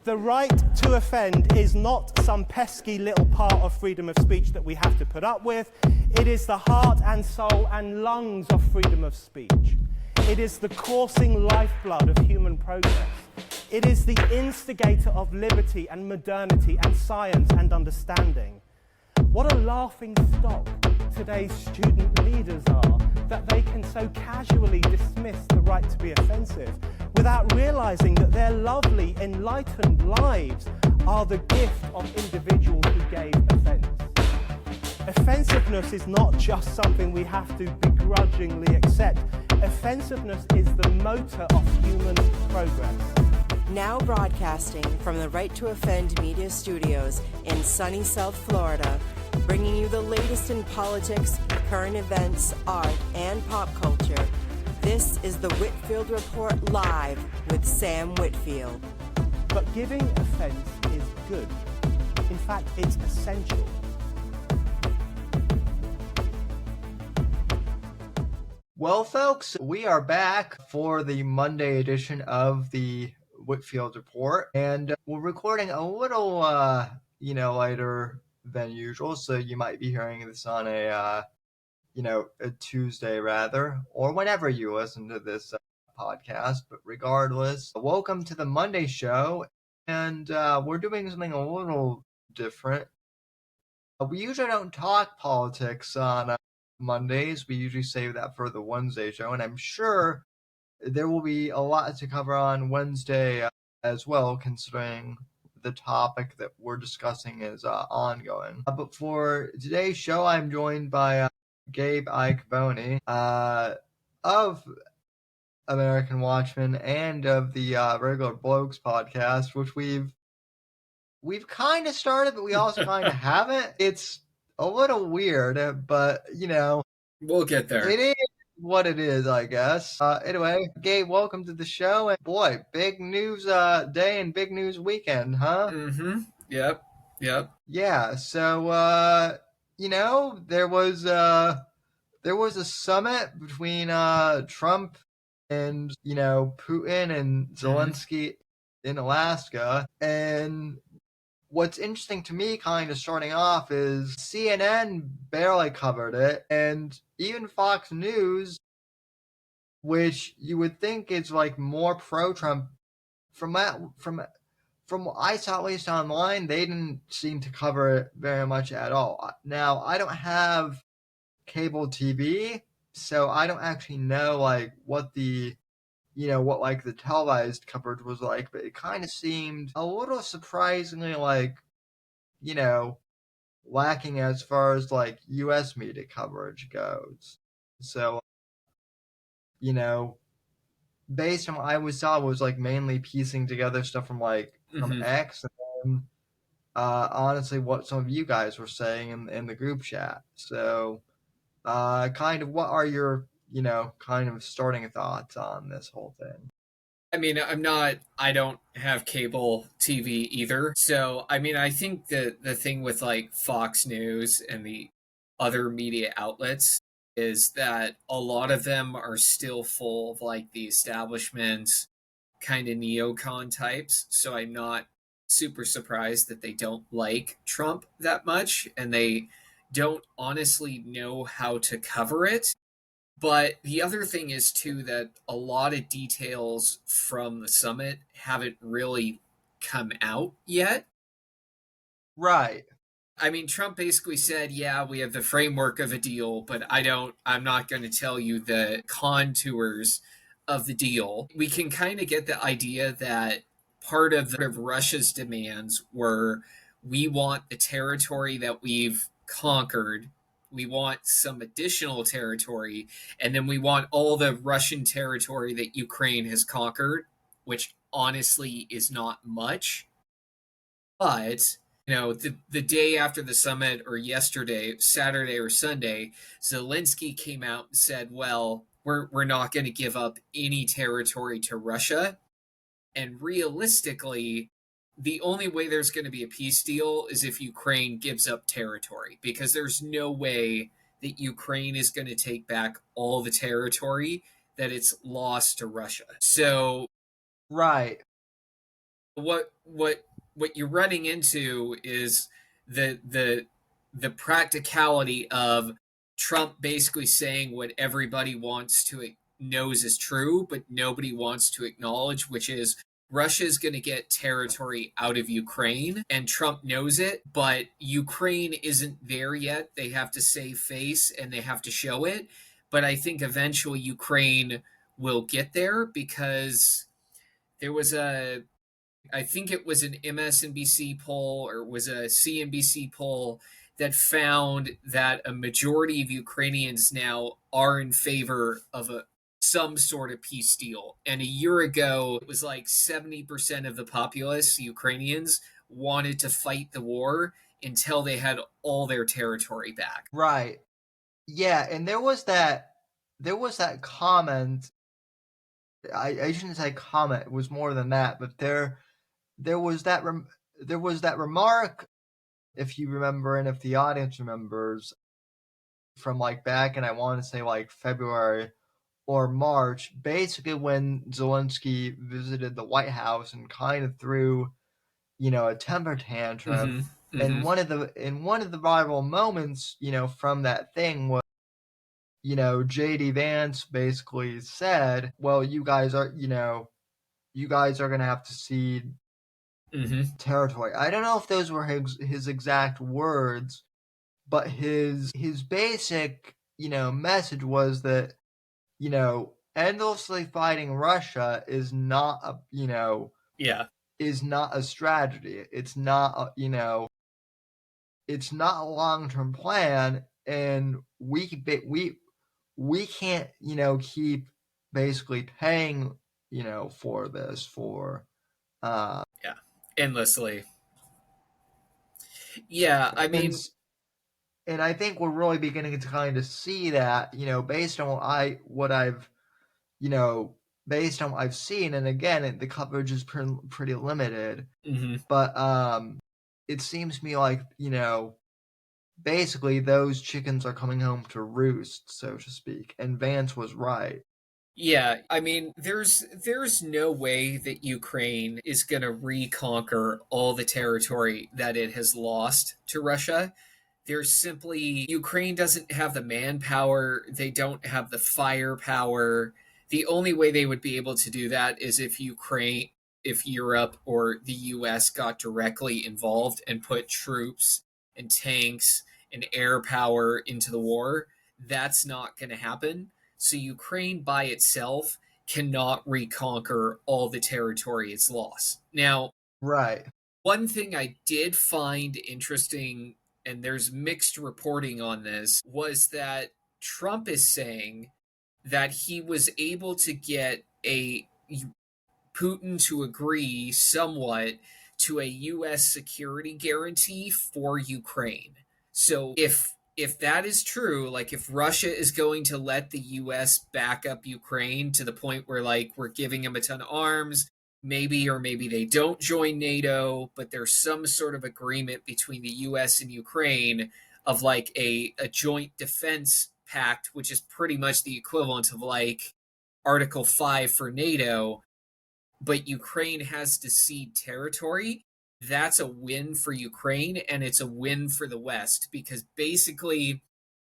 The right to offend is not some pesky little part of freedom of speech that we have to put up with. It is the heart and soul and lungs of freedom of speech. It is the coursing lifeblood of human progress. It is the instigator of liberty and modernity and science and understanding. What a laughing stock today's student leaders are, that they can so casually dismiss the right to be offensive without realizing that their lovely, enlightened lives are the gift of individuals who gave offense. Offensiveness is not just something we have to begrudgingly accept. Offensiveness is the motor of human progress. Now broadcasting from the Right to Offend Media Studios in sunny South Florida, bringing you the latest in politics, current events, art, and pop culture. This is the Whitfield Report Live with Sam Whitfield. But giving offense is good. In fact, it's essential. Well, folks, we are back for the Monday edition of the Whitfield Report, and we're recording a little, later than usual, so you might be hearing this on a Tuesday rather, or whenever you listen to this podcast. But regardless, welcome to the Monday show, and we're doing something a little different. We usually don't talk politics on Mondays. We usually save that for the Wednesday show, and I'm sure there will be a lot to cover on Wednesday as well, considering the topic that we're discussing is ongoing. But for today's show, I'm joined by Gabe Iacaboni of American Watchmen and of the Regular Blokes podcast, which we've kind of started, but we also kind of haven't. It's a little weird, but we'll get there. It is what it is, I guess. Anyway, Gabe, welcome to the show, and boy, big news day and big news weekend, huh? Mm-hmm. Yep. Yeah. So there was a summit between Trump and Putin and Zelensky in Alaska, and what's interesting to me, kind of starting off, is CNN barely covered it, and even Fox News, which you would think is like more pro-Trump, from what I saw, at least online, they didn't seem to cover it very much at all. Now, I don't have cable TV, so I don't actually know what the televised coverage was like, but it kind of seemed a little surprisingly lacking as far as US media coverage goes. So, based on what I saw, was mainly piecing together stuff from from X, and then honestly what some of you guys were saying in the group chat. So, kind of what are your kind of starting thoughts on this whole thing? I mean, I don't have cable TV either. So, I mean, I think that the thing with Fox News and the other media outlets is that a lot of them are still full of the establishment kind of neocon types. So I'm not super surprised that they don't like Trump that much, and they don't honestly know how to cover it. But the other thing is, too, that a lot of details from the summit haven't really come out yet. Right. I mean, Trump basically said, yeah, we have the framework of a deal, but I'm not going to tell you the contours of the deal. We can kind of get the idea that part of Russia's demands were, we want the territory that we've conquered, we want some additional territory, and then we want all the Russian territory that Ukraine has conquered, which honestly is not much. But, the day after the summit, or yesterday, Saturday or Sunday, Zelensky came out and said, well, we're not going to give up any territory to Russia. And realistically, the only way there's going to be a peace deal is if Ukraine gives up territory, because there's no way that Ukraine is going to take back all the territory that it's lost to Russia. So, right. What you're running into is the practicality of Trump basically saying what everybody wants to knows is true, but nobody wants to acknowledge, which is Russia's going to get territory out of Ukraine, and Trump knows it, but Ukraine isn't there yet. They have to save face and they have to show it. But I think eventually Ukraine will get there because there was I think it was an MSNBC poll or it was a CNBC poll that found that a majority of Ukrainians now are in favor of some sort of peace deal. And a year ago, it was like 70% of the populace, Ukrainians, wanted to fight the war until they had all their territory back. Right. Yeah, and there was that comment. I shouldn't say comment. It was more than that, but there was that remark, if you remember, and if the audience remembers, from like back in, I want to say like February or March, basically when Zelensky visited the White House and kind of threw, a temper tantrum. And one of the viral moments, from that thing was, JD Vance basically said, well, you guys are going to have to cede territory. I don't know if those were his exact words, but his basic, message was that, endlessly fighting Russia is not is not a strategy. It's not it's not a long-term plan, and we can't, keep basically paying, for this for endlessly. Yeah, I mean, and I think we're really beginning to kind of see that, based on what I've seen, and again, the coverage is pretty limited. But it seems to me like, basically those chickens are coming home to roost, so to speak, and Vance was right. Yeah, I mean, there's no way that Ukraine is going to reconquer all the territory that it has lost to Russia. There's simply Ukraine doesn't have the manpower, they don't have the firepower. The only way they would be able to do that is if Europe or the US got directly involved and put troops and tanks and air power into the war. That's not going to happen. So Ukraine by itself cannot reconquer all the territory it's lost. Now, right. One thing I did find interesting, and there's mixed reporting on this, was that Trump is saying that he was able to get Putin to agree somewhat to a U.S. security guarantee for Ukraine. So if that is true, like if Russia is going to let the US back up Ukraine to the point where like we're giving them a ton of arms, maybe or maybe they don't join NATO, but there's some sort of agreement between the US and Ukraine of like a joint defense pact, which is pretty much the equivalent of like Article 5 for NATO, but Ukraine has to cede territory. That's a win for Ukraine and it's a win for the West because basically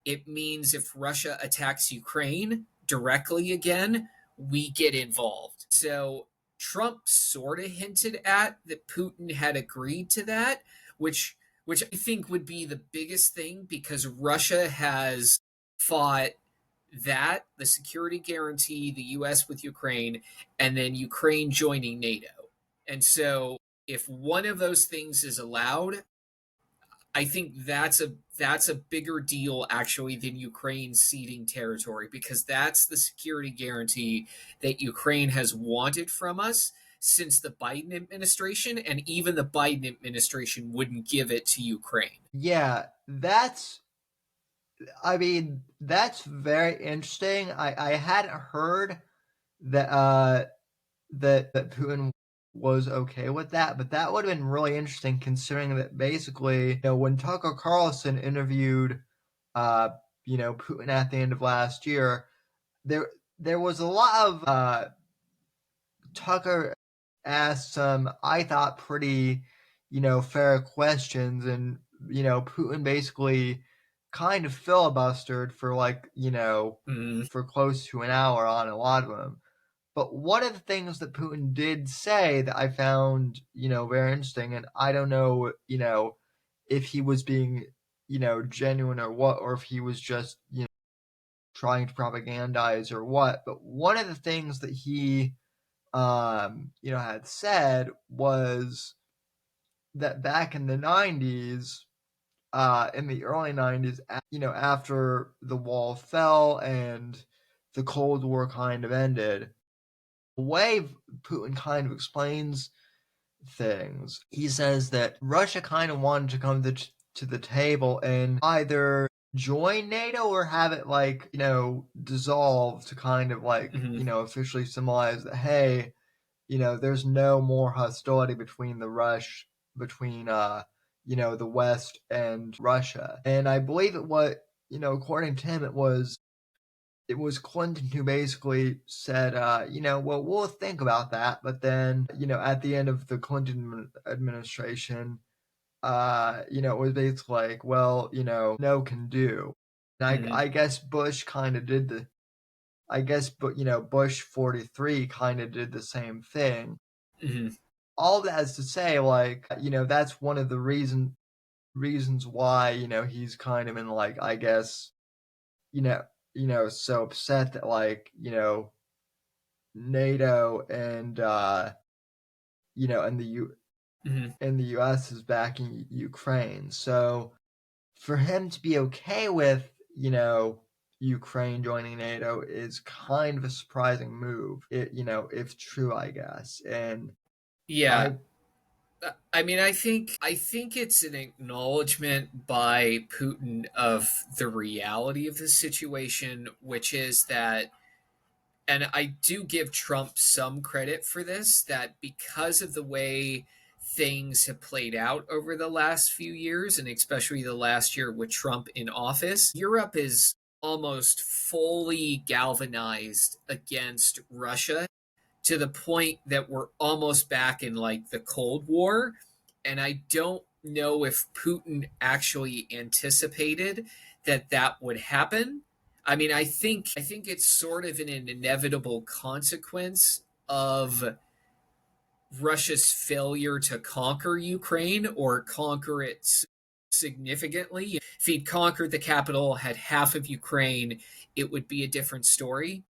it means if Russia attacks Ukraine directly again, we get involved. So Trump sort of hinted at that Putin had agreed to that, which I think would be the biggest thing because Russia has fought that, the security guarantee, the US with Ukraine, and then Ukraine joining NATO. And so if one of those things is allowed, I think that's a bigger deal actually than Ukraine ceding territory because that's the security guarantee that Ukraine has wanted from us since the Biden administration, and even the Biden administration wouldn't give it to Ukraine. Yeah, that's very interesting. I hadn't heard that that Putin was okay with that, but that would have been really interesting considering that basically, when Tucker Carlson interviewed Putin at the end of last year, there was a lot of Tucker asked some, I thought, pretty, fair questions, and, Putin basically kind of filibustered for Mm, for close to an hour on a lot of them. But one of the things that Putin did say that I found, very interesting, and I don't know, if he was being, genuine or what, or if he was just, trying to propagandize or what. But one of the things that he, had said was that back in the 90s, in the early 90s, after the wall fell and the Cold War kind of ended, the way Putin kind of explains things, he says that Russia kind of wanted to come to the table and either join NATO or have it dissolve to kind of mhm, officially symbolize that, hey, there's no more hostility between the West and Russia. And I believe according to him, it was Clinton who basically said, well, we'll think about that. But then, at the end of the Clinton administration, it was basically like, well, no can do. And mhm, I guess Bush kind of did but Bush 43 kind of did the same thing. mhm. All that is to say, that's one of the reasons why, he's kind of in I guess, you know, so upset that NATO and Mhm. the US is backing Ukraine. So for him to be okay with, Ukraine joining NATO is kind of a surprising move. If true, I guess. And Yeah. I I mean, I think it's an acknowledgement by Putin of the reality of the situation, which is that, and I do give Trump some credit for this, that because of the way things have played out over the last few years, and especially the last year with Trump in office, Europe is almost fully galvanized against Russia to the point that we're almost back in like the Cold War. And I don't know if Putin actually anticipated that that would happen. I mean, I think it's sort of an inevitable consequence of Russia's failure to conquer Ukraine or conquer it significantly. If he'd conquered the capital, had half of Ukraine, it would be a different story.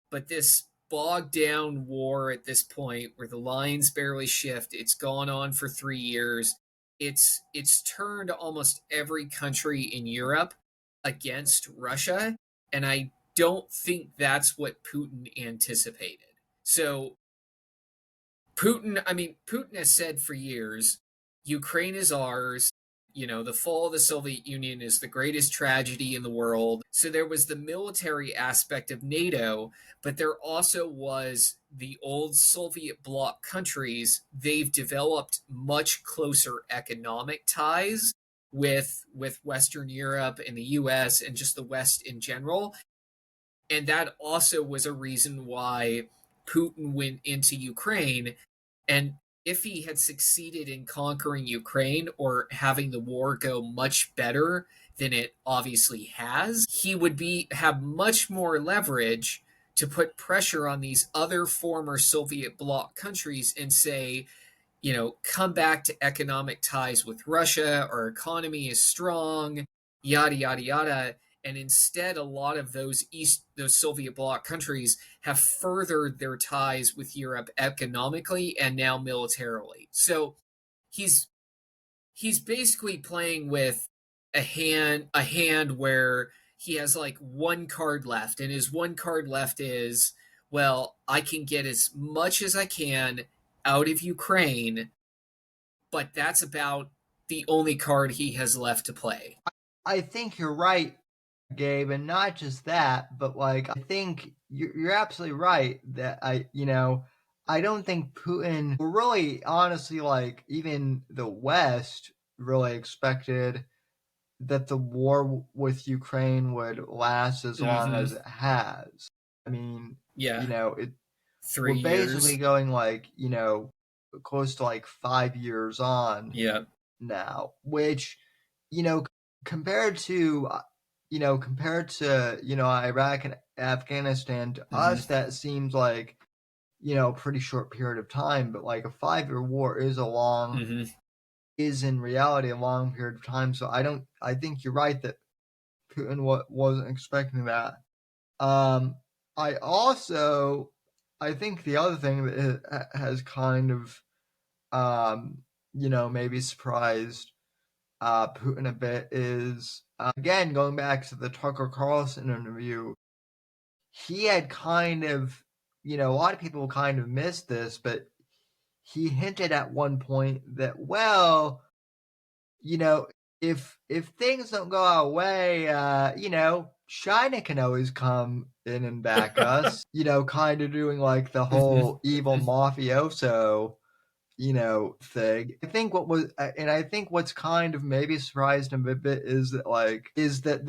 But this bogged down war at this point where the lines barely shift, it's gone on for 3 years. It's turned almost every country in Europe against Russia. And I don't think that's what Putin anticipated. So Putin has said for years, Ukraine is ours. The fall of the Soviet Union is the greatest tragedy in the world. So there was the military aspect of NATO, but there also was the old Soviet bloc countries. They've developed much closer economic ties with Western Europe and the US and just the West in general. And that also was a reason why Putin went into Ukraine. And if he had succeeded in conquering Ukraine or having the war go much better than it obviously has, he would have much more leverage to put pressure on these other former Soviet bloc countries and say, come back to economic ties with Russia. Our economy is strong, yada yada yada. And instead, a lot of those Soviet bloc countries have furthered their ties with Europe economically and now militarily. So he's he's basically playing with a hand where he has like one card left, and his one card left is, well, I can get as much as I can out of Ukraine, but that's about the only card he has left to play. I think you're right, Gabe, and not just that, but I think you're absolutely right that I don't think Putin, or really honestly, even the West really expected that the war with Ukraine would last as long Mm-hmm. as it has. I mean, Yeah, it we're 3 years. basically going close to like 5 years on Yeah. now, which, you know, compared to, Iraq and Afghanistan, to us, that seems like, a pretty short period of time, but like a 5-year war is in reality a long period of time. So I think you're right that Putin wasn't expecting that. I also, I think the other thing that has kind of, maybe surprised Putin a bit is, again, going back to the Tucker Carlson interview, he had kind of, a lot of people kind of missed this, but he hinted at one point that, well, you know, if things don't go our way, China can always come in and back us, kind of doing like the whole evil mafioso, thing. I think what's kind of maybe surprised him a bit is that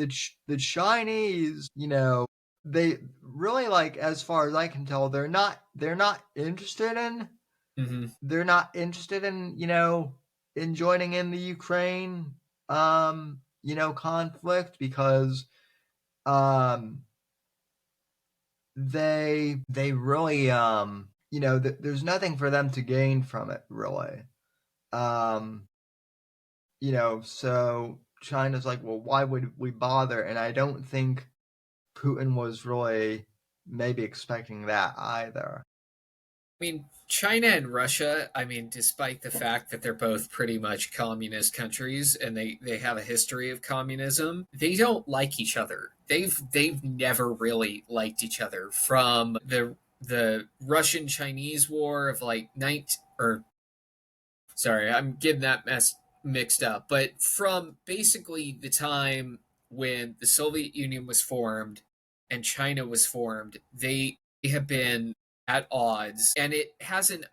the Chinese, they really, like, as far as I can tell, they're not interested in they're not interested in, in joining in the Ukraine, conflict, because, um, they really, there's nothing for them to gain from it, really. Um, so China's like, well, why would we bother? And I don't think Putin was really maybe expecting that either. I mean, China and Russia, I mean, despite the fact that they're both pretty much communist countries and they have a history of communism, they don't like each other. They've never really liked each other from the Russian Chinese War of like 19 or sorry, I'm getting that mess mixed up, but from basically the time when the Soviet Union was formed and China was formed, they have been at odds. And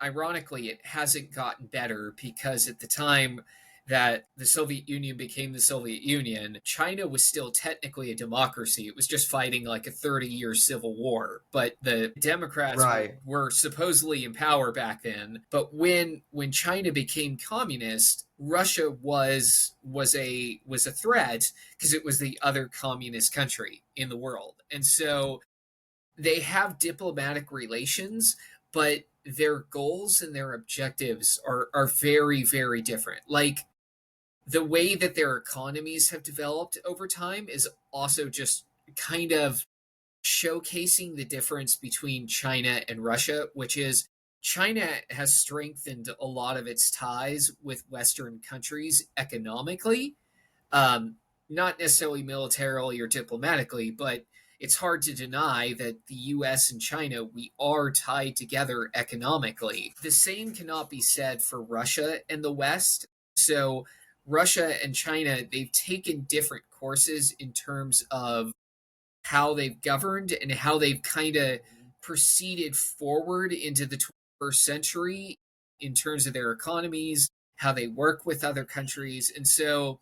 ironically, it hasn't gotten better because at the time that the Soviet Union became the Soviet Union, China was still technically a democracy. It was just fighting like a 30-year civil war. But the Democrats Right. were supposedly in power back then. But when China became communist, Russia was a threat because it was the other communist country in the world. And so they have diplomatic relations, but their goals and their objectives are very, very different. Like the way that their economies have developed over time is also just kind of showcasing the difference between China and Russia, which is China has strengthened a lot of its ties with Western countries economically, um, not necessarily militarily or diplomatically, but it's hard to deny that the US and China, we are tied together economically. The same cannot be said for Russia and the West. So, Russia and China, they've taken different courses in terms of how they've governed and how they've kind of proceeded forward into the 21st century in terms of their economies, how they work with other countries. And so,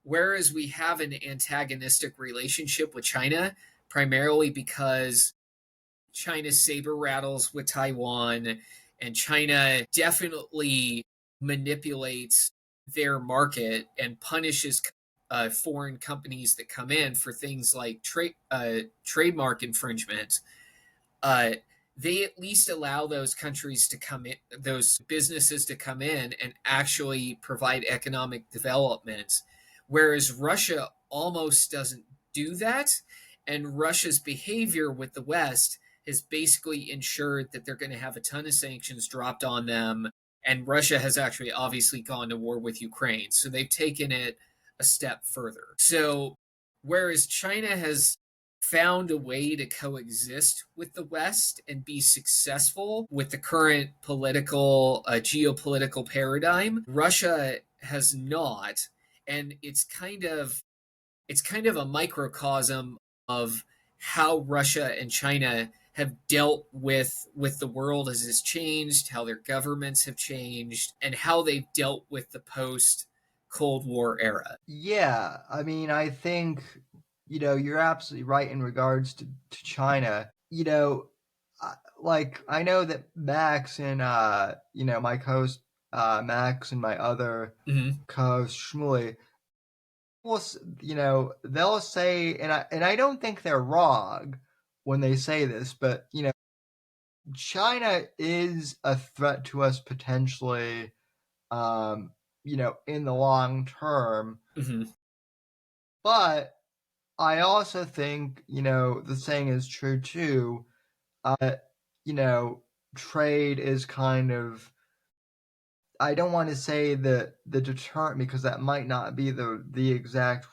whereas we have an antagonistic relationship with China, primarily because China saber rattles with Taiwan, and China definitely manipulates their market and punishes foreign companies that come in for things like trademark infringement. Uh, they at least allow those countries to come in, those businesses to come in and actually provide economic development, whereas Russia almost doesn't do that. And Russia's behavior with the West has basically ensured that they're going to have a ton of sanctions dropped on them. And Russia has actually obviously gone to war with Ukraine. So they've taken it a step further. So whereas China has found a way to coexist with the West and be successful with the current geopolitical paradigm, Russia has not. And it's kind of a microcosm of how Russia and China have dealt with the world as it's changed, how their governments have changed, and how they've dealt with the post Cold War era. Yeah, I mean, I think, you're absolutely right in regards to China. like I know that Max and my co-host Max and my other co-host Shmuley will they'll say, and I don't think they're wrong when they say this, but China is a threat to us potentially, in the long term. But I also think the saying is true too. Trade is kind of, I don't want to say the deterrent because that might not be the exact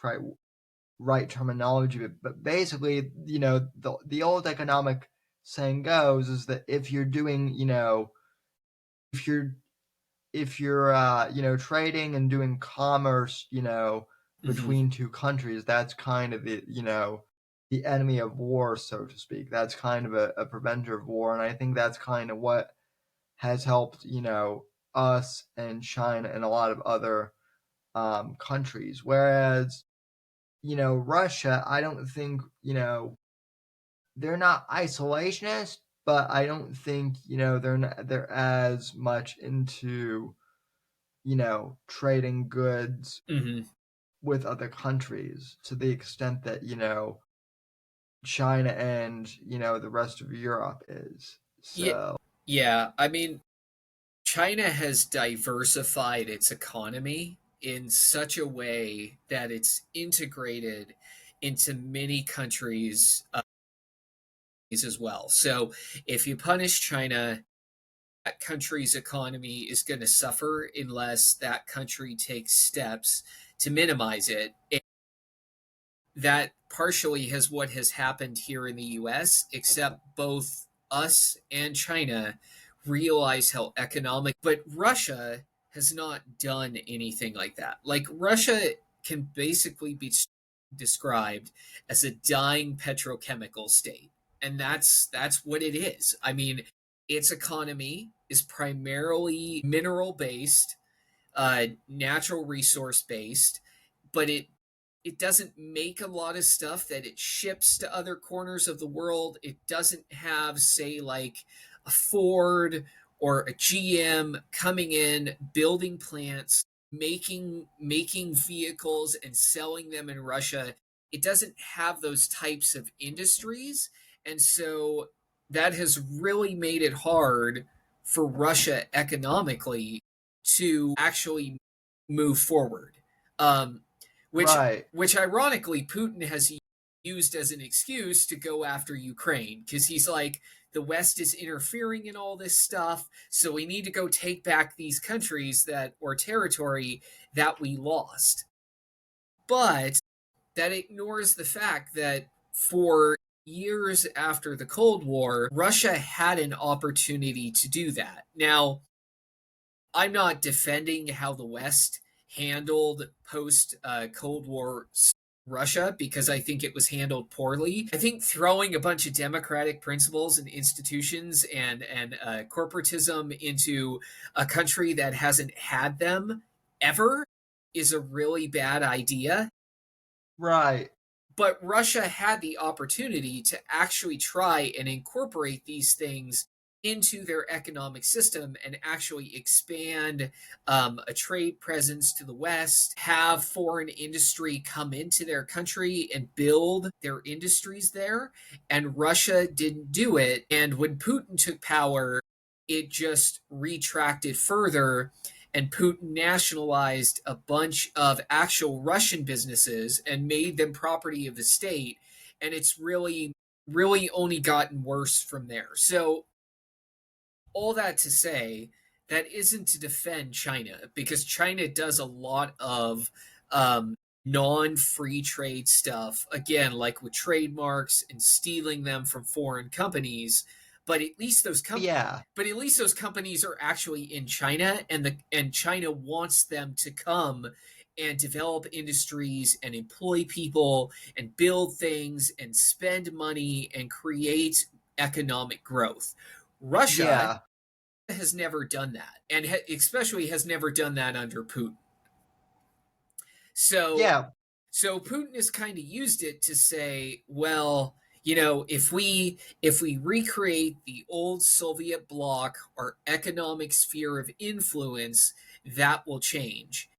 right terminology, but basically, the old economic saying goes is that if you're doing, if you're trading and doing commerce, between two countries, that's kind of the enemy of war, so to speak. That's kind of a preventer of war, and I think that's kind of what has helped, us and China and a lot of other countries. Whereas, Russia, I don't think, they're not isolationist, but I don't think, they're as much into, trading goods with other countries to the extent that, China and, the rest of Europe is. So yeah, I mean, China has diversified its economy in such a way that it's integrated into many countries as well. So if you punish China, that country's economy is going to suffer unless that country takes steps to minimize it. And that partially has what has happened here in the US, except both us and China realize how economic, but Russia has not done anything like that. Like Russia can basically be described as a dying petrochemical state. And that's what it is. I mean, its economy is primarily mineral based, natural resource based, but it doesn't make a lot of stuff that it ships to other corners of the world. It doesn't have, say, like a Ford or a GM coming in, building plants, making vehicles and selling them in Russia. It doesn't have those types of industries. And so that has really made it hard for Russia economically to actually move forward. Which right. which ironically Putin has used as an excuse to go after Ukraine because he's like, the West is interfering in all this stuff, so we need to go take back these countries that or territory that we lost. But that ignores the fact that for years after the Cold War, Russia had an opportunity to do that. Now, I'm not defending how the West handled post Cold War Russia because I think it was handled poorly. I think throwing a bunch of democratic principles and institutions and corporatism into a country that hasn't had them ever is a really bad idea. Right. But Russia had the opportunity to actually try and incorporate these things into their economic system and actually expand a trade presence to the West, have foreign industry come into their country and build their industries there. And Russia didn't do it. And when Putin took power, it just retracted further. And Putin nationalized a bunch of actual Russian businesses and made them property of the state. And it's really, really only gotten worse from there. So all that to say, that isn't to defend China because China does a lot of non-free trade stuff, again, like with trademarks and stealing them from foreign companies. But at least those companies are actually in China, and China wants them to come and develop industries and employ people and build things and spend money and create economic growth. Russia has never done that, and especially has never done that under Putin. So Putin has kind of used it to say, well, if we recreate the old Soviet bloc, our economic sphere of influence, that will change.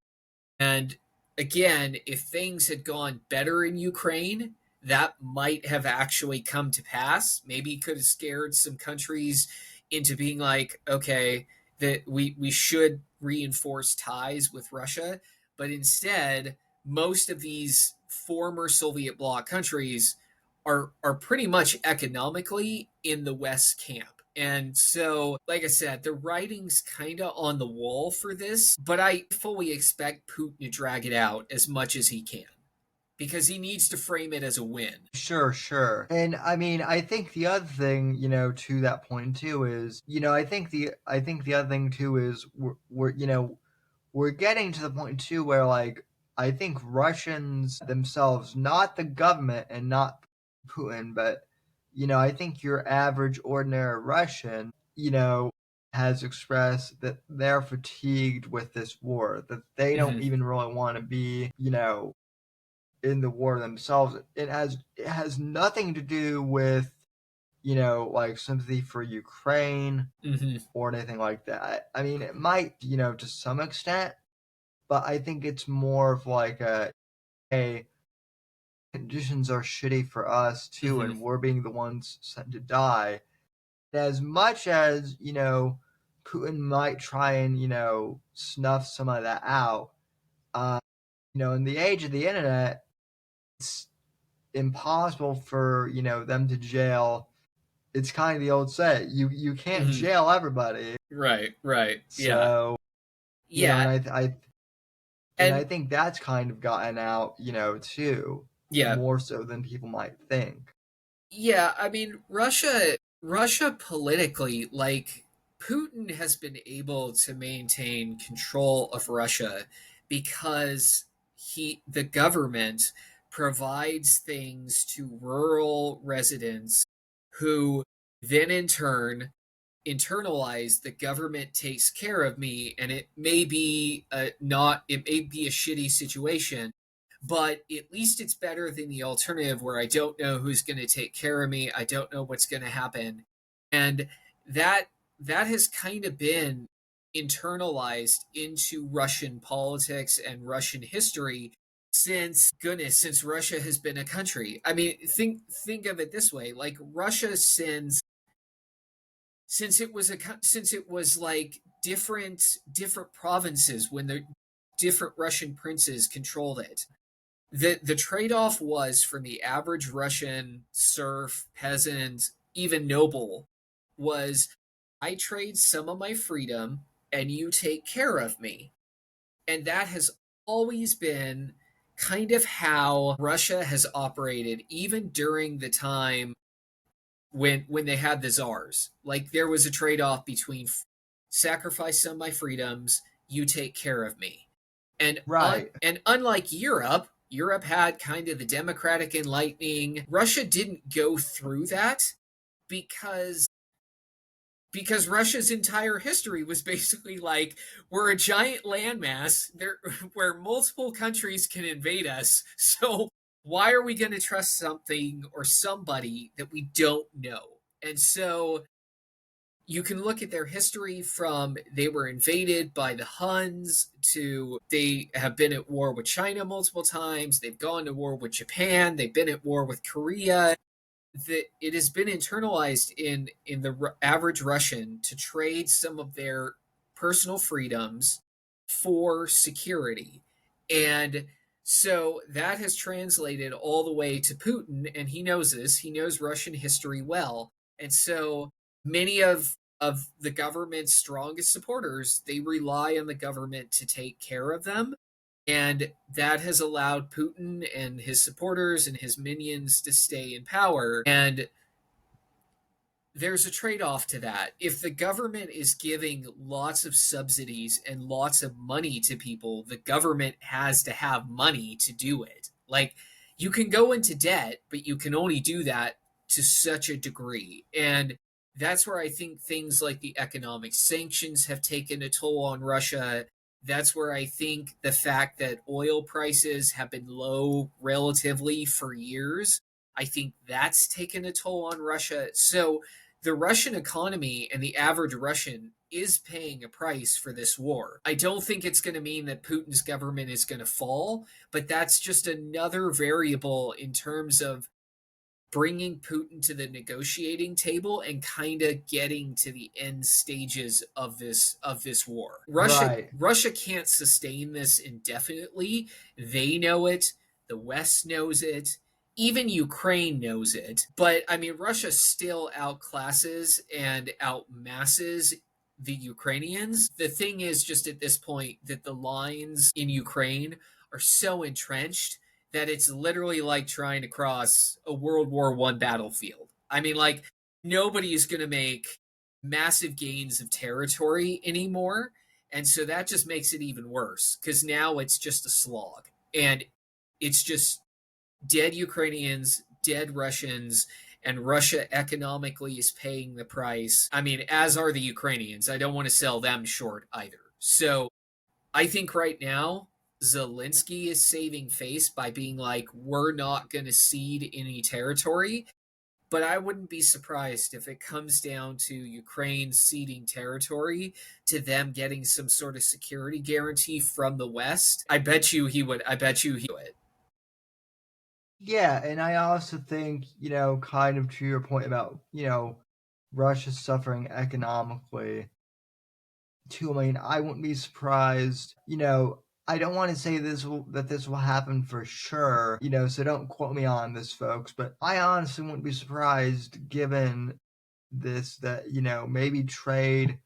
And again, if things had gone better in Ukraine, that might have actually come to pass. Maybe it could have scared some countries into being like, okay, that we should reinforce ties with Russia. But instead, most of these former Soviet bloc countries are pretty much economically in the West camp. And so, like I said, the writing's kind of on the wall for this, but I fully expect Putin to drag it out as much as he can because he needs to frame it as a win. Sure. And I mean, I think the other thing, to that point too is, I think the other thing too is we're getting to the point too where like I think Russians themselves, not the government and not Putin, but I think your average ordinary Russian, has expressed that they're fatigued with this war, that they don't Mm-hmm. even really want to be, in the war themselves. It has nothing to do with, like sympathy for Ukraine Mm-hmm. or anything like that. I mean, it might, to some extent, but I think it's more of like hey, conditions are shitty for us too, Mm-hmm. and we're being the ones sent to die. As much as, Putin might try and, snuff some of that out, uh, in the age of the internet, it's impossible for, them to jail. It's kind of the old say, you can't Mm-hmm. jail everybody. Right. Yeah. So, and Yeah. I And think that's kind of gotten out, too, yeah. more so than people might think. Yeah, I mean, Russia politically, like Putin has been able to maintain control of Russia because the government provides things to rural residents who then in turn internalize the government takes care of me, and it may be it may be a shitty situation, but at least it's better than the alternative where I don't know who's going to take care of me, I don't know what's going to happen. And that that has kind of been internalized into Russian politics and Russian history since Russia has been a country. I mean, think of it this way, like Russia since it was like different provinces when the different Russian princes controlled it. The trade-off was from the average Russian serf, peasant, even noble was I trade some of my freedom and you take care of me. And that has always been kind of how Russia has operated even during the time when they had the czars. Like there was a trade-off between sacrifice some of my freedoms, you take care of me. Right. And unlike Europe had kind of the democratic enlightening. Russia didn't go through that because Russia's entire history was basically like we're a giant landmass there where multiple countries can invade us. So why are we going to trust something or somebody that we don't know? And so you can look at their history from they were invaded by the Huns to they have been at war with China multiple times. They've gone to war with Japan. They've been at war with Korea. That it has been internalized in the average Russian to trade some of their personal freedoms for security. And so that has translated all the way to Putin, and he knows this. He knows Russian history well. And so many of the government's strongest supporters, they rely on the government to take care of them. And that has allowed Putin and his supporters and his minions to stay in power. And there's a trade off to that. If the government is giving lots of subsidies and lots of money to people, the government has to have money to do it. Like, you can go into debt, but you can only do that to such a degree. And that's where I think things like the economic sanctions have taken a toll on Russia. That's where I think the fact that oil prices have been low relatively for years I think that's taken a toll on Russia. So the Russian economy and the average Russian is paying a price for this war. I don't think it's going to mean that Putin's government is going to fall, but that's just another variable in terms of bringing Putin to the negotiating table and kind of getting to the end stages of this war. Right. Russia can't sustain this indefinitely. They know it. The West knows it. Even Ukraine knows it. But I mean, Russia still outclasses and outmasses the Ukrainians. The thing is just at this point that the lines in Ukraine are so entrenched that it's literally like trying to cross a World War I battlefield. I mean, like, nobody is going to make massive gains of territory anymore. And so that just makes it even worse because now it's just a slog. And it's just dead Ukrainians, dead Russians, and Russia economically is paying the price. I mean, as are the Ukrainians. I don't want to sell them short either. So I think right now, Zelensky is saving face by being like, we're not going to cede any territory. But I wouldn't be surprised if it comes down to Ukraine ceding territory to them getting some sort of security guarantee from the West. I bet you he would. Yeah, and I also think, kind of to your point about, Russia suffering economically too. I mean, I wouldn't be surprised, I don't want to say that this will happen for sure, so don't quote me on this, folks, but I honestly wouldn't be surprised given this that, maybe trade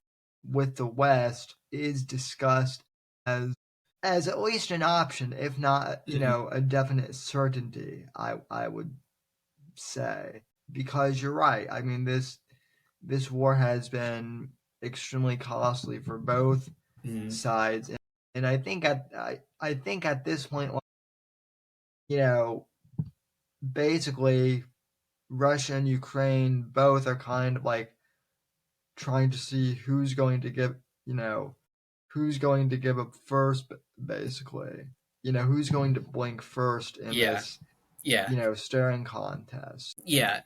with the West is discussed as at least an option, if not, a definite certainty, I would say. Because you're right. I mean, this war has been extremely costly for both sides. And I think at this point, basically Russia and Ukraine both are kind of like trying to see who's going to give up first, basically. Who's going to blink first in this, staring contest. Yeah.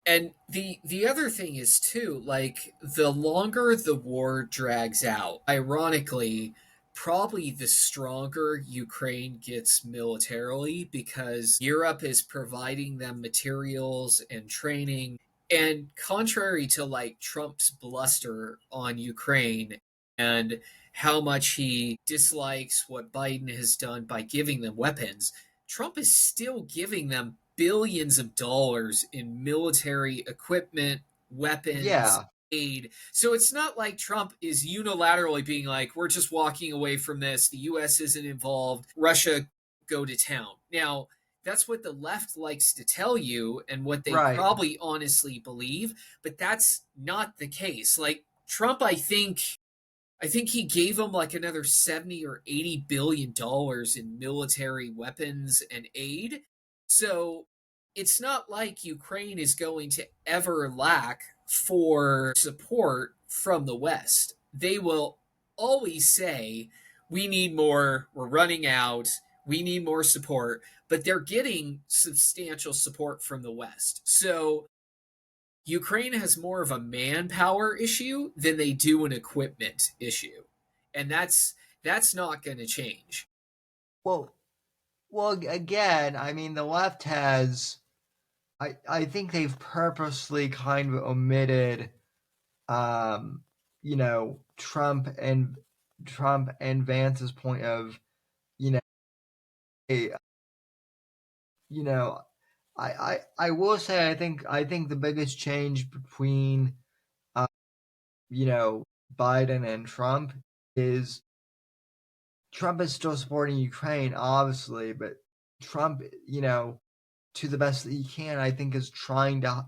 And the other thing is too, like, the longer the war drags out, ironically, probably the stronger Ukraine gets militarily because Europe is providing them materials and training. And contrary to like Trump's bluster on Ukraine and how much he dislikes what Biden has done by giving them weapons, Trump is still giving them billions of dollars in military equipment, weapons, aid. So it's not like Trump is unilaterally being like, we're just walking away from this. The US isn't involved. Russia, go to town. Now, that's what the left likes to tell you and what they probably honestly believe, but that's not the case. Like, Trump, I think he gave him like another 70 or 80 billion dollars in military weapons and aid. So it's not like Ukraine is going to ever lack for support from the West. They will always say, we need more, we're running out, we need more support, but they're getting substantial support from the West. So Ukraine has more of a manpower issue than they do an equipment issue. And that's not going to change. Well, again, I mean, the left has, I think they've purposely kind of omitted, Trump and Vance's point of, I will say I think the biggest change between Biden and Trump is Trump is still supporting Ukraine, obviously, but Trump, to the best that he can, I think is trying to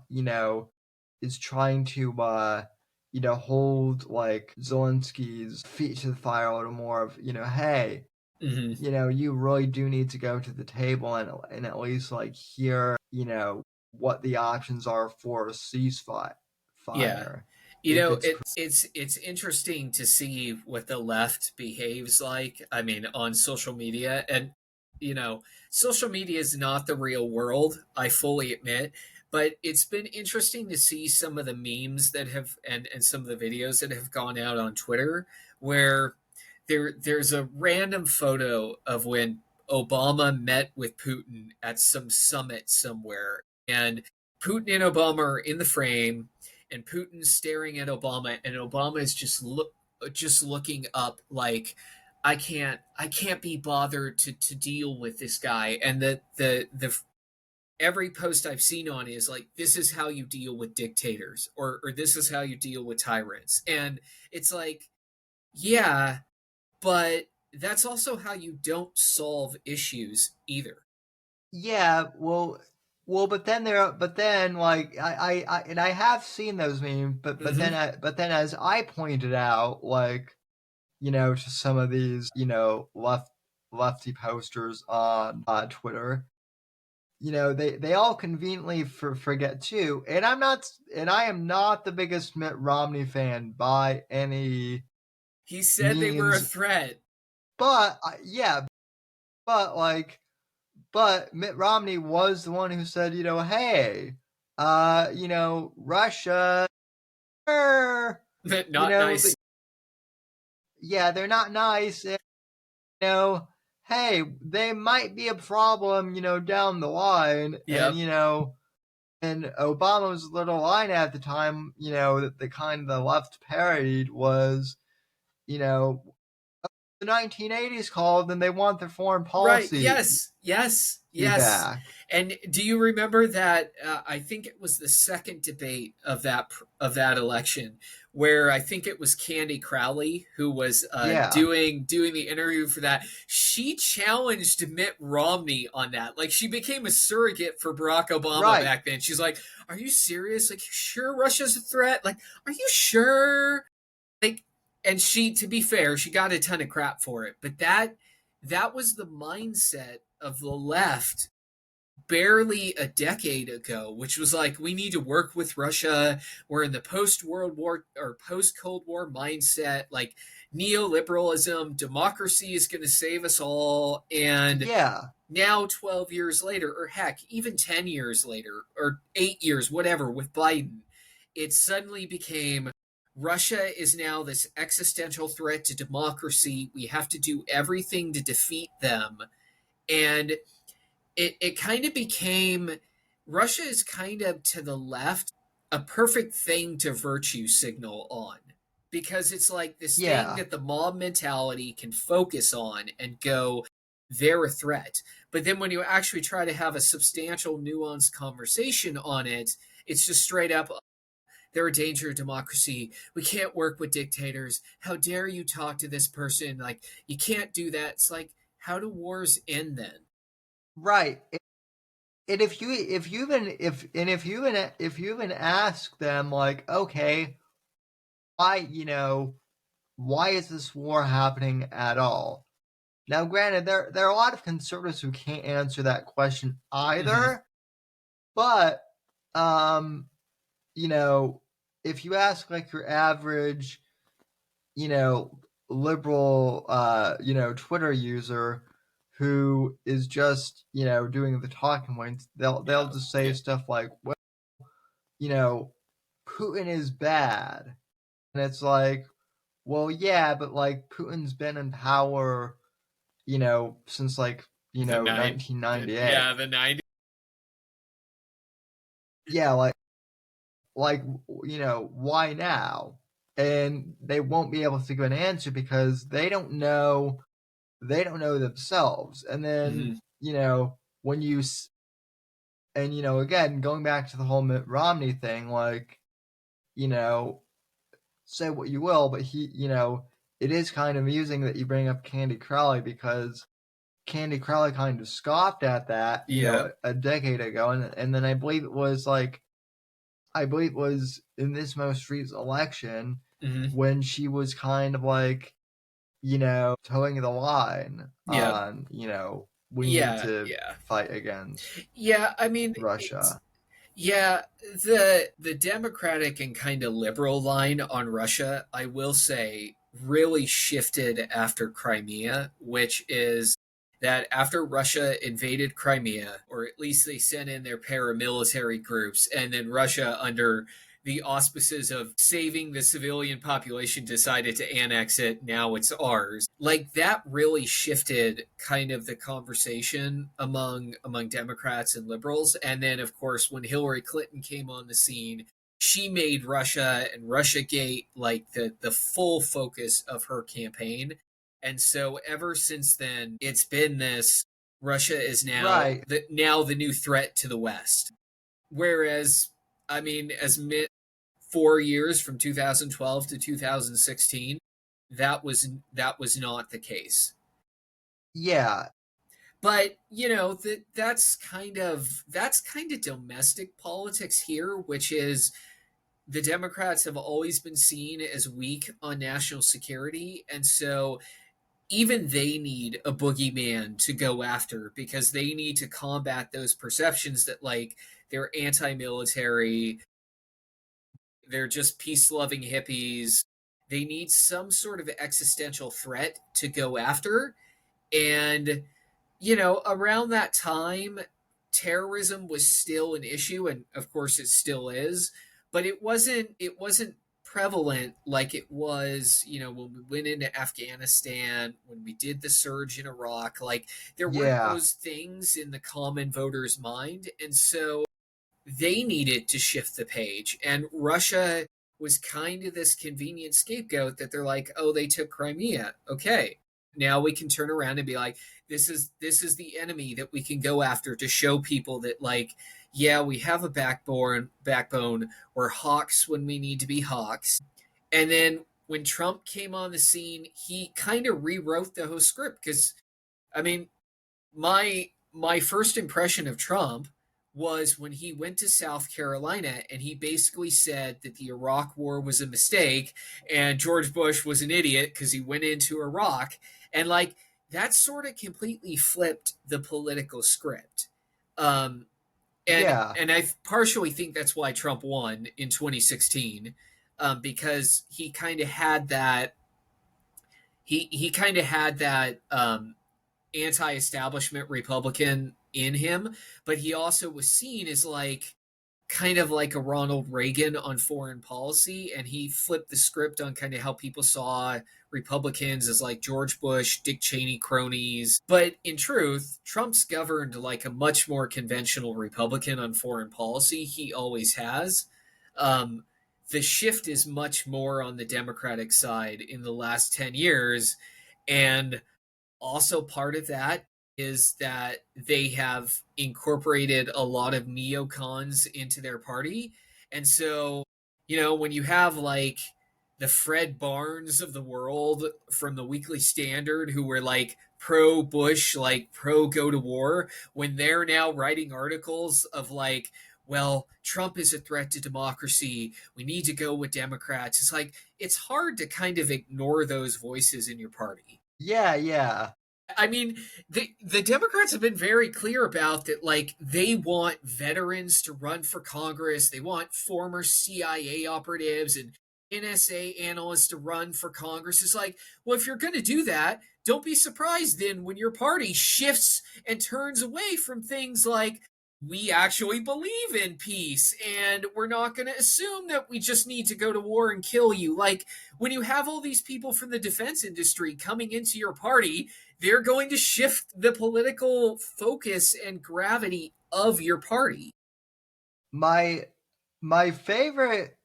hold like Zelensky's feet to the fire a little more of, hey, you really do need to go to the table and at least like hear, what the options are for a ceasefire. Yeah. It's interesting to see what the left behaves like. I mean, on social media, and social media is not the real world, I fully admit, but it's been interesting to see some of the memes that have and some of the videos that have gone out on Twitter where there's a random photo of when Obama met with Putin at some summit somewhere, and Putin and Obama are in the frame, and Putin's staring at Obama, and Obama is just looking up like, I can't be bothered to deal with this guy. And the every post I've seen on is like, this is how you deal with dictators, or this is how you deal with tyrants. And it's like, yeah, but that's also how you don't solve issues either. Yeah, but then like and I have seen those memes, but then as I pointed out, like, to some of these, lefty posters on Twitter, they all conveniently forget too. And I am not the biggest Mitt Romney fan by any He said they were a threat. But but Mitt Romney was the one who said, hey, Russia, Not nice. They're not nice. And, hey, they might be a problem, down the line. Yep. And Obama's little line at the time, that the kind of the left parodied was, the 1980s called and they want their foreign policy. Right. Yes. Back. And do you remember that? I think it was the second debate of that election, where I think it was Candy Crowley who was doing the interview for that. She challenged Mitt Romney on that. Like, she became a surrogate for Barack Obama back then. She's like, "Are you serious? Like, sure Russia's a threat? Like, are you sure?" Like, and she, to be fair, she got a ton of crap for it. But that was the mindset of the left barely a decade ago, which was like, we need to work with Russia. We're in the post-World War or post-Cold War mindset, like neoliberalism, democracy is going to save us all. And now 12 years later, or heck, even 10 years later, or 8 years, whatever, with Biden, it suddenly became, Russia is now this existential threat to democracy. We have to do everything to defeat them. And it kind of became, Russia is kind of, to the left, a perfect thing to virtue signal on. Because it's like this thing that the mob mentality can focus on and go, they're a threat. But then when you actually try to have a substantial, nuanced conversation on it, it's just straight up, they're a danger to democracy. We can't work with dictators. How dare you talk to this person? Like, you can't do that. It's like, how do wars end then? Right. And if you even ask them, like, okay, why is this war happening at all? Now, granted, there are a lot of conservatives who can't answer that question either. But if you ask like your average, liberal, Twitter user who is just, doing the talking points, they'll just say stuff like, well, Putin is bad. And it's like, well, yeah, but like Putin's been in power, since like, 1998. Yeah, the 90s. Yeah, like, why now? And they won't be able to give an answer because they don't know themselves. And then, when you, and, again, going back to the whole Mitt Romney thing, like, say what you will, but he, it is kind of amusing that you bring up Candy Crowley because Candy Crowley kind of scoffed at that, a decade ago. And then I believe it was in this most recent election when she was kind of like, towing the line on, we need to fight against I mean, Russia. The Democratic and kind of liberal line on Russia, I will say, really shifted after Crimea, which is, that after Russia invaded Crimea, or at least they sent in their paramilitary groups, and then Russia, under the auspices of saving the civilian population, decided to annex it. Now it's ours. Like, that really shifted kind of the conversation among Democrats and liberals. And then, of course, when Hillary Clinton came on the scene, she made Russia and Russiagate like the full focus of her campaign. And so ever since then, it's been this: Russia is now the new threat to the West. Whereas, I mean, 4 years from 2012 to 2016, that was not the case. Yeah. But, you know, that's kind of domestic politics here, which is the Democrats have always been seen as weak on national security, and so even they need a boogeyman to go after, because they need to combat those perceptions that, like, they're anti-military, they're just peace-loving hippies. They need some sort of existential threat to go after. And, you know, around that time, terrorism was still an issue, and of course it still is, but it wasn't prevalent like it was, you know, when we went into Afghanistan, when we did the surge in Iraq. Like, there weren't those things in the common voter's mind, and so they needed to shift the page. And Russia was kind of this convenient scapegoat that they're like, oh, they took Crimea. Okay, now we can turn around and be like, this is the enemy that we can go after, to show people that, like, yeah, we have a backbone. We're hawks when we need to be hawks. And then when Trump came on the scene, he kind of rewrote the whole script. Because, I mean, my first impression of Trump was when he went to South Carolina and he basically said that the Iraq War was a mistake and George Bush was an idiot because he went into Iraq. And, like, that sort of completely flipped the political script. And I partially think that's why Trump won in 2016, because he kind of had that. He kind of had that anti-establishment Republican in him, but he also was seen as, like, kind of like a Ronald Reagan on foreign policy, and he flipped the script on kind of how people saw Republicans as, like, George Bush, Dick Cheney cronies. But in truth, Trump's governed like a much more conventional Republican on foreign policy. He always has. The shift is much more on the Democratic side in the last 10 years, and also part of that is that they have incorporated a lot of neocons into their party. And so, you know, when you have, like, the Fred Barnes of the world from the Weekly Standard, who were, like, pro Bush, like pro go to war, when they're now writing articles of, like, well, Trump is a threat to democracy, we need to go with Democrats. It's like, it's hard to kind of ignore those voices in your party. Yeah. I mean, the Democrats have been very clear about that. Like, they want veterans to run for Congress. They want former CIA operatives and NSA analysts to run for Congress. It's like, well, if you're going to do that, don't be surprised then when your party shifts and turns away from things like, we actually believe in peace, and we're not going to assume that we just need to go to war and kill you. Like, when you have all these people from the defense industry coming into your party, they're going to shift the political focus and gravity of your party. My favorite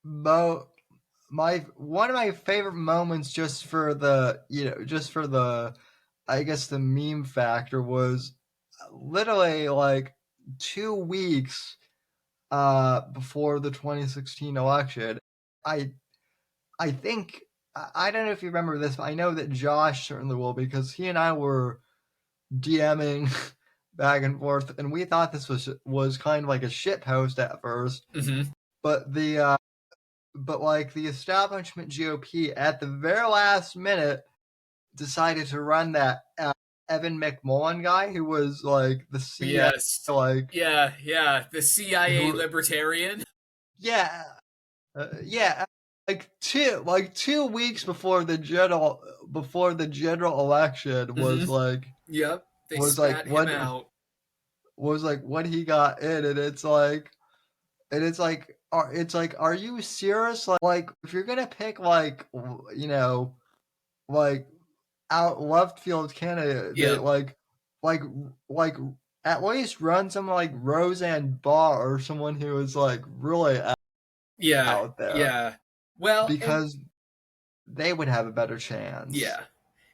one of my favorite moments, just for the I guess the meme factor, was literally like 2 weeks before the 2016 election. I think, I don't know if you remember this, but I know that Josh certainly will, because he and I were DMing back and forth, and we thought this was kind of like a shit post at first. Mm-hmm. But the establishment GOP at the very last minute decided to run that Evan McMullen guy, who was like the CIA, the CIA libertarian. Yeah. 2 weeks before the general election was like Yep, they was like spat him what out. was like when he got in, and it's like are you serious? Like if you're gonna pick like out left field candidate, they Yep. like like at least run someone like Roseanne Barr or someone who is like really Yeah. out there, Yeah. Well, and because they would have a better chance. yeah.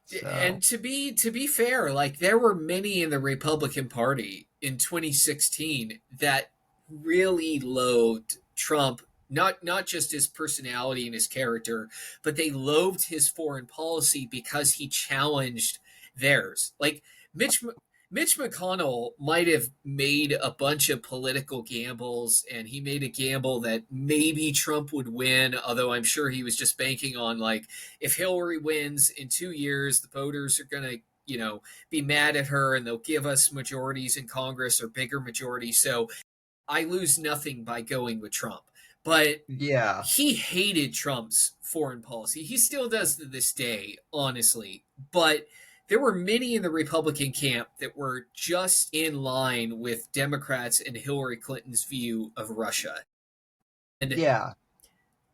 So And to be fair, like there were many in the Republican Party in 2016 that really loathed Trump, not just his personality and his character, but they loathed his foreign policy because he challenged theirs. Like Mitch Mitch McConnell might have made a bunch of political gambles, and he made a gamble that maybe Trump would win, although I'm sure he was just banking on, like, if Hillary wins in 2 years, the voters are going to, be mad at her and they'll give us majorities in Congress or bigger majorities. So I lose nothing by going with Trump. But yeah, he hated Trump's foreign policy. He still does to this day, honestly. But there were many in the Republican camp that were just in line with Democrats and Hillary Clinton's view of Russia. And yeah,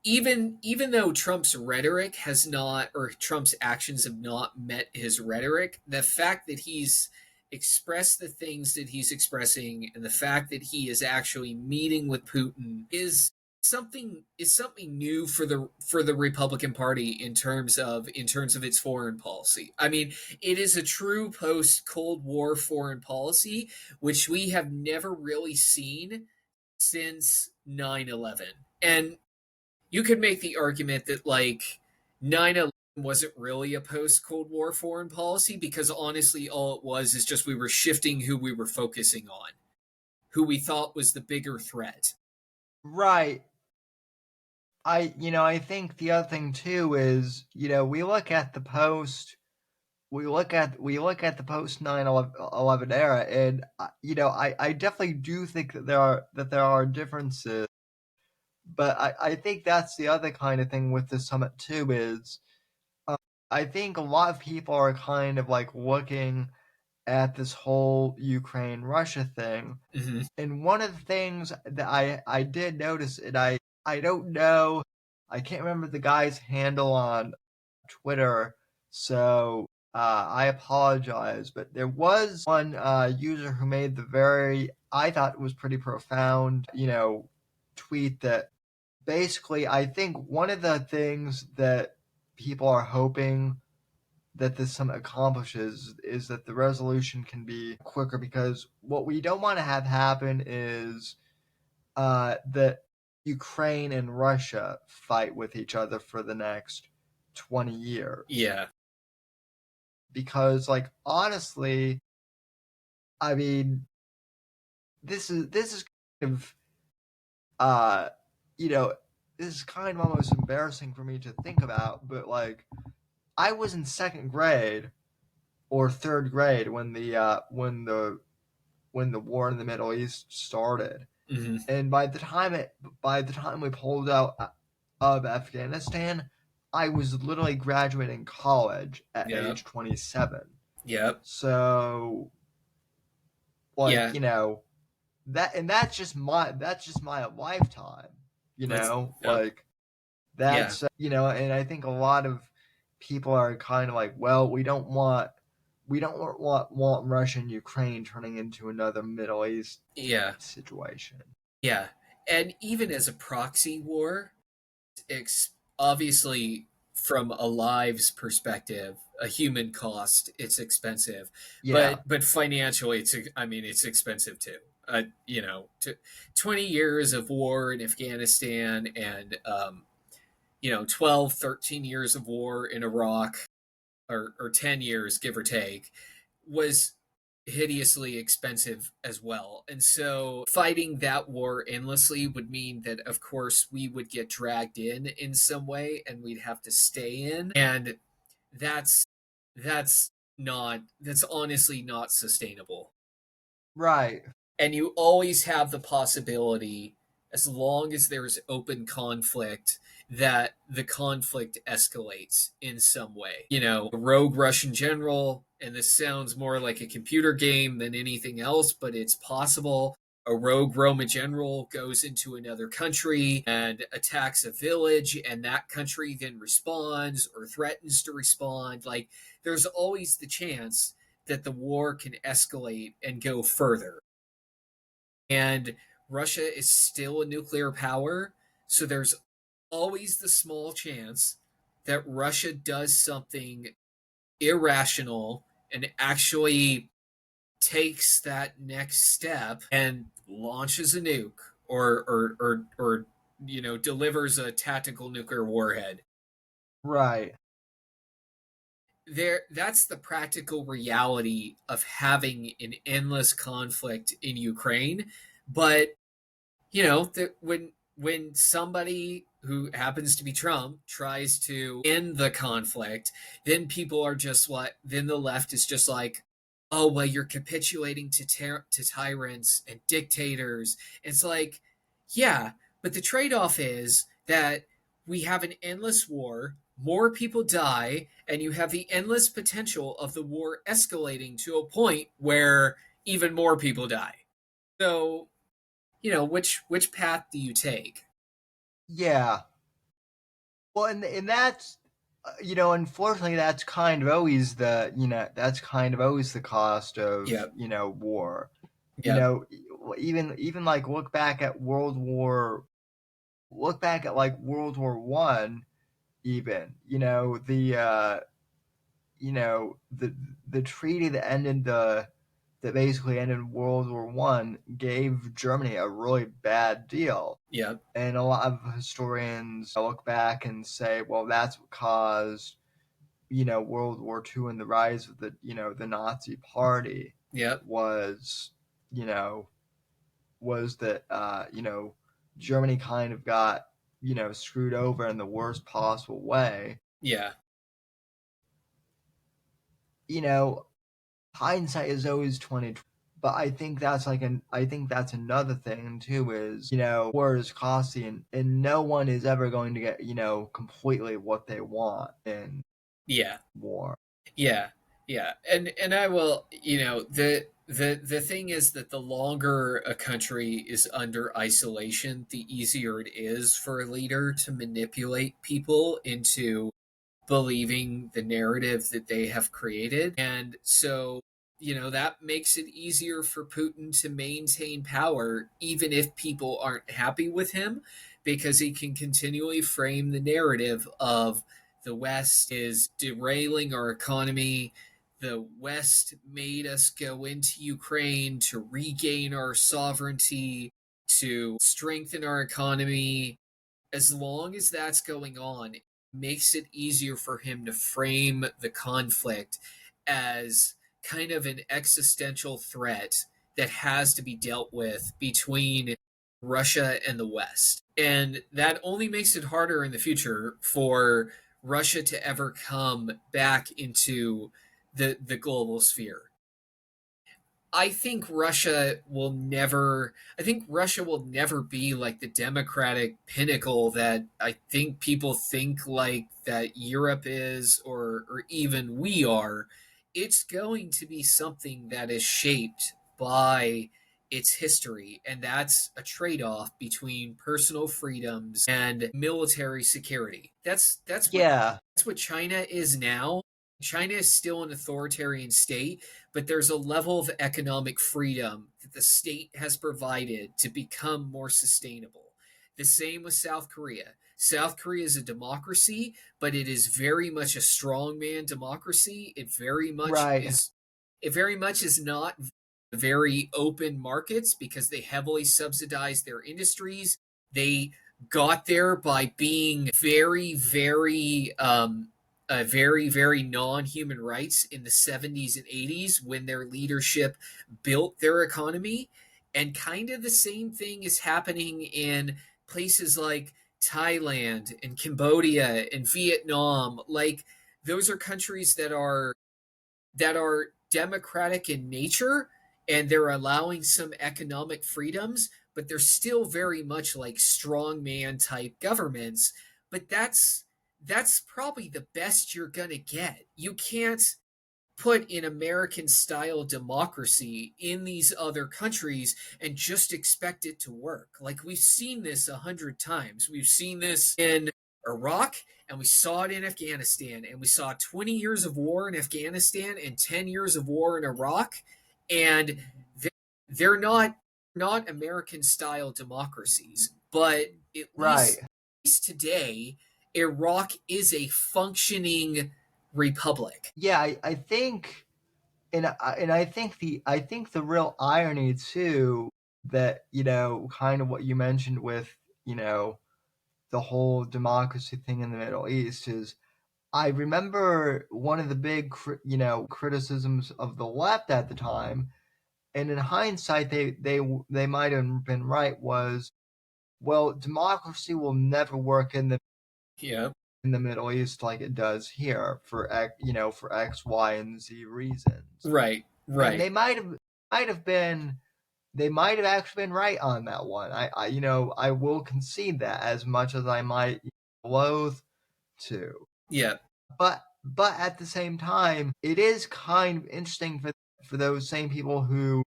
even though Trump's rhetoric has not, or Trump's actions have not met his rhetoric, the fact that he's expressed the things that he's expressing and the fact that he is actually meeting with Putin is something new for the Republican Party in terms of its foreign policy. I mean, it is a true post Cold War foreign policy, which we have never really seen since 9/11. And you could make the argument that, like, 9/11 wasn't really a post Cold War foreign policy, because honestly all it was is just we were shifting who we were focusing on, who we thought was the bigger threat. right. I think the other thing too is, we look at the post 9/11 era, and I definitely do think that there are differences, but I think that's the other kind of thing with the summit too is, I think a lot of people are kind of like looking at this whole Ukraine Russia thing. Mm-hmm. And one of the things that I did notice, and I don't know, I can't remember the guy's handle on Twitter, so I apologize, but there was one user who made I thought it was pretty profound, tweet that basically, I think one of the things that people are hoping that this summit accomplishes is that the resolution can be quicker, because what we don't want to have happen is that Ukraine and Russia fight with each other for the next 20 years. Yeah. Because, like, honestly, I mean, this is kind of this is kind of almost embarrassing for me to think about, but like, I was in second grade or third grade when the war in the Middle East started, Mm-hmm. and by the time we pulled out of Afghanistan, I was literally graduating college at Yep. age 27. Yep. So, like, Yeah. that's just my lifetime. Yep. Like, that's and I think a lot of people are kind of like, well, we don't want Russia and Ukraine turning into another Middle East Yeah. situation. Yeah. And even as a proxy war, obviously from a lives perspective, a human cost, it's expensive. Yeah. But financially, it's expensive too. 20 years of war in Afghanistan, and 12, 13 years of war in Iraq, or 10 years, give or take, was hideously expensive as well. And so fighting that war endlessly would mean that, of course, we would get dragged in some way, and we'd have to stay in. And that's honestly not sustainable. Right. And you always have the possibility, as long as there's open conflict, that the conflict escalates in some way. You know, a rogue Russian general, and this sounds more like a computer game than anything else, but it's possible. A rogue Roman general goes into another country and attacks a village, and that country then responds or threatens to respond. Like, there's always the chance that the war can escalate and go further. And Russia is still a nuclear power, so there's always the small chance that Russia does something irrational and actually takes that next step and launches a nuke or you know, delivers a tactical nuclear warhead. Right. That's the practical reality of having an endless conflict in Ukraine. But you know, when somebody who happens to be Trump tries to end the conflict, then people are just then the left is just like, oh well, you're capitulating to tyrants and dictators. It's like, yeah, but the trade-off is that we have an endless war, more people die, and you have the endless potential of the war escalating to a point where even more people die. So, you know, which path do you take? Yeah. Well, and that's, you know, unfortunately, that's kind of always the, you know, that's kind of always the cost of, Yep. you know, war. You Yep. know, even like look back at like World War One, even, you know, the treaty that basically ended World War One gave Germany a really bad deal. Yep. And a lot of historians look back and say, well, that's what caused, you know, World War II and the rise of the, you know, the Nazi Party. Yep. Was, you know, was that, you know, Germany kind of got, you know, screwed over in the worst possible way. Yeah. You know, hindsight is always 2020. But I think that's another thing too, is, you know, war is costly, and no one is ever going to get, you know, completely what they want in Yeah. war. Yeah. Yeah. And I will, you know, the thing is that the longer a country is under isolation, the easier it is for a leader to manipulate people into believing the narrative that they have created. And so, you know, that makes it easier for Putin to maintain power, even if people aren't happy with him, because he can continually frame the narrative of the West is derailing our economy. The West made us go into Ukraine to regain our sovereignty, to strengthen our economy. As long as that's going on, it makes it easier for him to frame the conflict as kind of an existential threat that has to be dealt with between Russia and the West. And that only makes it harder in the future for Russia to ever come back into the global sphere. I think Russia will never be like the democratic pinnacle that I think people think like that Europe is, or even we are. It's going to be something that is shaped by its history, and that's a trade-off between personal freedoms and military security. Yeah. That's what China is now. China is still an authoritarian state, but there's a level of economic freedom that the state has provided to become more sustainable. The same with South Korea. South Korea is a democracy, but it is very much a strongman democracy. Right. It very much is not very open markets because they heavily subsidize their industries. They got there by being very non-human rights in the 70s and 80s when their leadership built their economy. And kind of the same thing is happening in places like Thailand and Cambodia and Vietnam. Like, those are countries that are democratic in nature, and they're allowing some economic freedoms, but they're still very much like strongman type governments. But that's probably the best you're going to get. You can't put an American style democracy in these other countries and just expect it to work. Like, we've seen this 100 times. We've seen this in Iraq, and we saw it in Afghanistan, and we saw 20 years of war in Afghanistan and 10 years of war in Iraq, and they're not American style democracies. But at Right. least today, Iraq is a functioning republic. Yeah, I think, and I think the real irony too, that, kind of what you mentioned with, the whole democracy thing in the Middle East is, I remember one of the big criticisms of the left at the time, and in hindsight they might have been right, was, well, democracy will never work in the Middle East like it does here for X, Y, and Z reasons. Right. And they might have actually been right on that one. I will concede that, as much as I might loathe to. Yeah. But at the same time, it is kind of interesting for those same people who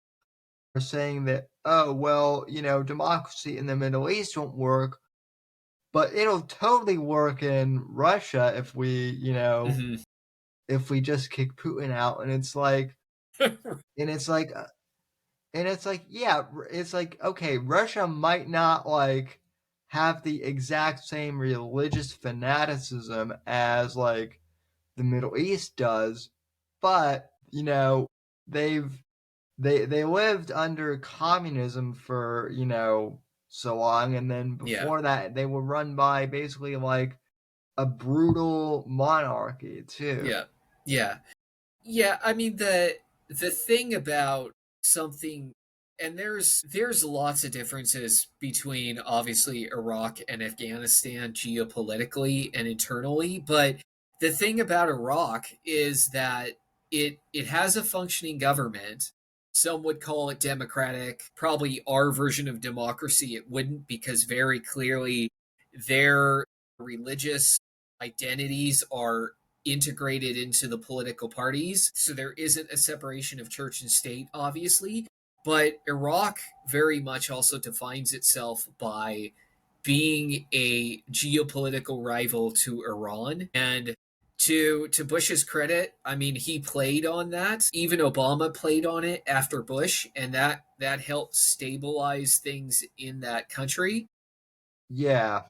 are saying that, oh, well, democracy in the Middle East won't work, but it'll totally work in Russia if we, if we just kick Putin out. And it's like, yeah, it's like, okay, Russia might not like have the exact same religious fanaticism as like the Middle East does, but they lived under communism for so long, and then before that they were run by basically like a brutal monarchy too. Yeah. I mean, the thing about something, and there's lots of differences between obviously Iraq and Afghanistan geopolitically and internally, but the thing about Iraq is that it has a functioning government. Some would call it democratic. Probably our version of democracy, it wouldn't, because very clearly their religious identities are integrated into the political parties. So there isn't a separation of church and state, obviously. But Iraq very much also defines itself by being a geopolitical rival to Iran. And to Bush's credit, I mean, he played on that. Even Obama played on it after Bush, and that helped stabilize things in that country. Yeah.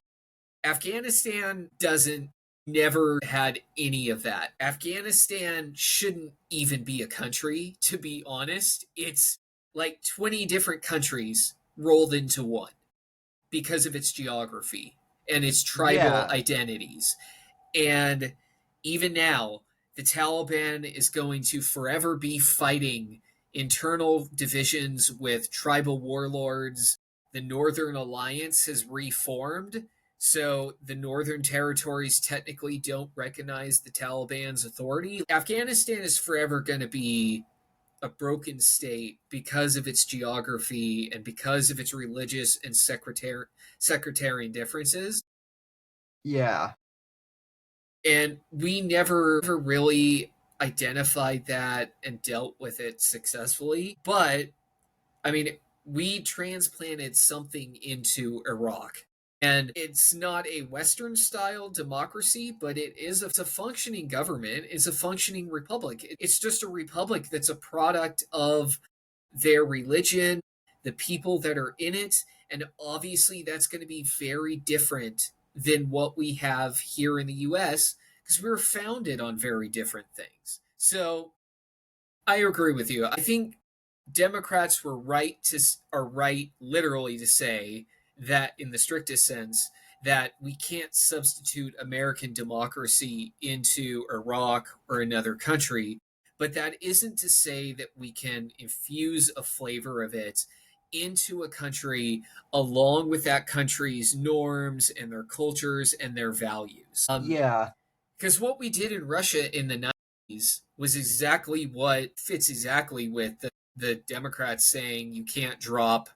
Afghanistan never had any of that. Afghanistan shouldn't even be a country, to be honest. It's like 20 different countries rolled into one because of its geography and its tribal identities. And even now, the Taliban is going to forever be fighting internal divisions with tribal warlords. The Northern Alliance has reformed, so the Northern Territories technically don't recognize the Taliban's authority. Afghanistan is forever going to be a broken state because of its geography and because of its religious and sectarian differences. Yeah. And we never really identified that and dealt with it successfulul. But, I mean, we transplanted something into Iraq. And it's not a Western-style democracy, but it's a functioning government. It's a functioning republic. It's just a republic that's a product of their religion, the people that are in it, and obviously that's going to be very different than what we have here in the US, because we were founded on very different things. So I agree with you. I think Democrats are right literally to say that, in the strictest sense, that we can't substitute American democracy into Iraq or another country. But that isn't to say that we can infuse a flavor of it into a country along with that country's norms and their cultures and their values. Because what we did in Russia in the 90s was exactly what fits exactly with the Democrats saying you can't drop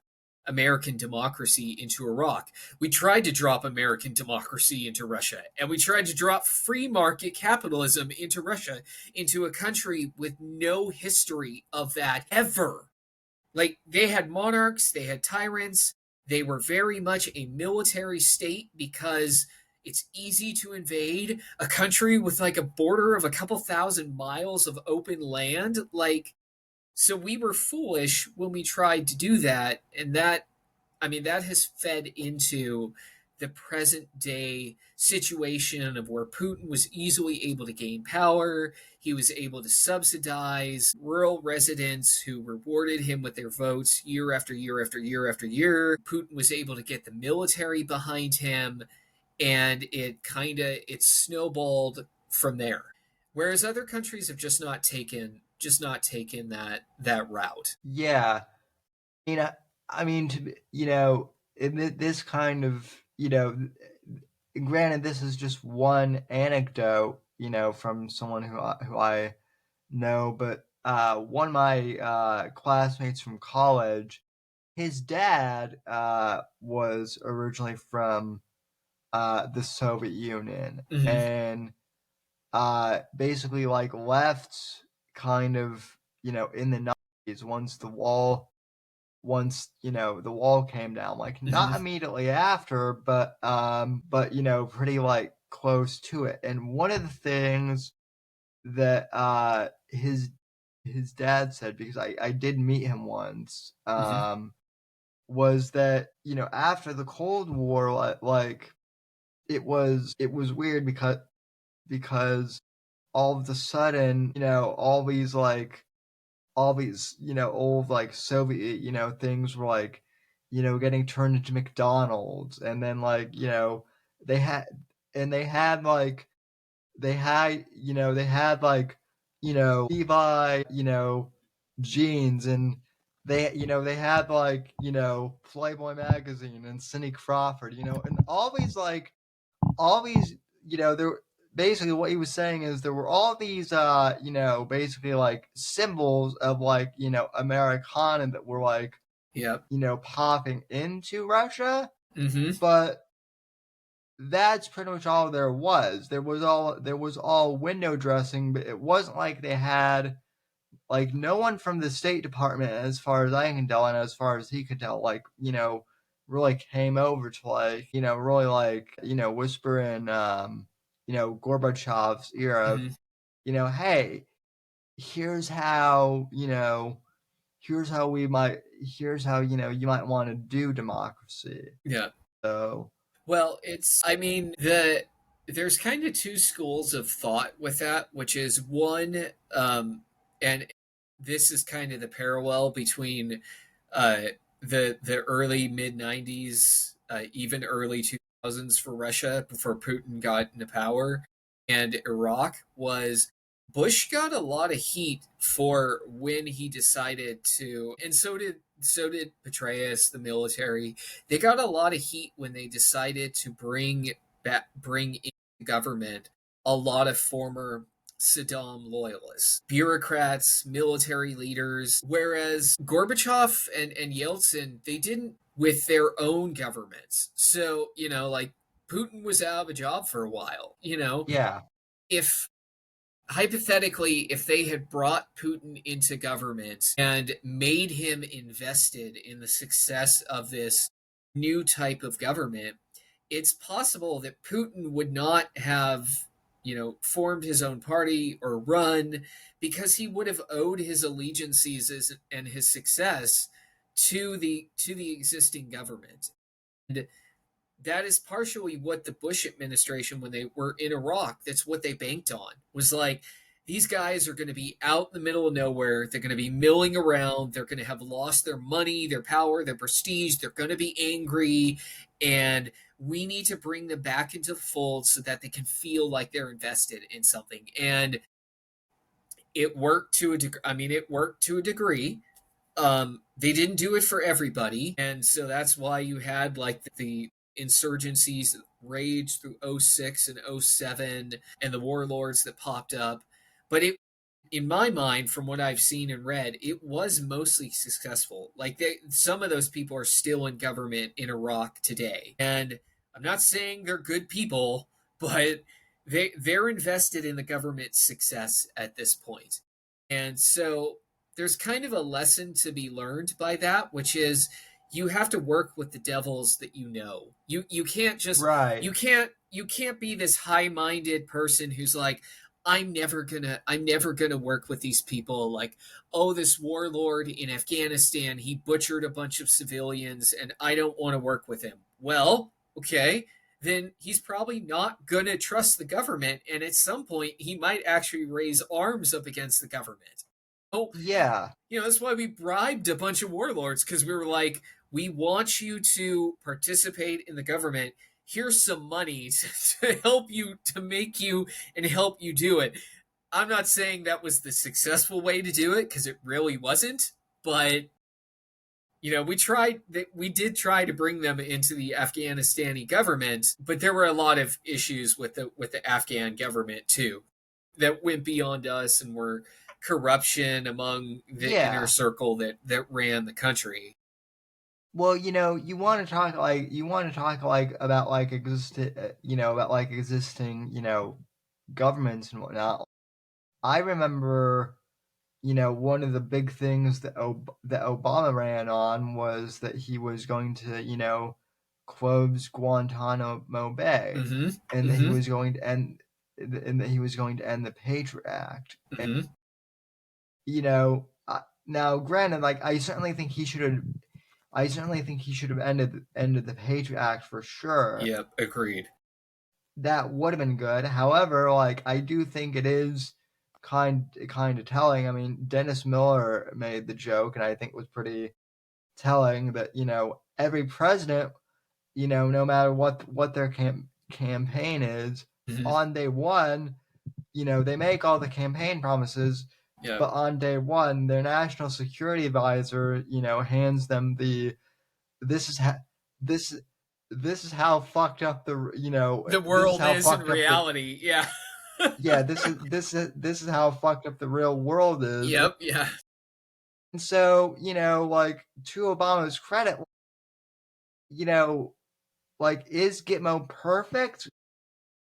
American democracy into Iraq. We tried to drop American democracy into Russia, and we tried to drop free market capitalism into Russia, into a country with no history of that ever. Like, they had monarchs, they had tyrants, they were very much a military state because it's easy to invade a country with like a border of a couple thousand miles of open land. Like, so we were foolish when we tried to do that, and that, I mean, that has fed into the present day situation of where Putin was easily able to gain power. He was able to subsidize rural residents who rewarded him with their votes year after year after year after year. Putin was able to get the military behind him, and it snowballed from there. Whereas other countries have just not taken that route. Yeah. I mean, in this kind of, granted, this is just one anecdote, from someone who I know, but one of my classmates from college, his dad was originally from the Soviet Union, Mhm. and basically like left kind of, in the 90s once the wall came down, like not Mhm. immediately after, but pretty like close to it. And one of the things that his dad said, because I did meet him once, Mhm. was that, after the Cold War, like it was weird because all of a sudden, all these, old like Soviet, things were like, getting turned into McDonald's, and then like, they had they had like they had like, Levi, jeans, and they had like, Playboy magazine and Cindy Crawford, and all these, there basically what he was saying is there were all these basically like symbols of like, Americana that were like, Yep. popping into Russia, Mhm. but that's pretty much all there was. There was all window dressing, but it wasn't like they had, like, no one from the State Department, as far as I can tell, and as far as he could tell, like, really came over to like, really like, whisper in, Gorbachev's ear of, Mhm. hey, here's how, here's how we might, here's how, you might want to do democracy. Yeah. So, Well, there's kind of two schools of thought with that, which is one, and this is kind of the parallel between uh, the early mid '90s, even early 2000s for Russia before Putin got into power, and Iraq was Bush got a lot of heat for when he decided to, and so did Petraeus, the military. They got a lot of heat when they decided to bring in the government a lot of former Saddam loyalists, bureaucrats, military leaders, whereas Gorbachev and Yeltsin, they didn't with their own governments. So, like Putin was out of a job for a while, yeah. if hypothetically, if they had brought Putin into government and made him invested in the success of this new type of government, it's possible that Putin would not have, formed his own party or run, because he would have owed his allegiances and his success to the existing government. And that is partially what the Bush administration, when they were in Iraq, that's what they banked on, was like, these guys are going to be out in the middle of nowhere. They're going to be milling around. They're going to have lost their money, their power, their prestige. They're going to be angry. And we need to bring them back into the fold so that they can feel like they're invested in something. And it worked to a degree. I mean, it worked to a degree. They didn't do it for everybody, and so that's why you had like the insurgencies that raged through '06 and '07, and the warlords that popped up. But in my mind, from what I've seen and read, it was mostly successful. Like some of those people are still in government in Iraq today. And I'm not saying they're good people, but they're invested in the government's success at this point. And so there's kind of a lesson to be learned by that, which is you have to work with the devils that you know. You can't just Right. you can't be this high-minded person who's like, I'm never gonna work with these people. Like, oh, this warlord in Afghanistan, he butchered a bunch of civilians and I don't want to work with him. Well, okay, then he's probably not gonna trust the government, and at some point he might actually raise arms up against the government. Oh, Yeah. that's why we bribed a bunch of warlords, because we were like, we want you to participate in the government. Here's some money to help you, to make you and help you do it. I'm not saying that was the successful way to do it, because it really wasn't. But we did try to bring them into the Afghanistani government, but there were a lot of issues with the Afghan government too that went beyond us and were corruption among the inner circle that ran the country. Well, you want to talk about like existing governments and whatnot. I remember, one of the big things that Obama ran on was that he was going to, close Guantanamo Bay, Mm-hmm. and that Mm-hmm. he was going to end the Patriot Act. Mm-hmm. And, now, granted, like I certainly think he should have ended the Patriot Act for sure. Yep, agreed. That would have been good. However, like I do think it is kind of telling. I mean, Dennis Miller made the joke, and I think it was pretty telling that every president, no matter what their campaign is, Mm-hmm. on day one, they make all the campaign promises. Yep. But on day one, their national security advisor, hands them this is how fucked up the world is in reality. Yeah. Yeah, this is how fucked up the real world is. Yep. Yeah. And so, like to Obama's credit, like is Gitmo perfect?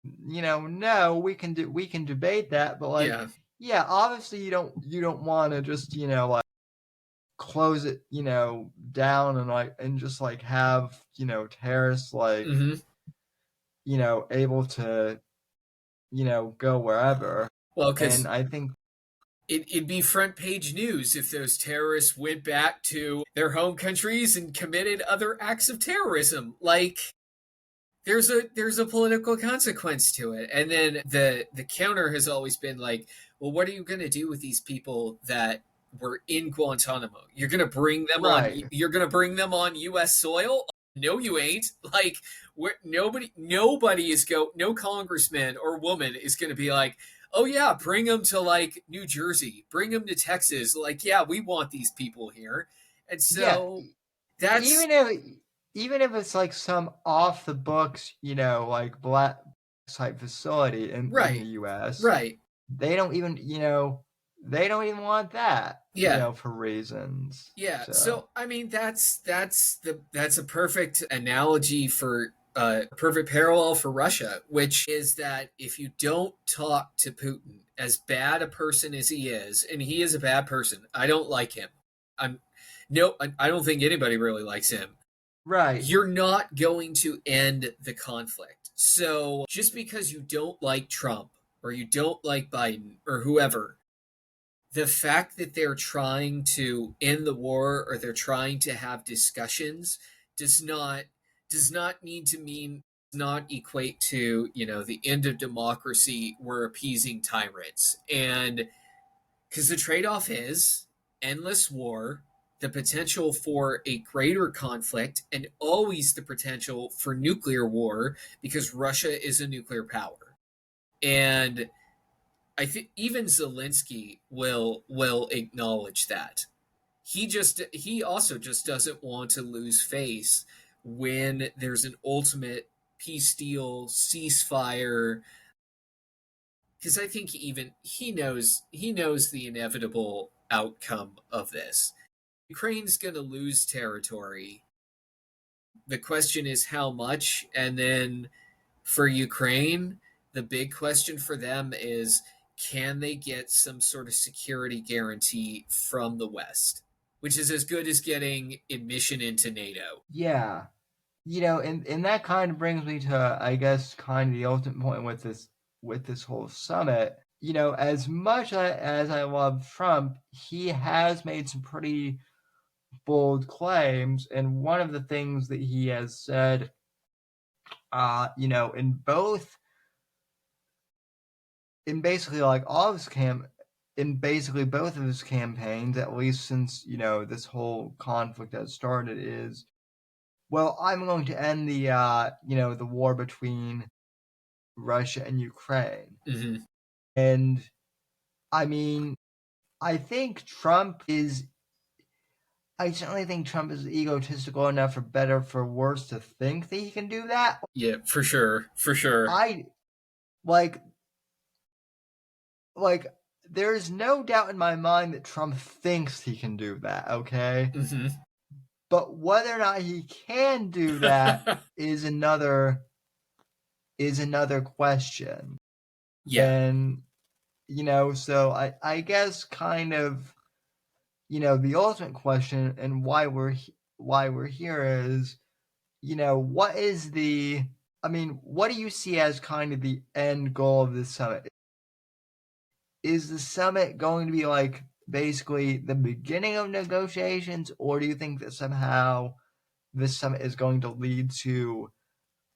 No, we can debate that, but like yeah, obviously you don't want to just like close it down and just like have terrorists like mm-hmm. Able to go wherever. Well, because I think it'd be front page news if those terrorists went back to their home countries and committed other acts of terrorism. Like there's a political consequence to it. And then the counter has always been like, well, what are you going to do with these people that were in Guantanamo? You're going to bring them on. You're going to bring them on U.S. soil? No, you ain't. Like, nobody is no congressman or woman is going to be like, oh yeah, bring them to like New Jersey, bring them to Texas. Like, yeah, we want these people here. And so that's even if it's like some off the books, like black site facility in the U.S. Right. They don't even want that. For reasons. Yeah. So I mean, that's a perfect analogy for perfect parallel for Russia, which is that if you don't talk to Putin, as bad a person as he is, and he is a bad person, I don't like him. I don't think anybody really likes him. Right. You're not going to end the conflict. So just because you don't like Trump or you don't like Biden or whoever, the fact that they're trying to end the war or they're trying to have discussions does not need to mean, not equate to the end of democracy. We're appeasing tyrants, and because the trade-off is endless war, the potential for a greater conflict, and always the potential for nuclear war because Russia is a nuclear power. And I think even Zelensky will acknowledge that. He also just doesn't want to lose face when there's an ultimate peace deal, ceasefire, because I think even he knows the inevitable outcome of this. Ukraine's going to lose territory. The question is how much, and then for Ukraine, the big question for them is can they get some sort of security guarantee from the West, which is as good as getting admission into NATO. Yeah. And that kind of brings me to, I guess, kind of the ultimate point with this whole summit. As much as I love Trump, he has made some pretty bold claims, and one of the things that he has said, in basically like all of his in basically both of his campaigns, at least since this whole conflict has started, is, well, I'm going to end the war between Russia and Ukraine. Mm-hmm. And I mean, I certainly think Trump is egotistical enough, for better or for worse, to think that he can do that. Yeah, for sure. I like there's no doubt in my mind that Trump thinks he can do that, okay? Mm-hmm. But whether or not he can do that is another question. Yeah. And so I guess kind of the ultimate question, and why we're here, is what do you see as kind of the end goal of this summit? Is the summit going to be like basically the beginning of negotiations, or do you think that somehow this summit is going to lead to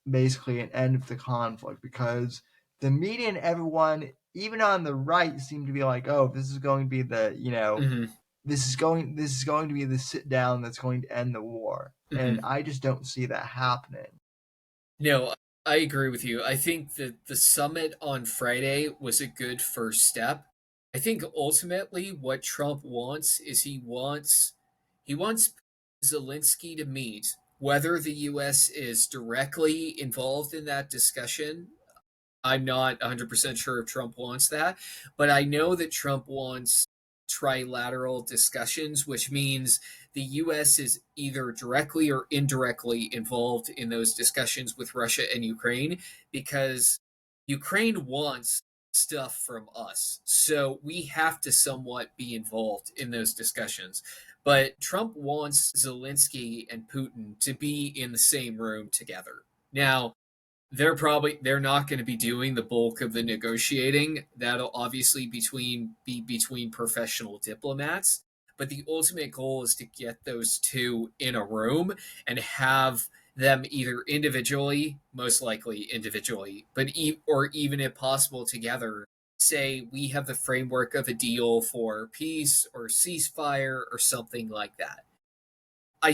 basically an end of the conflict? Because the media and everyone, even on the right, seem to be like, oh, this is going to be the Mm-hmm. this is going to be the sit down that's going to end the war. Mm-hmm. And I just don't see that happening. No, I agree with you. I think that the summit on Friday was a good first step. I think ultimately what Trump wants is he wants Zelensky to meet. Whether the US is directly involved in that discussion, I'm not 100% sure if Trump wants that, but I know that Trump wants trilateral discussions, which means the US is either directly or indirectly involved in those discussions with Russia and Ukraine, because Ukraine wants stuff from us. So we have to somewhat be involved in those discussions. But Trump wants Zelensky and Putin to be in the same room together. Now, they're not going to be doing the bulk of the negotiating. That'll obviously be between professional diplomats, but the ultimate goal is to get those two in a room and have them either individually, most likely individually, or even if possible together, say we have the framework of a deal for peace or ceasefire or something like that. I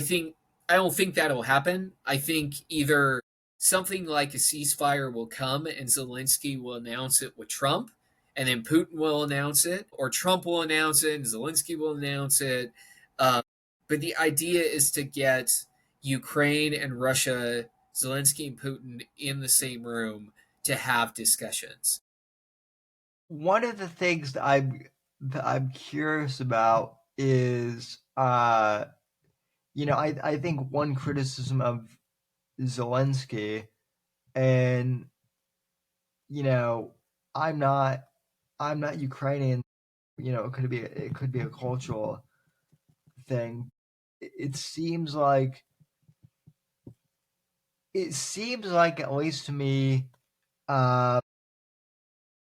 don't think that'll happen. I think either something like a ceasefire will come and Zelensky will announce it with Trump, and then Putin will announce it, or Trump will announce it and Zelensky will announce it. But the idea is to get Ukraine and Russia, Zelensky and Putin in the same room to have discussions. One of the things that I'm curious about is, I think one criticism of Zelensky, and I'm not Ukrainian. It could be a cultural thing. It seems like at least to me,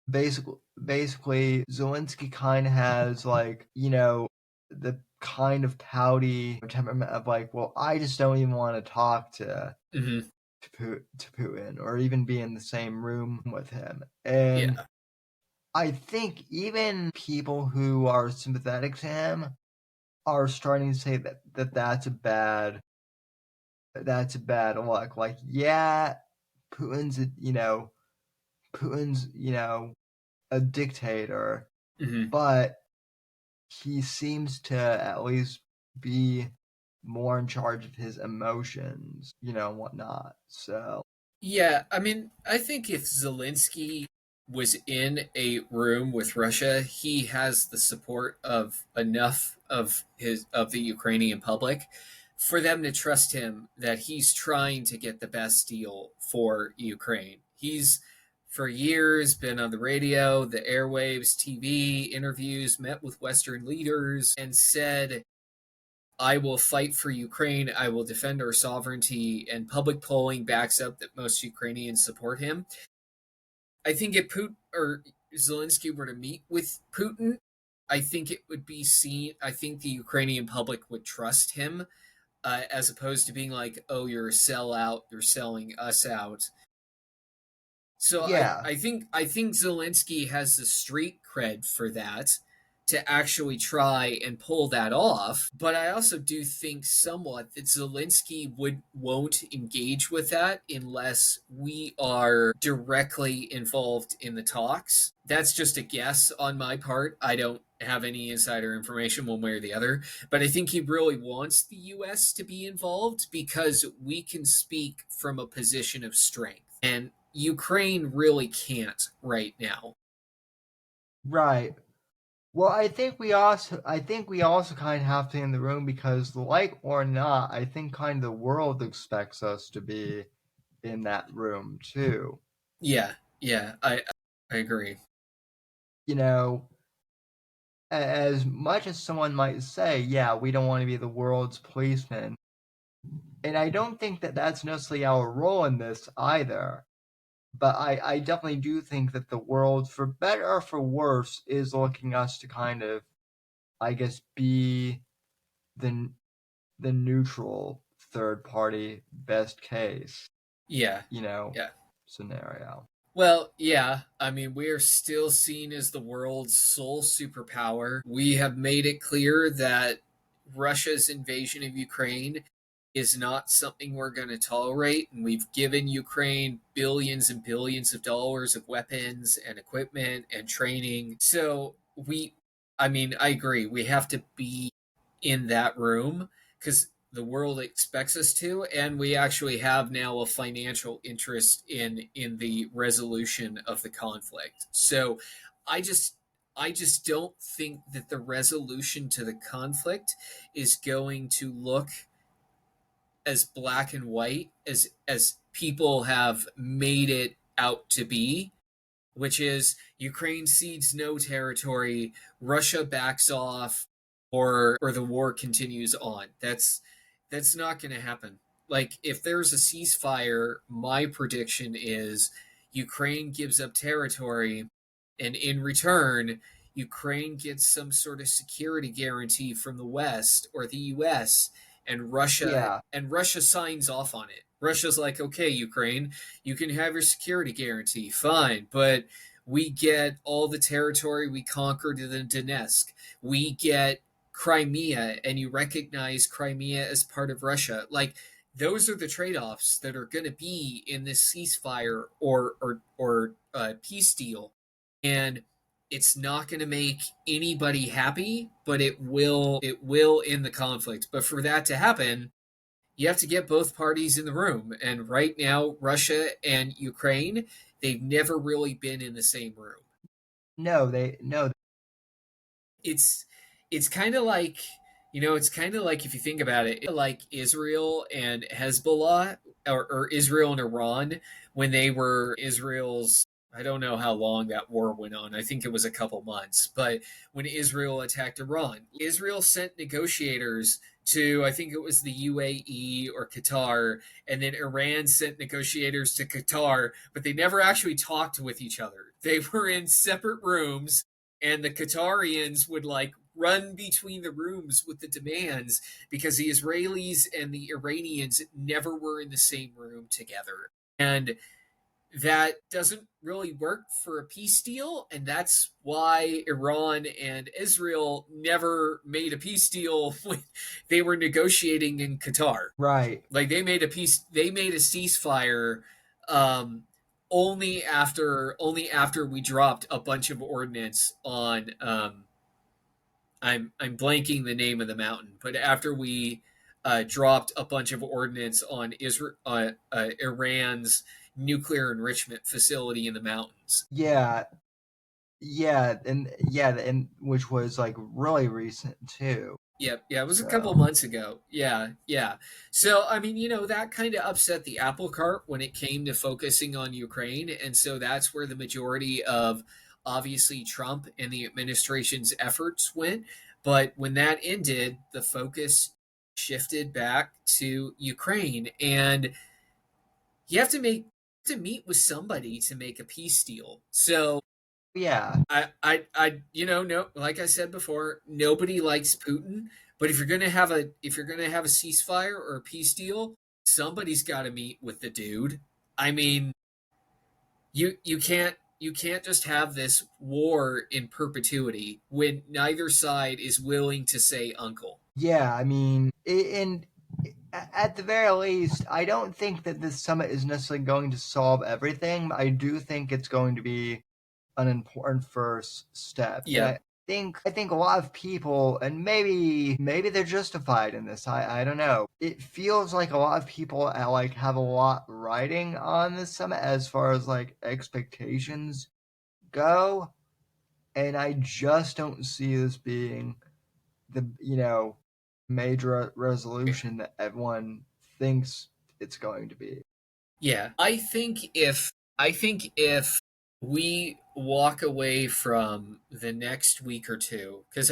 basically Zelensky kind of has the kind of pouty temperament of like, well, I just don't even want to talk to Mm-hmm. to Putin or even be in the same room with him. And Yeah. I think even people who are sympathetic to him are starting to say that's a bad look. Like, yeah, Putin's a dictator, Mm-hmm. but he seems to at least be more in charge of his emotions, and whatnot. So Yeah, I mean, I think if Zelensky was in a room with Russia, he has the support of enough of the Ukrainian public for them to trust him that he's trying to get the best deal for Ukraine. He's for years been on the radio, the airwaves, TV, interviews, met with Western leaders, and said, I will fight for Ukraine. I will defend our sovereignty. And public polling backs up that most Ukrainians support him. I think if Putin or Zelensky were to meet with Putin, I think it would be seen. I think the Ukrainian public would trust him, as opposed to being like, "Oh, you're a sellout. You're selling us out." So Yeah. I think Zelensky has the street cred for that to actually try and pull that off. But I also do think somewhat that Zelensky won't engage with that unless we are directly involved in the talks. That's just a guess on my part. I don't have any insider information one way or the other, but I think he really wants the US to be involved because we can speak from a position of strength. And Ukraine really can't right now. Right. Well, I think we also kind of have to be in the room because, like or not, I think kind of the world expects us to be in that room too. Yeah, I agree. You know, as much as someone might say, yeah, we don't want to be the world's policeman, and I don't think that that's necessarily our role in this either. But I definitely do think that the world, for better or for worse, is looking us to kind of, I guess, be the neutral third party best case, Yeah, yeah, yeah. scenario. Well, yeah, I mean, we are still seen as the world's sole superpower. We have made it clear that Russia's invasion of Ukraine is not something we're going to tolerate. And we've given Ukraine billions and billions of dollars of weapons and equipment and training. So I agree. We have to be in that room because the world expects us to, and we actually have now a financial interest in the resolution of the conflict. So I just don't think that the resolution to the conflict is going to look as black and white as people have made it out to be, which is Ukraine cedes no territory, Russia backs off, or the war continues on. That's not going to happen. Like if there's a ceasefire, my prediction is Ukraine gives up territory, and in return, Ukraine gets some sort of security guarantee from the West or the US, and Russia signs off on it. Russia's like, okay, Ukraine, you can have your security guarantee, fine, but we get all the territory we conquered in the Donetsk. We get Crimea, and you recognize Crimea as part of Russia. Like those are the trade-offs that are going to be in this ceasefire or peace deal, and it's not going to make anybody happy, but it will end the conflict. But for that to happen, you have to get both parties in the room. And right now, Russia and Ukraine, they've never really been in the same room. No. It's kind of like, it's kind of like, if you think about it, like Israel and Hezbollah, or Israel and Iran, when they were Israel's, I don't know how long that war went on. I think it was a couple months. But when Israel attacked Iran, Israel sent negotiators to, I think it was the UAE or Qatar, and then Iran sent negotiators to Qatar, but they never actually talked with each other. They were in separate rooms, and the Qatarians would like run between the rooms with the demands because the Israelis and the Iranians never were in the same room together. And that doesn't really work for a peace deal, and that's why Iran and Israel never made a peace deal when they were negotiating in Qatar. Right. Like they made a ceasefire only after we dropped a bunch of ordnance on I'm blanking the name of the mountain, but after we dropped a bunch of ordnance on Iran's nuclear enrichment facility in the mountains. Yeah, and which was like really recent too. Yep. Yeah, it was a couple So months ago. Yeah, yeah. So, I mean, that kind of upset the apple cart when it came to focusing on Ukraine. And so that's where the majority of obviously Trump and the administration's efforts went. But when that ended, the focus shifted back to Ukraine. And you have to meet with somebody to make a peace deal. So yeah, no, like I said before, nobody likes Putin. But if you're gonna have a ceasefire or a peace deal, somebody's got to meet with the dude. I mean, you can't just have this war in perpetuity when neither side is willing to say uncle. yeah. I mean, and at the very least, I don't think that this summit is necessarily going to solve everything. I do think it's going to be an important first step. And Yep. I think a lot of people, and maybe they're justified in this. I don't know. It feels like a lot of people like have a lot riding on this summit as far as like expectations go, and I just don't see this being the major resolution that everyone thinks it's going to be. Yeah, I think if we walk away from the next week or two, because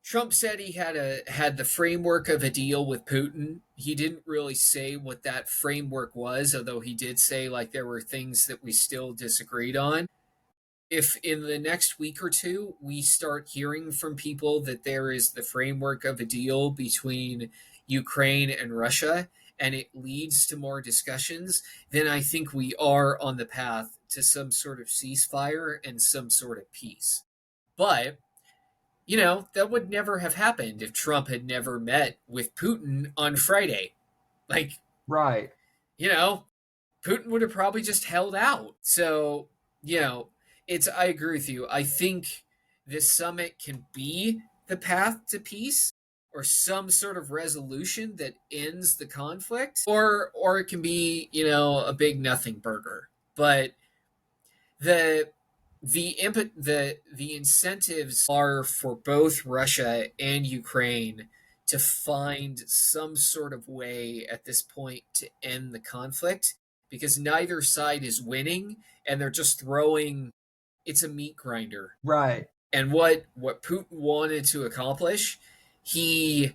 Trump said he had the framework of a deal with Putin. He didn't really say what that framework was, although he did say like there were things that we still disagreed on. If in the next week or two we start hearing from people that there is the framework of a deal between Ukraine and Russia and it leads to more discussions, then I think we are on the path to some sort of ceasefire and some sort of peace. But, that would never have happened if Trump had never met with Putin on Friday. Like, Right. you know, Putin would have probably just held out. So, I agree with you. I think this summit can be the path to peace or some sort of resolution that ends the conflict, or it can be, a big nothing burger. But the the incentives are for both Russia and Ukraine to find some sort of way at this point to end the conflict because neither side is winning and they're just throwing it's a meat grinder. Right. And what Putin wanted to accomplish, he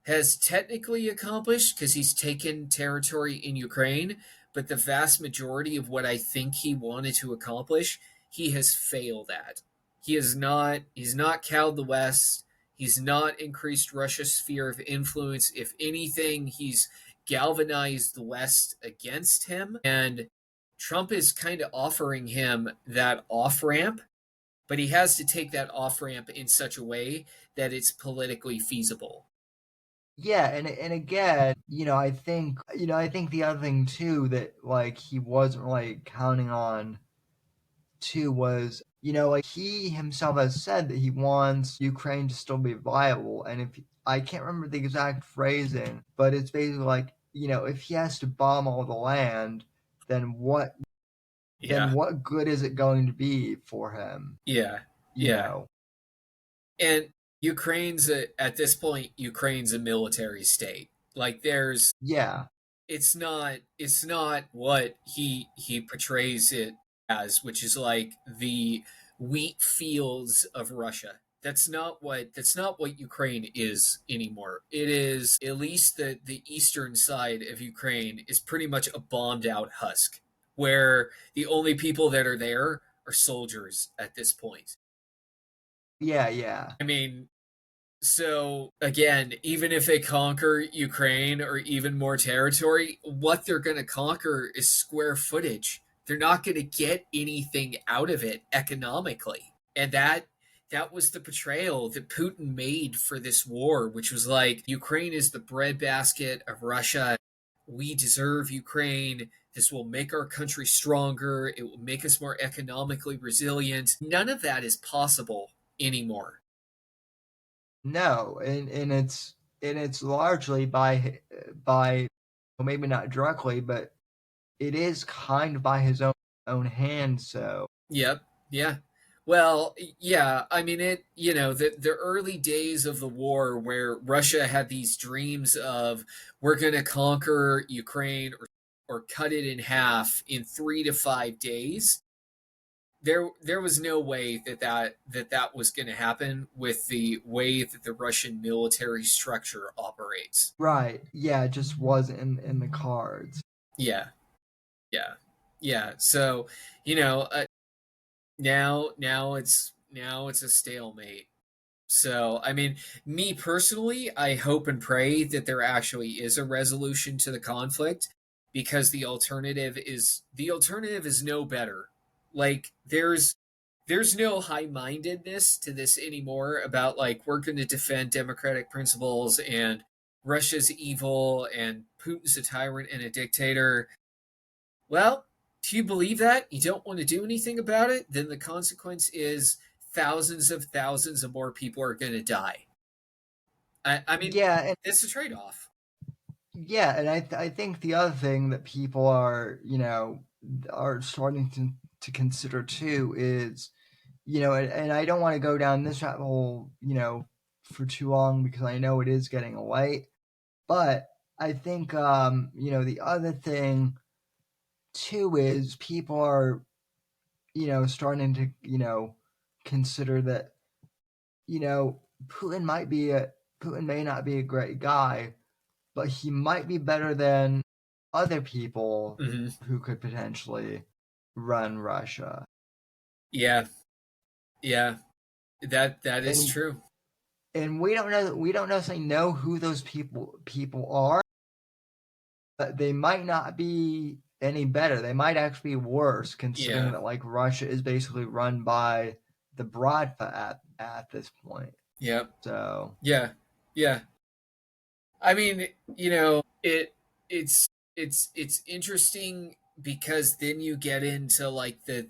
has technically accomplished because he's taken territory in Ukraine, but the vast majority of what I think he wanted to accomplish, he has failed at. He's not cowed the West. He's not increased Russia's sphere of influence. If anything, he's galvanized the West against him. And Trump is kind of offering him that off ramp, but he has to take that off ramp in such a way that it's politically feasible. Yeah, and again, I think the other thing too that like he wasn't like counting on too was, like he himself has said that he wants Ukraine to still be viable, and if I can't remember the exact phrasing, but it's basically like, if he has to bomb all the land, then what good is it going to be for him? Yeah. You Yeah. know. And at this point, Ukraine's a military state. Like Yeah. it's not what he portrays it as, which is like the wheat fields of Russia. That's not what Ukraine is anymore. It is at least the eastern side of Ukraine is pretty much a bombed out husk where the only people that are there are soldiers at this point. Yeah, yeah. I mean, so again, even if they conquer Ukraine or even more territory, what they're going to conquer is square footage. They're not going to get anything out of it economically. And that was the portrayal that Putin made for this war, which was like Ukraine is the breadbasket of Russia. We deserve Ukraine. This will make our country stronger. It will make us more economically resilient. None of that is possible anymore. No, and it's largely by well, maybe not directly, but it is kind of by his own hand. So Yep. Yeah. Well, yeah. I mean, the early days of the war where Russia had these dreams of we're going to conquer Ukraine or cut it in half in 3 to 5 days. There was no way that was going to happen with the way that the Russian military structure operates. right, yeah, it just wasn't in the cards. Yeah. Yeah. Yeah. So, you know, now it's a stalemate. So, I mean, me personally, I hope and pray that there actually is a resolution to the conflict, because the alternative is no better. Like there's no high-mindedness to this anymore about like we're going to defend democratic principles and Russia's evil and Putin's a tyrant and a dictator. Well, if you believe that, you don't want to do anything about it, then the consequence is thousands of more people are going to die. I mean, Yeah, and it's a trade off. yeah, and I think the other thing that people are are starting to consider too is and I don't want to go down this rabbit hole for too long because I know it is getting late, but I think the other thing too is people are starting to consider that you know Putin might be a Putin may not be a great guy, but he might be better than other people Hmm. who could potentially run Russia. Yeah, yeah, that is And true. we don't necessarily know who those people are, but they might not be any better. They might actually be worse, considering Yeah, that like Russia is basically run by the Brodfa at this point. yeah, So yeah, yeah. I mean, it's it's interesting because then you get into like the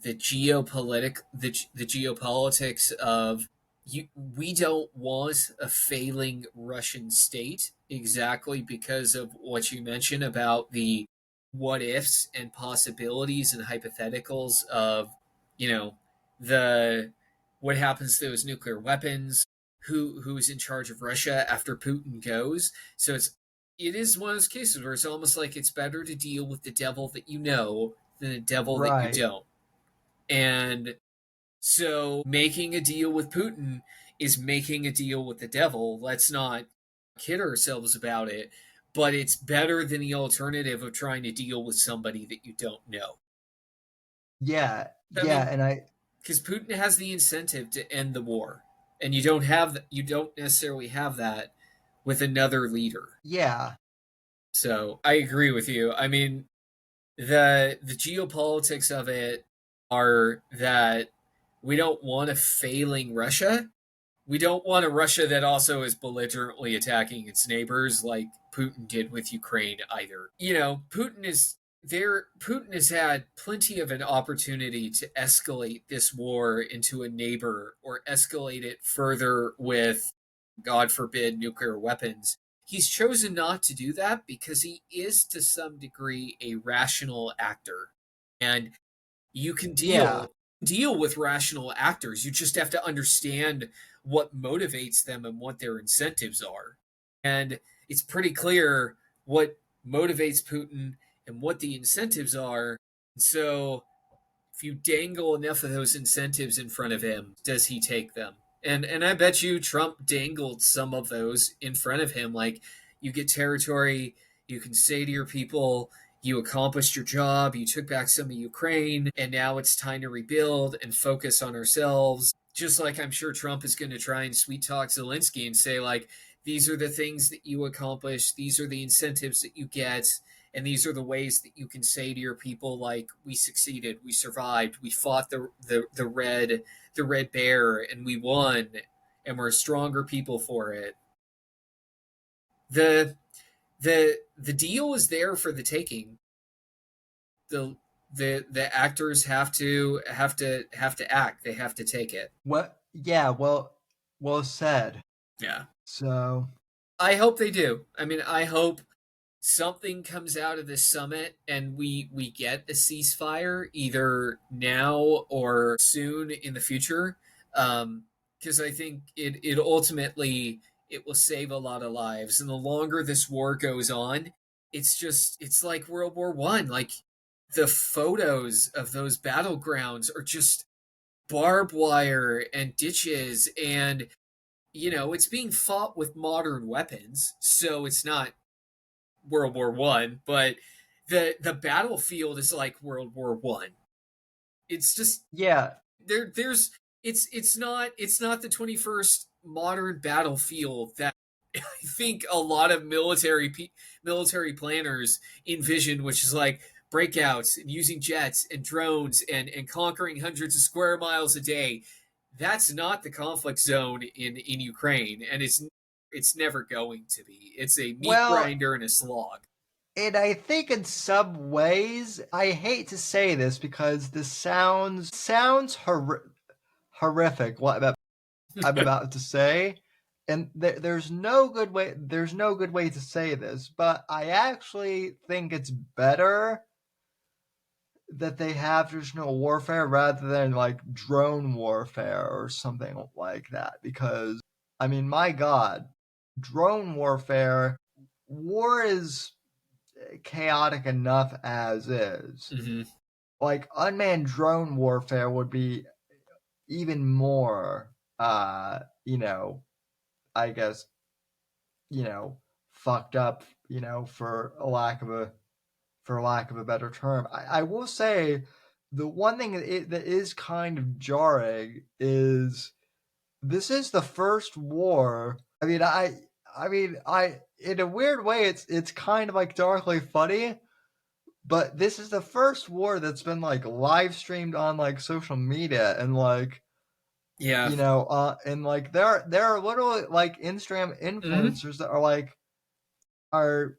geopolitics of we don't want a failing Russian state, exactly because of what you mentioned about the what ifs and possibilities and hypotheticals of you know the what happens to those nuclear weapons, who's in charge of Russia after Putin goes. So it is one of those cases where it's almost like it's better to deal with the devil that you know than the devil that you right, don't. And so making a deal with Putin is making a deal with the devil. Let's not kid ourselves about it. But it's better than the alternative of trying to deal with somebody that you don't know. yeah, I mean, yeah, and I because Putin has the incentive to end the war, and you don't necessarily have that with another leader. yeah, So I agree with you. I mean, the geopolitics of it are that we don't want a failing Russia. We don't want a Russia that also is belligerently attacking its neighbors like Putin did with Ukraine either. Putin has had plenty of an opportunity to escalate this war into a neighbor or escalate it further with, God forbid, nuclear weapons. He's chosen not to do that because he is to some degree a rational actor. And you can yeah, deal with rational actors. You just have to understand what motivates them and what their incentives are. And it's pretty clear what motivates Putin and what the incentives are. So if you dangle enough of those incentives in front of him, does he take them? And I bet you Trump dangled some of those in front of him. Like, you get territory, you can say to your people, you accomplished your job, you took back some of Ukraine, and now it's time to rebuild and focus on ourselves. Just like I'm sure Trump is going to try and sweet talk Zelensky and say, like, these are the things that you accomplish, these are the incentives that you get, and these are the ways that you can say to your people, like, we succeeded, we survived, we fought the red bear and we won, and we're stronger people for it. The the the deal is there for the taking. The actors have to act. They have to take it. what yeah, well said. Yeah, So I hope they do. I mean, I hope something comes out of this summit and we get a ceasefire either now or soon in the future, because I think it ultimately it will save a lot of lives. And the longer this war goes on, it's like World War I. Like the photos of those battlegrounds are just barbed wire and ditches, and it's being fought with modern weapons, so it's not World War I, but the battlefield is like World War I. It's just Yeah. there's it's not the 21st modern battlefield that I think a lot of military planners envision, which is like breakouts and using jets and drones and conquering hundreds of square miles a day. That's not the conflict zone in Ukraine, and it's never going to be. It's a meat Well, grinder and a slog. and I think in some ways, I hate to say this because this sounds horrific. What I'm about to say, and there's no good way. There's no good way to say this, but I actually think it's better that they have traditional warfare rather than like drone warfare or something like that. Because I mean, my God, drone warfare, war is chaotic enough as is. Mm-hmm. Like unmanned drone warfare would be even more, I guess, fucked up, for lack of a better term. I will say the one thing that is kind of jarring is this is the first war. I mean, in a weird way, it's kind of like darkly funny, but this is the first war that's been like live streamed on like social media and like Yeah. and like there are literally like Instagram influencers that are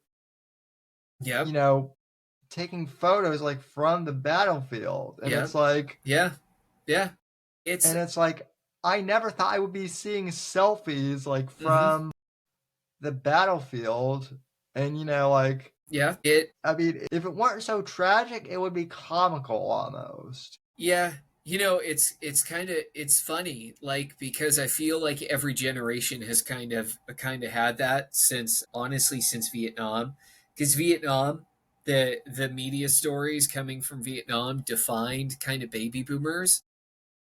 Yep. taking photos like from the battlefield, and Yep. it's like Yeah. Yeah. It's and it's like I never thought I would be seeing selfies like mhm. from the battlefield, and like Yeah. I mean, if it weren't so tragic, it would be comical almost. Yeah. It's funny, like, because I feel like every generation has kind of had that since Vietnam, because Vietnam, the media stories coming from Vietnam defined kind of baby boomers.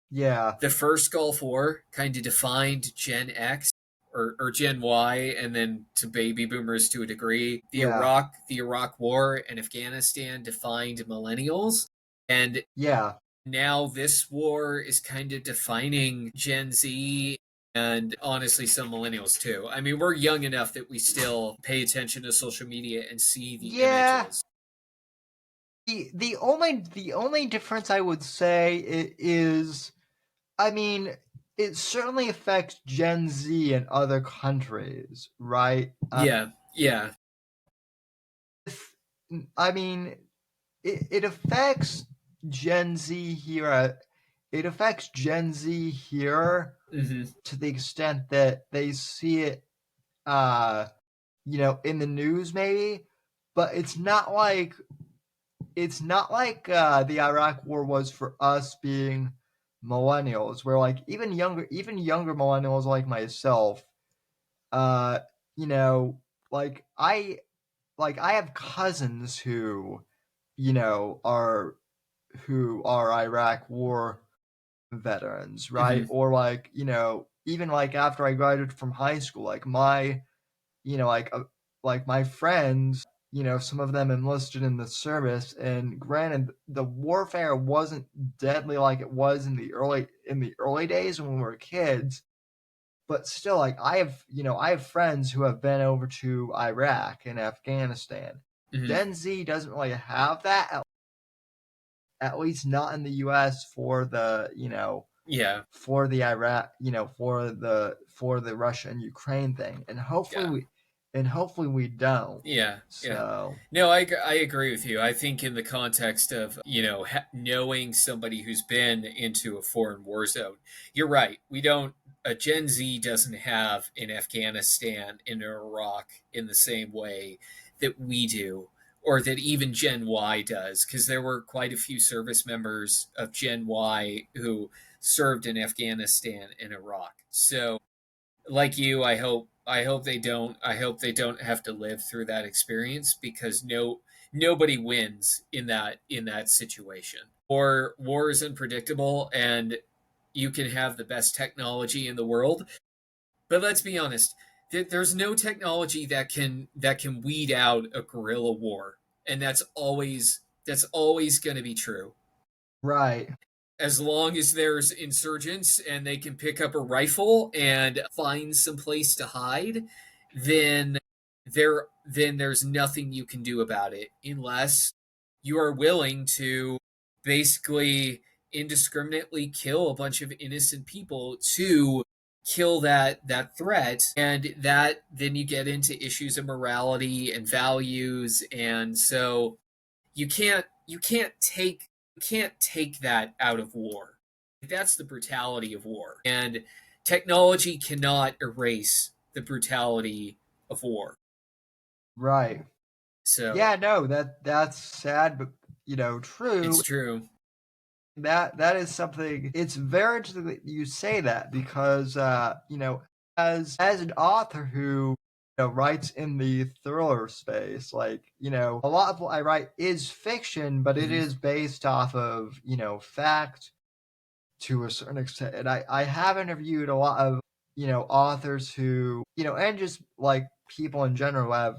Yeah, The first Gulf War kind of defined Gen X or Gen Y, and then to baby boomers to a degree. yeah, The Iraq War and Afghanistan defined millennials, and yeah, now this war is kind of defining Gen Z and honestly some millennials too. I mean, we're young enough that we still pay attention to social media and see the yeah. images. The only difference I would say is, I mean, it certainly affects Gen Z in other countries, right? Yeah, yeah. I mean, it affects Gen Z here. It affects Gen Z here Mm-hmm. to the extent that they see it, in the news maybe, but it's not like the Iraq War was for us being millennials, where like even younger millennials like myself, uh, you know, like I have cousins you know, are who are Iraq War veterans, right? Mm-hmm. Or like, even like after I graduated from high school, like you know, like uh, my friends, some of them enlisted in the service, and granted, the warfare wasn't deadly like it was in the early days when we were kids, but still, like I have friends who have been over to Iraq and Afghanistan. Mm-hmm. Gen Z doesn't really have that, at least not in the U.S. for Yeah, the Iraq, for the Russia and Ukraine thing, and yeah. hopefully we don't. Yeah, yeah. So No, I agree with you. I think in the context of, knowing somebody who's been into a foreign war zone, you're right. We don't, a Gen Z doesn't have in Afghanistan, in Iraq in the same way that we do or that even Gen Y does, because there were quite a few service members of Gen Y who served in Afghanistan and Iraq. So, like you, I hope they don't have to live through that experience, because nobody wins in that situation. War is unpredictable, and you can have the best technology in the world, but let's be honest, there's no technology that can weed out a guerrilla war, and that's always going to be true. Right. As long as there's insurgents and they can pick up a rifle and find some place to hide, then there's nothing you can do about it, unless you are willing to basically indiscriminately kill a bunch of innocent people to kill that threat. And that then you get into issues of morality and values. And so you can't take that out of war. That's the brutality of war. And technology cannot erase the brutality of war. Right. So Yeah, no, that's sad, but true. it's true. That is something. It's very interesting that you say that, because as an author who writes in the thriller space, like a lot of what I write is fiction, but it is based off of fact to a certain extent. And I have interviewed a lot of authors who and just like people in general who have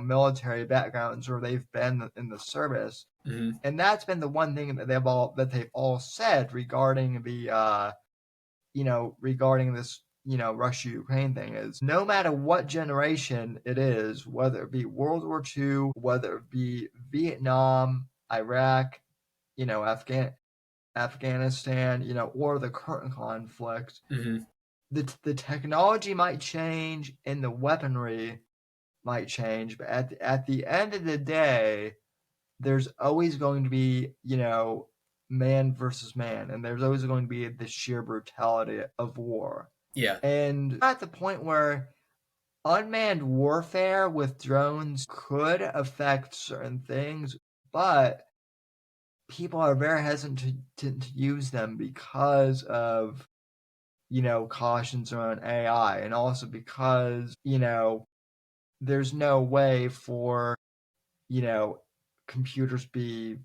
military backgrounds, or they've been in the service. Mhm. And that's been the one thing that they've all said regarding the regarding this Russia Ukraine thing, is no matter what generation it is, whether it be World War II, whether it be Vietnam, Iraq, Afghanistan, or the current conflict, Mhm. the technology might change and the weaponry might change, but at the end of the day, there's always going to be, man versus man, and there's always going to be the sheer brutality of war. Yeah. And at the point where unmanned warfare with drones could affect certain things, but people are very hesitant to use them because of, cautions around AI, and also because, there's no way for, you know, computers be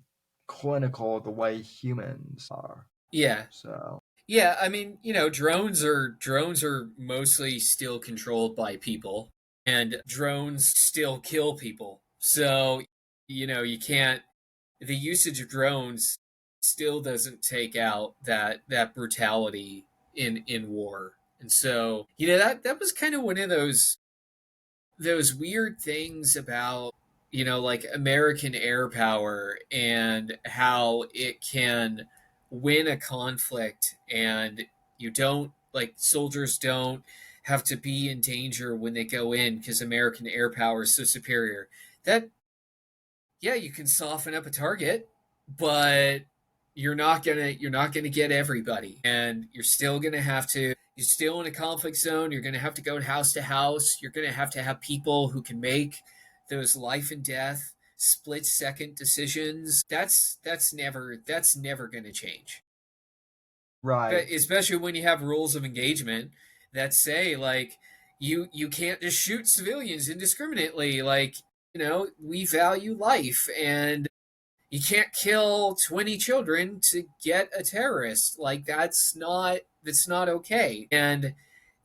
clinical the way humans are. Yeah. So Yeah, I mean, drones are mostly still controlled by people, and drones still kill people. So, you can't the usage of drones still doesn't take out that brutality in war. And so, that was kind of one of those weird things about, like American air power, and how it can win a conflict, and you don't, like, soldiers don't have to be in danger when they go in because American air power is so superior. That, yeah, you can soften up a target, but you're not gonna get everybody, and you're still in a conflict zone. You're gonna have to go house to house. You're gonna have people who can make those life and death split second decisions. That's never gonna change. right. But especially when you have rules of engagement that say, like, you can't just shoot civilians indiscriminately. Like, we value life, and you can't kill 20 children to get a terrorist. Like, that's not okay. And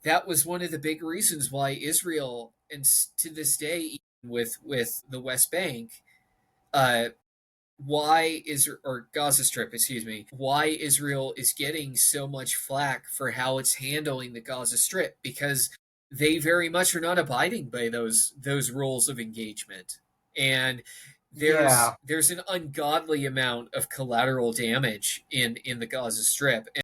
that was one of the big reasons why Israel, and to this day, even with the West Bank, uh, why is or Gaza Strip, excuse me, why Israel is getting so much flack for how it's handling the Gaza Strip, because they very much are not abiding by those rules of engagement. And there's Yeah. there's an ungodly amount of collateral damage in the Gaza Strip. And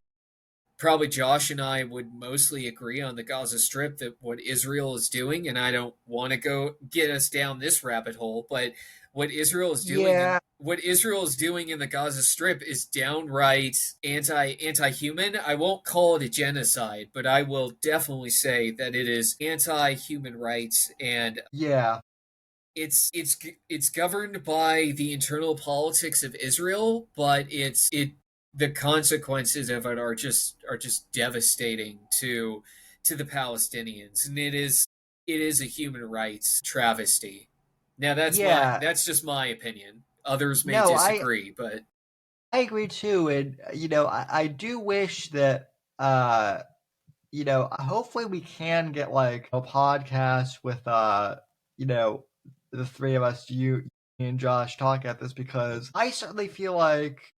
probably Josh and I would mostly agree on the Gaza Strip that what Israel is doing, and I don't want to go get us down this rabbit hole, but what Israel is doing Yeah. what Israel is doing in the Gaza Strip is downright anti-human. I won't call it a genocide, but I will definitely say that it is anti-human rights. And Yeah. it's governed by the internal politics of Israel, but the consequences of it are just devastating to the Palestinians, and it is a human rights travesty. Now Yeah, that's just my opinion. Others may no, I disagree, but I agree too, and I do wish that hopefully we can get like a podcast with you know, the three of us, you and Josh, talk at this because I certainly feel like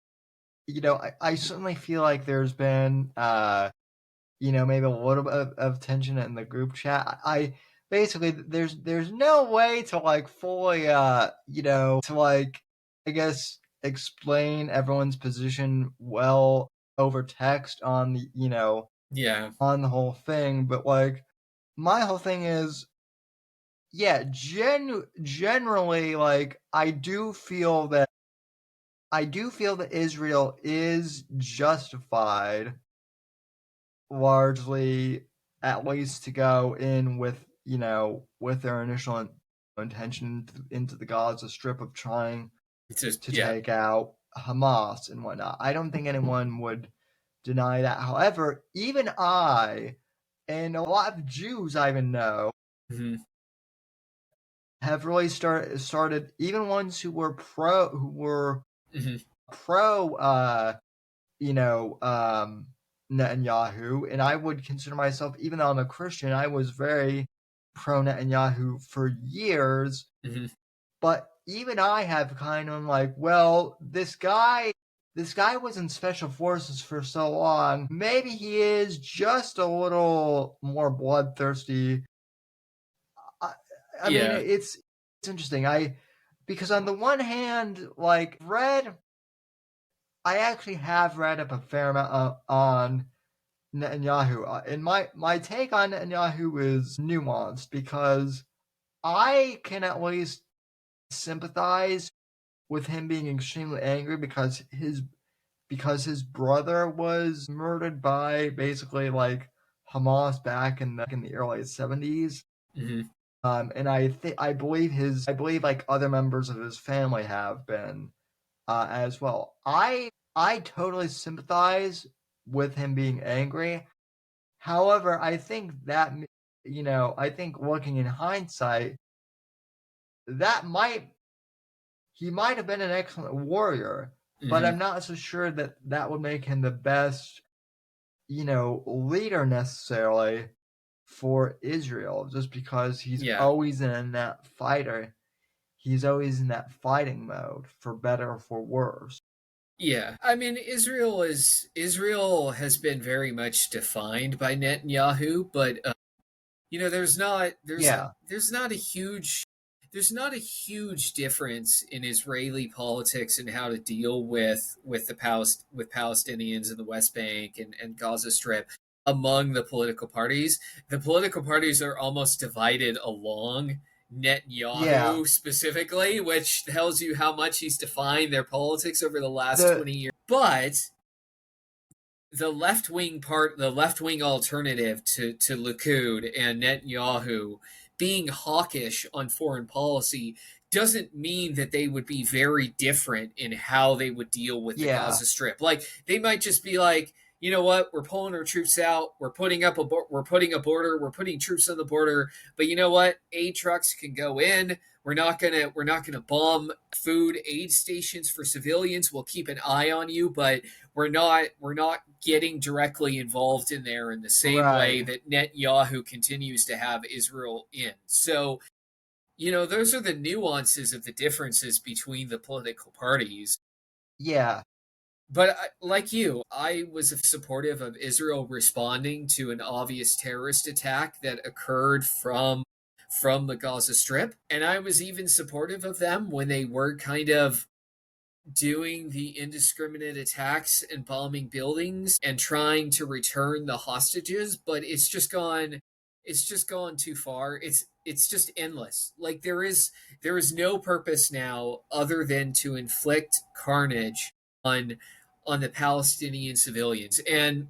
I certainly feel like there's been maybe a little bit of tension in the group chat. I basically there's no way to like fully to like I guess explain everyone's position well over text on the yeah, on the whole thing, but like my whole thing is yeah, generally like I do feel that Israel is justified largely at least to go in with with their initial intention into the Gaza Strip of trying it's just to yeah, take out Hamas and whatnot. I don't think anyone would deny that. However, even I and a lot of Jews I even know mm-hmm, have really started even ones who were mm-hmm, pro Netanyahu, and I would consider myself, even though I'm a Christian, I was very pro Netanyahu for years. mm-hmm. But even I have kind of like, well, this guy was in special forces for so long. Maybe he is just a little more bloodthirsty. I, I mean, Yeah, it's interesting. Because on the one hand, like I actually have read up a fair amount on Netanyahu, and my take on Netanyahu is nuanced because I can at least sympathize with him being extremely angry because his brother was murdered by basically like Hamas back in the early 70s. mm-hmm, And I believe like other members of his family have been as well. I totally sympathize with him being angry. However, I think that I think looking in hindsight, that he might have been an excellent warrior, but mm-hmm. I'm not so sure that that would make him the best, leader necessarily for Israel, just because Yeah. he's always in that fighting mode, for better or for worse. Yeah, I mean Israel has been very much defined by Netanyahu, but Yeah, there's not a huge difference in Israeli politics and how to deal with with Palestinians in the West Bank and Gaza Strip among the political parties. The political parties are almost divided along yeah. Netanyahu specifically, which tells you how much he's defined their politics over the last The 20 years. But the left wing alternative to Likud and Netanyahu being hawkish on foreign policy doesn't mean that they would be very different in how they would deal with the yeah, Gaza Strip. Like they might just be like, you know what, we're pulling our troops out, we're putting a border, we're putting troops on the border, but you know what, aid trucks can go in. We're not gonna bomb food aid stations for civilians. We'll keep an eye on you, but we're not getting directly involved in there in the same way right. that Netanyahu continues to have Israel in. So, those are the nuances of the differences between the political parties. Yeah, But like you, I was supportive of Israel responding to an obvious terrorist attack that occurred from the Gaza Strip, and I was even supportive of them when they were kind of doing the indiscriminate attacks and bombing buildings and trying to return the hostages, but it's just gone too far. It's just endless. Like there is no purpose now other than to inflict carnage on the Palestinian civilians. And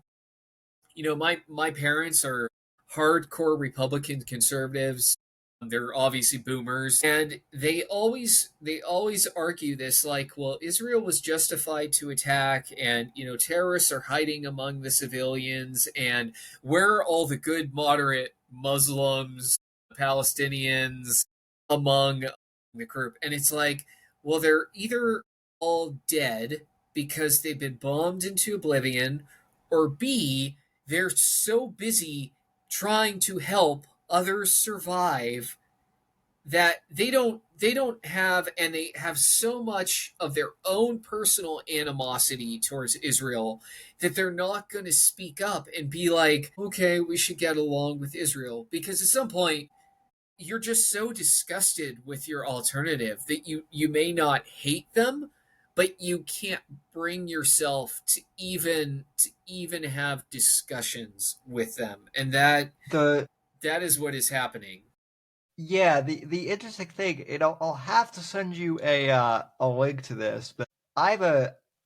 my parents are hardcore Republican conservatives. They're obviously boomers, and they always argue this, like, well, Israel was justified to attack, and terrorists are hiding among the civilians, and where are all the good moderate Muslims, Palestinians among the group? And it's like, well, they're either all dead because they've been bombed into oblivion, or B, they're so busy trying to help others survive that they don't have, and they have so much of their own personal animosity towards Israel that they're not going to speak up and be like, okay, we should get along with Israel, because at some point you're just so disgusted with your alternative that you may not hate them, but you can't bring yourself to even have discussions with them, and that The that is what is happening. Yeah, the interesting thing, I'll have to send you a link to this, but I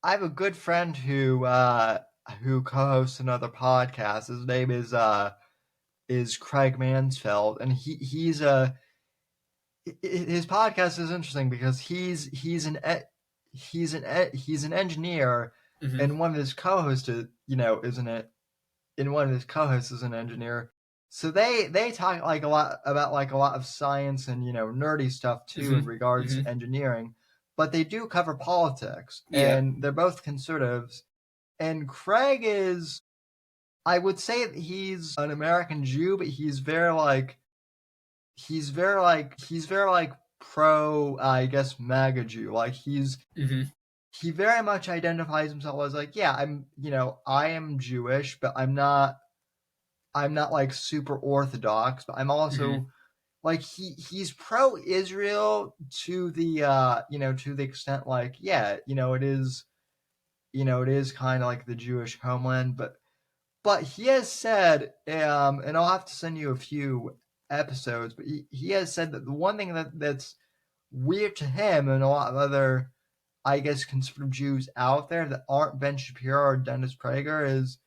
have a good friend who co-hosts another podcast. His name is Craig Mansfeld, and his podcast is interesting because he's an engineer, Hmm. and one of his co-hosts isn't it? And one of his co-hosts is an engineer. So they talk like a lot about like a lot of science and nerdy stuff too Hmm. in regards Hmm. to engineering, but they do cover politics, Yeah. and they're both conservatives. And Craig is, I would say that he's an American Jew, but he's very like pro, I guess, MAGA Jew. Like Hmm. he very much identifies himself as like, yeah, I am Jewish, but I'm not like super orthodox, but I'm Hmm. also like he's pro Israel to the to the extent like, yeah, it is kind of like the Jewish homeland, but he has said, and I'll have to send you a few episodes, but he has said that the one thing that's weird to him and a lot of other, I guess, conservative Jews out there that aren't Ben Shapiro or Dennis Prager is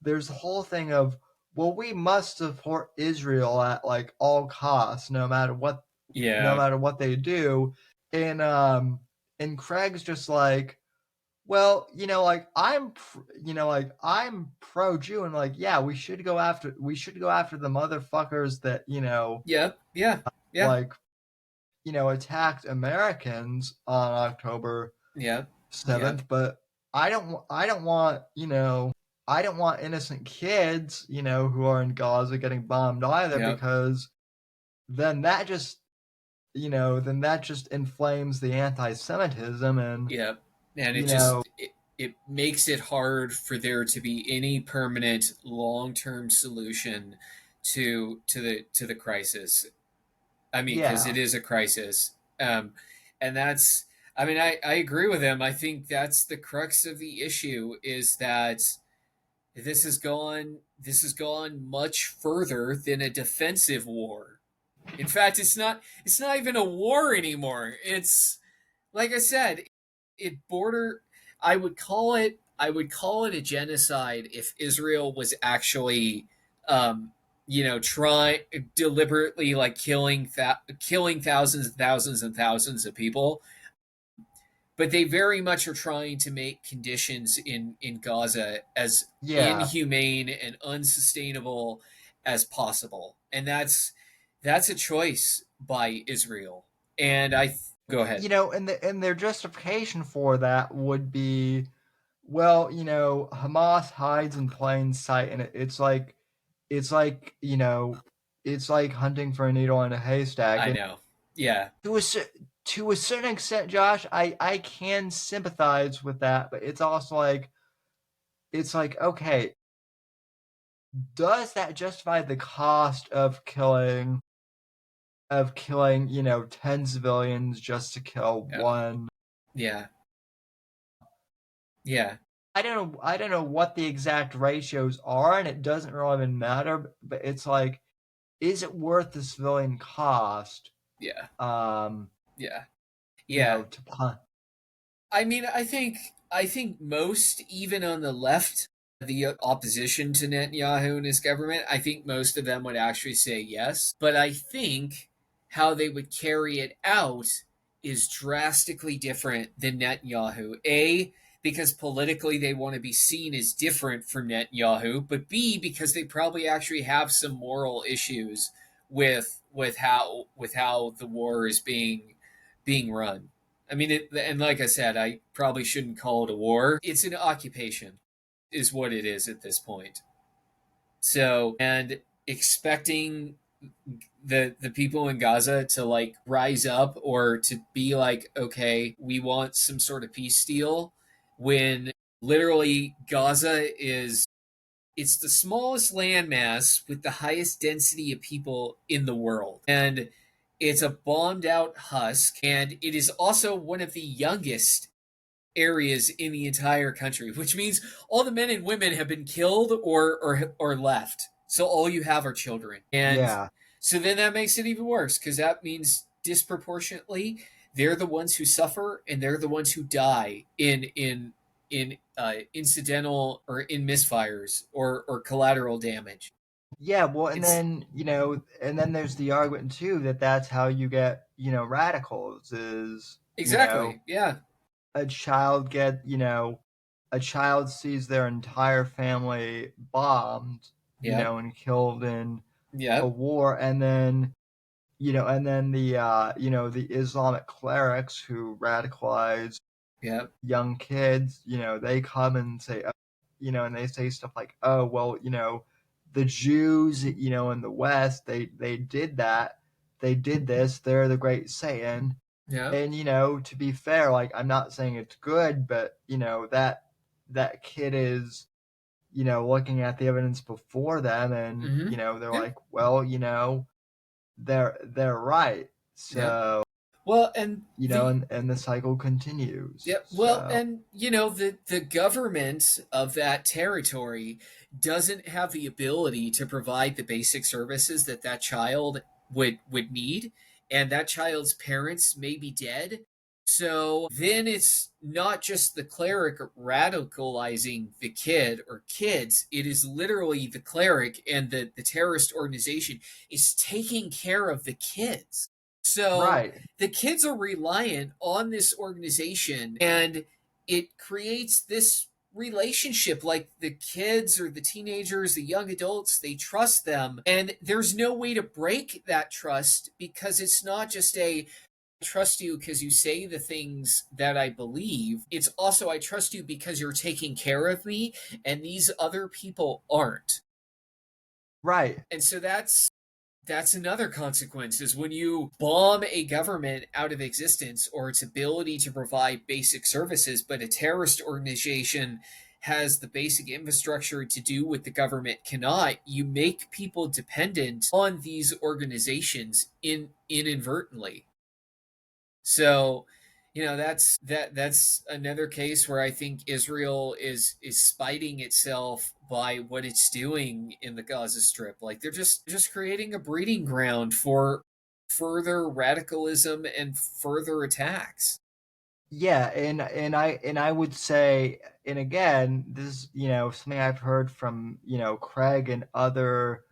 there's the whole thing of, well, we must support Israel at like all costs, no Yeah. matter what they do, and Craig's just like, well, like I'm pro Jew, and like, yeah, we should go after the motherfuckers that Yeah. Yeah. Yeah. like attacked Americans on October Yeah. Yeah. 7th, but I don't want innocent kids, who are in Gaza getting bombed either, Yeah. because then that just inflames the anti-Semitism, and Yeah. And it you just know, it makes it hard for there to be any permanent long-term solution to the crisis. I mean, because yeah, it is a crisis. And that's, I mean, I agree with him. I think that's the crux of the issue, is that this has gone much further than a defensive war. In fact, it's not even a war anymore. It's, like I said, it border I would call it a genocide if Israel was actually try deliberately, like, killing thousands and thousands and thousands of people. But they very much are trying to make conditions in Gaza as yeah. inhumane and unsustainable as possible, and that's a choice by Israel. And go ahead. And their justification for that would be, well, Hamas hides in plain sight, and it's like hunting for a needle in a haystack. I And know. Yeah. to a certain extent, Josh, I can sympathize with that, but it's like okay, does that justify the cost of killing 10 civilians just to kill Yeah. one? Yeah. Yeah. I don't know what the exact ratios are, and it doesn't really even matter, but it's like, is it worth the civilian cost? Yeah. Um, Yeah. Yeah. to pun. I mean, I think most, even on the left, the opposition to Netanyahu and his government, I think most of them would actually say yes. But I think how they would carry it out is drastically different than Netanyahu. A, because politically they want to be seen as different from Netanyahu, but B, because they probably actually have some moral issues with how the war is being run. I mean, and like I said, I probably shouldn't call it a war. It's an occupation, is what it is at this point. So, and expecting the people in Gaza to like rise up or to be like, okay, we want some sort of peace deal, when literally Gaza is, it's the smallest landmass with the highest density of people in the world. And it's a bombed out husk, and it is also one of the youngest areas in the entire country, which means all the men and women have been killed or left. So all you have are children. And Yeah. so then that makes it even worse, because that means disproportionately they're the ones who suffer and they're the ones who die in incidental or in misfires or collateral damage. Yeah, well, and It's then, and then there's the argument too that that's how you get, radicals is, exactly, yeah, a child a child sees their entire family bombed, yep, and killed in a yep, war, and then, the Islamic clerics who radicalize yep, young kids, they come and say, and they say stuff like, oh, well, the Jews, in the West, they did that. They did this. They're the great Satan. yep, And, to be fair, like, I'm not saying it's good, but, that kid is, looking at the evidence before them and, mm-hmm, they're yep, like, well, they're right. yep. So, Well, and and the cycle continues. yeah, well, So, and the government of that territory doesn't have the ability to provide the basic services that that child would need, and that child's parents may be dead. So then it's not just the cleric radicalizing the kid or kids, it is literally the cleric and the terrorist organization is taking care of the kids. So right. the kids are reliant on this organization, and it creates this relationship, like the kids or the teenagers, the young adults, they trust them, and there's no way to break that trust, because it's not just a trust you because you say the things that I believe. It's also I trust you because you're taking care of me and these other people aren't. Right. And so that's another consequence, is when you bomb a government out of existence or its ability to provide basic services, but a terrorist organization has the basic infrastructure to do what the government cannot, you make people dependent on these organizations inadvertently. So, that's another case where I think Israel is spiting itself by what it's doing in the Gaza Strip. Like they're just creating a breeding ground for further radicalism and further attacks. Yeah, and I would say, and again, this is, something I've heard from, Craig and other,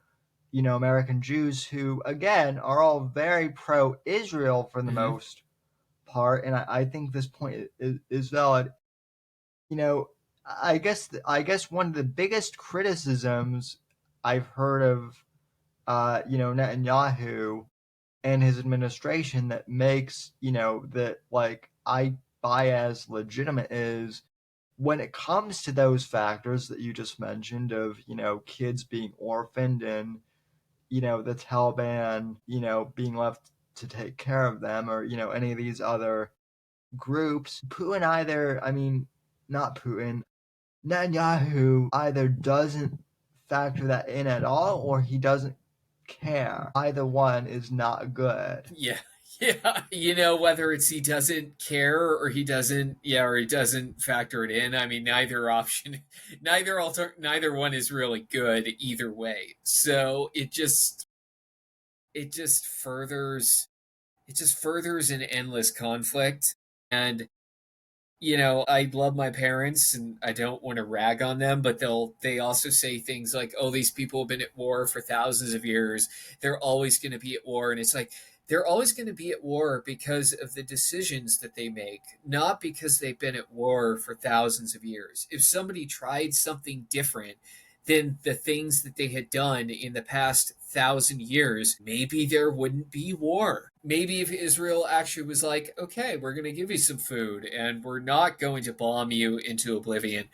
American Jews who, again, are all very pro-Israel for the Mm-hmm. most part, and I think this point is valid. You know, I guess one of the biggest criticisms I've heard of, Netanyahu and his administration that makes, that like I buy as legitimate is when it comes to those factors that you just mentioned of, kids being orphaned and, the Taliban, being left to take care of them, or, any of these other groups. Putin either, I mean, not Putin, Netanyahu either doesn't factor that in at all or he doesn't care. Either one is not good. Yeah. Yeah, whether it's he doesn't care or he doesn't, yeah, or he doesn't factor it in. I mean, neither option, neither one is really good either way. So it just furthers an endless conflict. And I love my parents and I don't want to rag on them, but they also say things like, "Oh, these people have been at war for thousands of years. They're always going to be at war." And it's like, they're always going to be at war because of the decisions that they make, not because they've been at war for thousands of years. If somebody tried something different than the things that they had done in the past 1,000 years, maybe there wouldn't be war. Maybe if Israel actually was like, okay, we're going to give you some food and we're not going to bomb you into oblivion,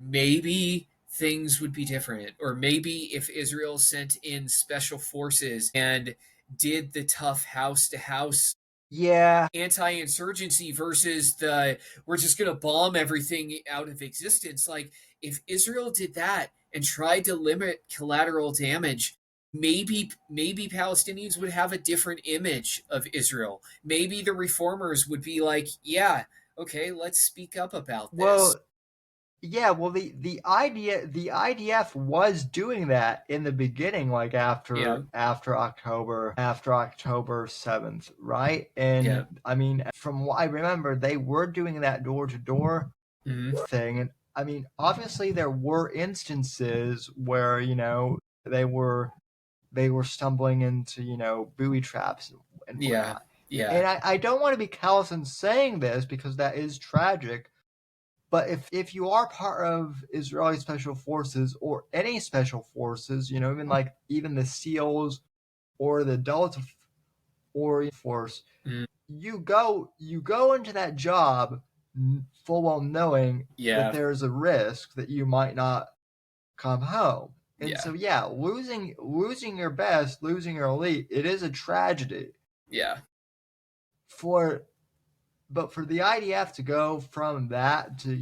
maybe things would be different. Or maybe if Israel sent in special forces and did the tough house to house Yeah. anti-insurgency versus the we're just going to bomb everything out of existence. Like, if Israel did that and tried to limit collateral damage, maybe Palestinians would have a different image of Israel. Maybe the reformers would be like, yeah, okay, let's speak up about this. Well, yeah, well, the IDF was doing that in the beginning, like after October 7th, right? And I mean, from what I remember, they were doing that door to door thing. And I mean, obviously there were instances where, they were stumbling into, booby traps and whatnot. And I don't want to be callous in saying this because that is tragic. But if you are part of Israeli special forces or any special forces, even the SEALs or the Delta or Force, you go into that job full well knowing that there's a risk that you might not come home. And so losing your best, losing your elite, it is a tragedy. Yeah. But for the IDF to go from that to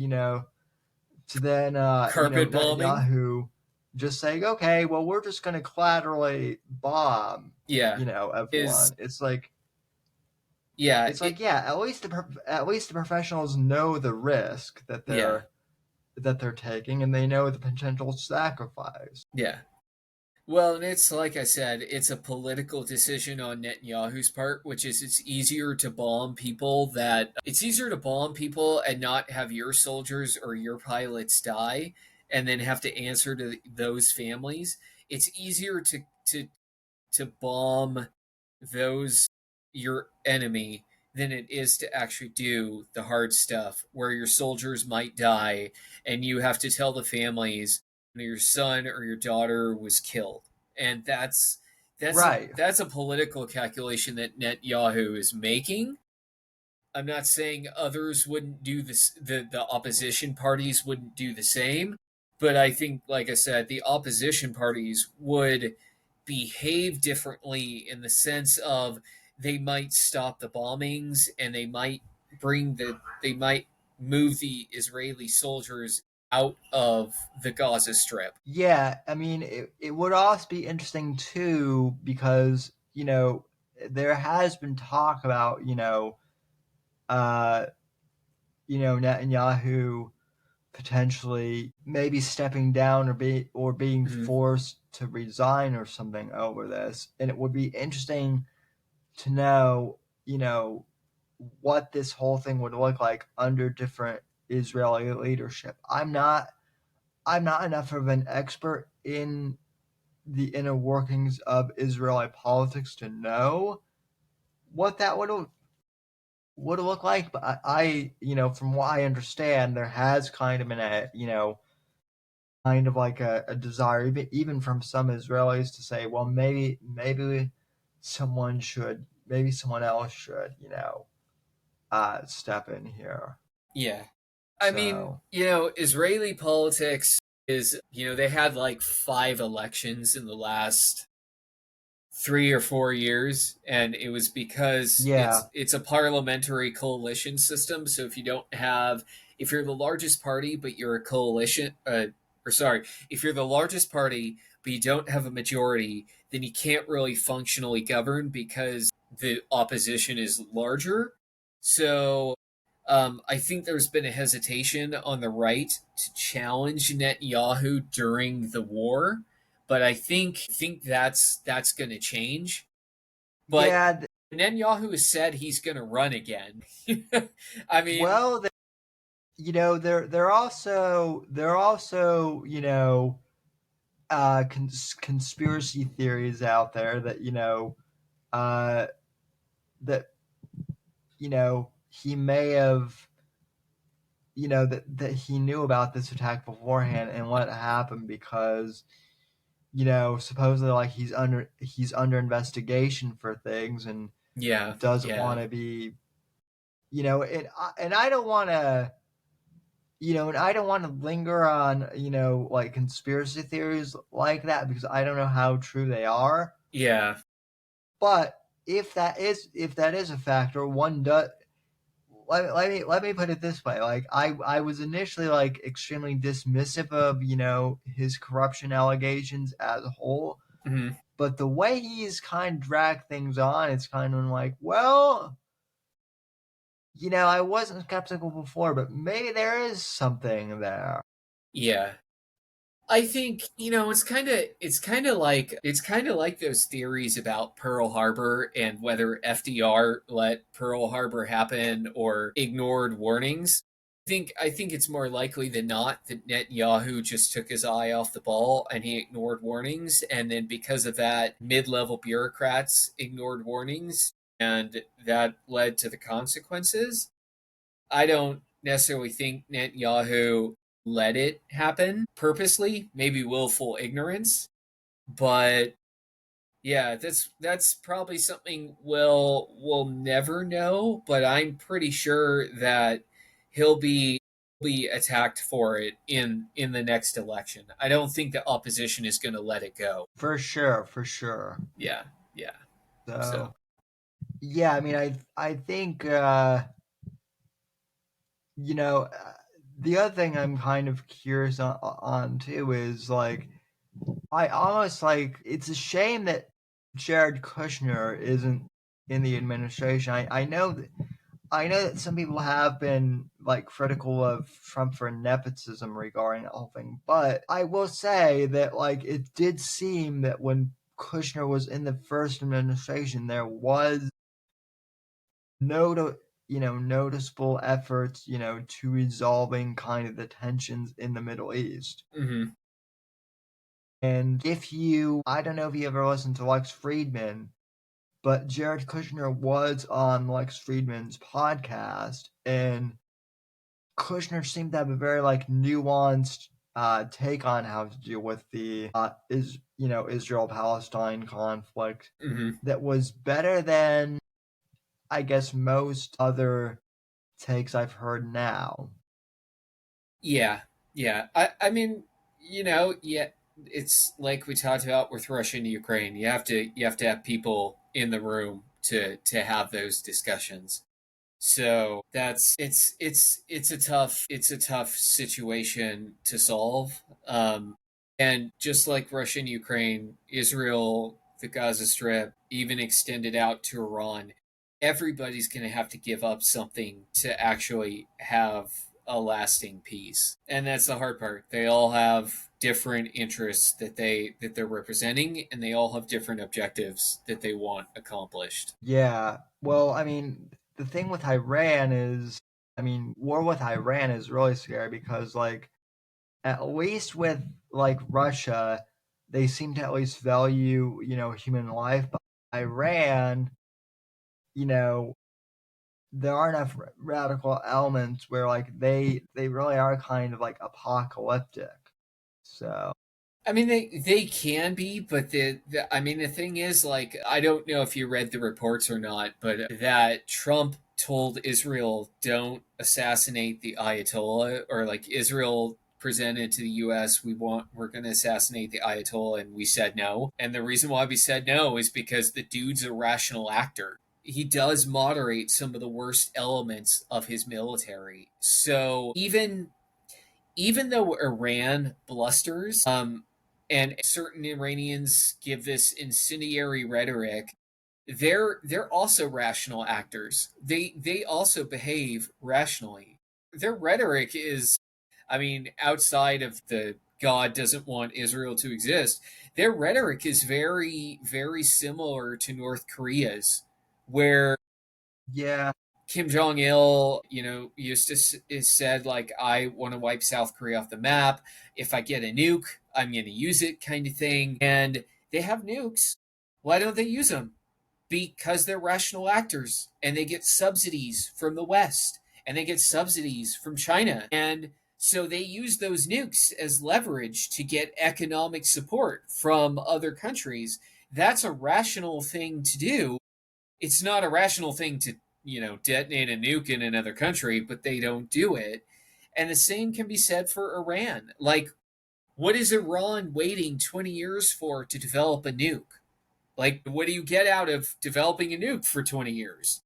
then carpet bombing, Netanyahu just saying, okay, well, we're just going to collaterally bomb, everyone. It's like, at least the professionals know the risk that they're taking, and they know the potential sacrifice. Yeah. Well, and it's like I said, it's a political decision on Netanyahu's part, which is it's easier to bomb people and not have your soldiers or your pilots die and then have to answer to those families. It's easier to bomb your enemy than it is to actually do the hard stuff where your soldiers might die and you have to tell the families your son or your daughter was killed. And that's right. That's a political calculation that Netanyahu is making. I'm not saying others wouldn't do this, the opposition parties wouldn't do the same, but I think, like I said, the opposition parties would behave differently in the sense of they might stop the bombings and they might move the Israeli soldiers out of the Gaza Strip. Yeah, I mean, it would also be interesting too because there has been talk about Netanyahu potentially maybe stepping down or being forced to resign or something over this, and it would be interesting to know what this whole thing would look like under different Israeli leadership. I'm not enough of an expert in the inner workings of Israeli politics to know what that would look like, but I from what I understand, there has kind of been a kind of like a desire even from some Israelis to say, well, maybe someone else should step in here. Yeah. I mean, Israeli politics is, they had like 5 elections in the last 3 or 4 years, and it was because it's a parliamentary coalition system. So if you're the largest party, but you're a coalition, if you're the largest party, but you don't have a majority, then you can't really functionally govern because the opposition is larger. So I think there's been a hesitation on the right to challenge Netanyahu during the war, but I think that's going to change. But Netanyahu has said he's going to run again. I mean, well, they're also conspiracy theories out there that that he may have that he knew about this attack beforehand and let it happen because supposedly like he's under investigation for things and Yeah, doesn't yeah, want to be and I don't want to and I don't want to linger on like conspiracy theories like that because I don't know how true they are. yeah, But if that is a factor, one does. Let me put it this way. Like I was initially like extremely dismissive of his corruption allegations as a whole, hmm but the way he's kind of dragged things on, it's kind of like, well, I wasn't skeptical before, but maybe there is something there. yeah. I think it's kind of like those theories about Pearl Harbor and whether FDR let Pearl Harbor happen or ignored warnings. I think it's more likely than not that Netanyahu just took his eye off the ball and he ignored warnings, and then because of that, mid-level bureaucrats ignored warnings, and that led to the consequences. I don't necessarily think Netanyahu let it happen purposely, maybe willful ignorance, but yeah, that's probably something we'll never know, but I'm pretty sure that he'll be attacked for it in the next election. I don't think the opposition is going to let it go. For sure, for sure. Yeah, yeah. So So, yeah, I mean, I think you know uh, the other thing I'm kind of curious on too is like I almost like it's a shame that Jared Kushner isn't in the administration. I know that some people have been like critical of Trump for nepotism regarding the whole thing, but I will say that like it did seem that when Kushner was in the first administration, there was noticeable efforts, to resolving kind of the tensions in the Middle East. mhm. And I don't know if you ever listened to Lex Friedman, but Jared Kushner was on Lex Friedman's podcast, and Kushner seemed to have a very like nuanced take on how to deal with the Israel Palestine conflict Mhm. that was better than I guess most other takes I've heard now. Yeah, yeah. I mean, yeah, it's like we talked about with Russia and Ukraine. You have to have people in the room to have those discussions. So it's a tough situation to solve. And just like Russia and Ukraine, Israel, the Gaza Strip, even extended out to Iran, everybody's going to have to give up something to actually have a lasting peace. And that's the hard part. They all have different interests that they're representing, and they all have different objectives that they want accomplished. Yeah. Well, I mean, the thing with Iran is, I mean, war with Iran is really scary because, like, at least with like Russia, they seem to at least value, human life. But Iran, you know, there are enough radical elements where like they really are kind of like apocalyptic. So I mean, they can be, but the thing is, like, I don't know if you read the reports or not, but that Trump told Israel, don't assassinate the Ayatollah, or like Israel presented to the U.S., we're going to assassinate the Ayatollah, and we said no. And the reason why we said no is because the dude's a rational actor. He does moderate some of the worst elements of his military. So even though Iran blusters, and certain Iranians give this incendiary rhetoric, they're also rational actors. They also behave rationally. Their rhetoric is, I mean, outside of the God doesn't want Israel to exist, their rhetoric is very, very similar to North Korea's, where yeah, Kim Jong Il, used to is said like, "I want to wipe South Korea off the map. If I get a nuke, I'm going to use it," kind of thing. And they have nukes. Why don't they use them? because they're rational actors and they get subsidies from the West and they get subsidies from China. And so they use those nukes as leverage to get economic support from other countries. That's a rational thing to do. It's not a rational thing to, detonate a nuke in another country, but they don't do it. And the same can be said for Iran. Like, what is Iran waiting 20 years for to develop a nuke? Like, what do you get out of developing a nuke for 20 years?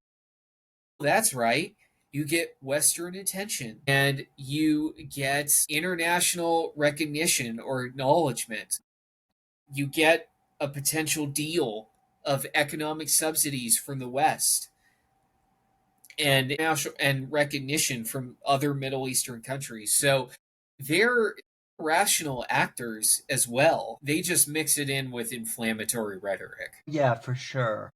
That's right. You get Western attention and you get international recognition or acknowledgement. You get a potential deal of economic subsidies from the West and recognition from other Middle Eastern countries. So they're rational actors as well. They just mix it in with inflammatory rhetoric. Yeah, for sure.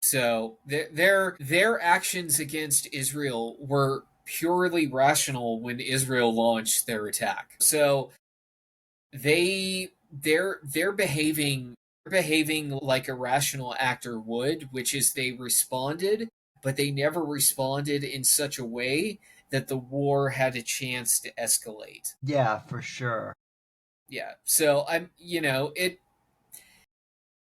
So their actions against Israel were purely rational when Israel launched their attack. So they're behaving like a rational actor would, which is they responded, but they never responded in such a way that the war had a chance to escalate. Yeah, for sure. Yeah. So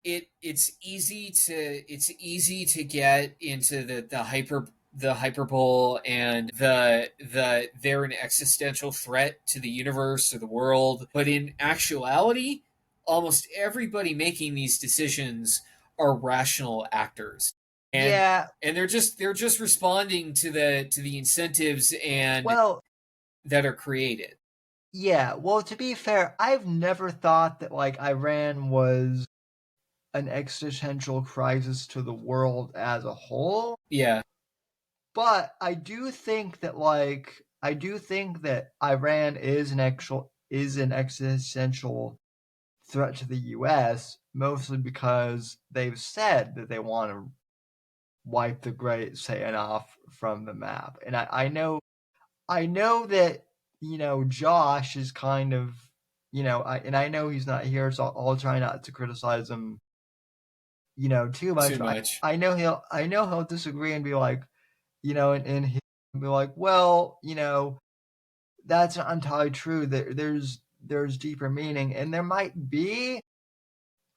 it's easy to get into the hyperbole and they're an existential threat to the universe or the world, but in actuality almost everybody making these decisions are rational actors, and they're just responding to the incentives and that are created. Yeah, well, to be fair, I've never thought that Iran was an existential crisis to the world as a whole. Yeah. But I do think that Iran is an existential threat to the US, mostly because they've said that they want to wipe the Great Satan off from the map. And I know that, Josh is kind of, I know he's not here, so I'll try not to criticize him, too much. I know he'll disagree and be like, and he'll be like, well, that's not entirely true. There's deeper meaning, and there might be,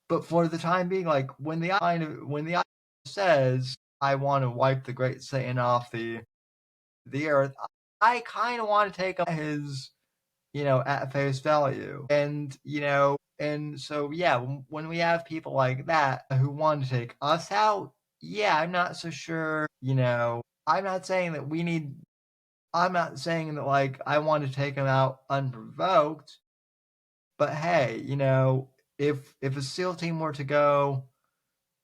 but for the time being, when the I says I want to wipe the Great Satan off the earth, I kind of want to take his, at face value, and and so yeah, when we have people like that who want to take us out, yeah, I'm not so sure, I'm not saying that I want to take him out unprovoked, but hey, if a SEAL team were to go,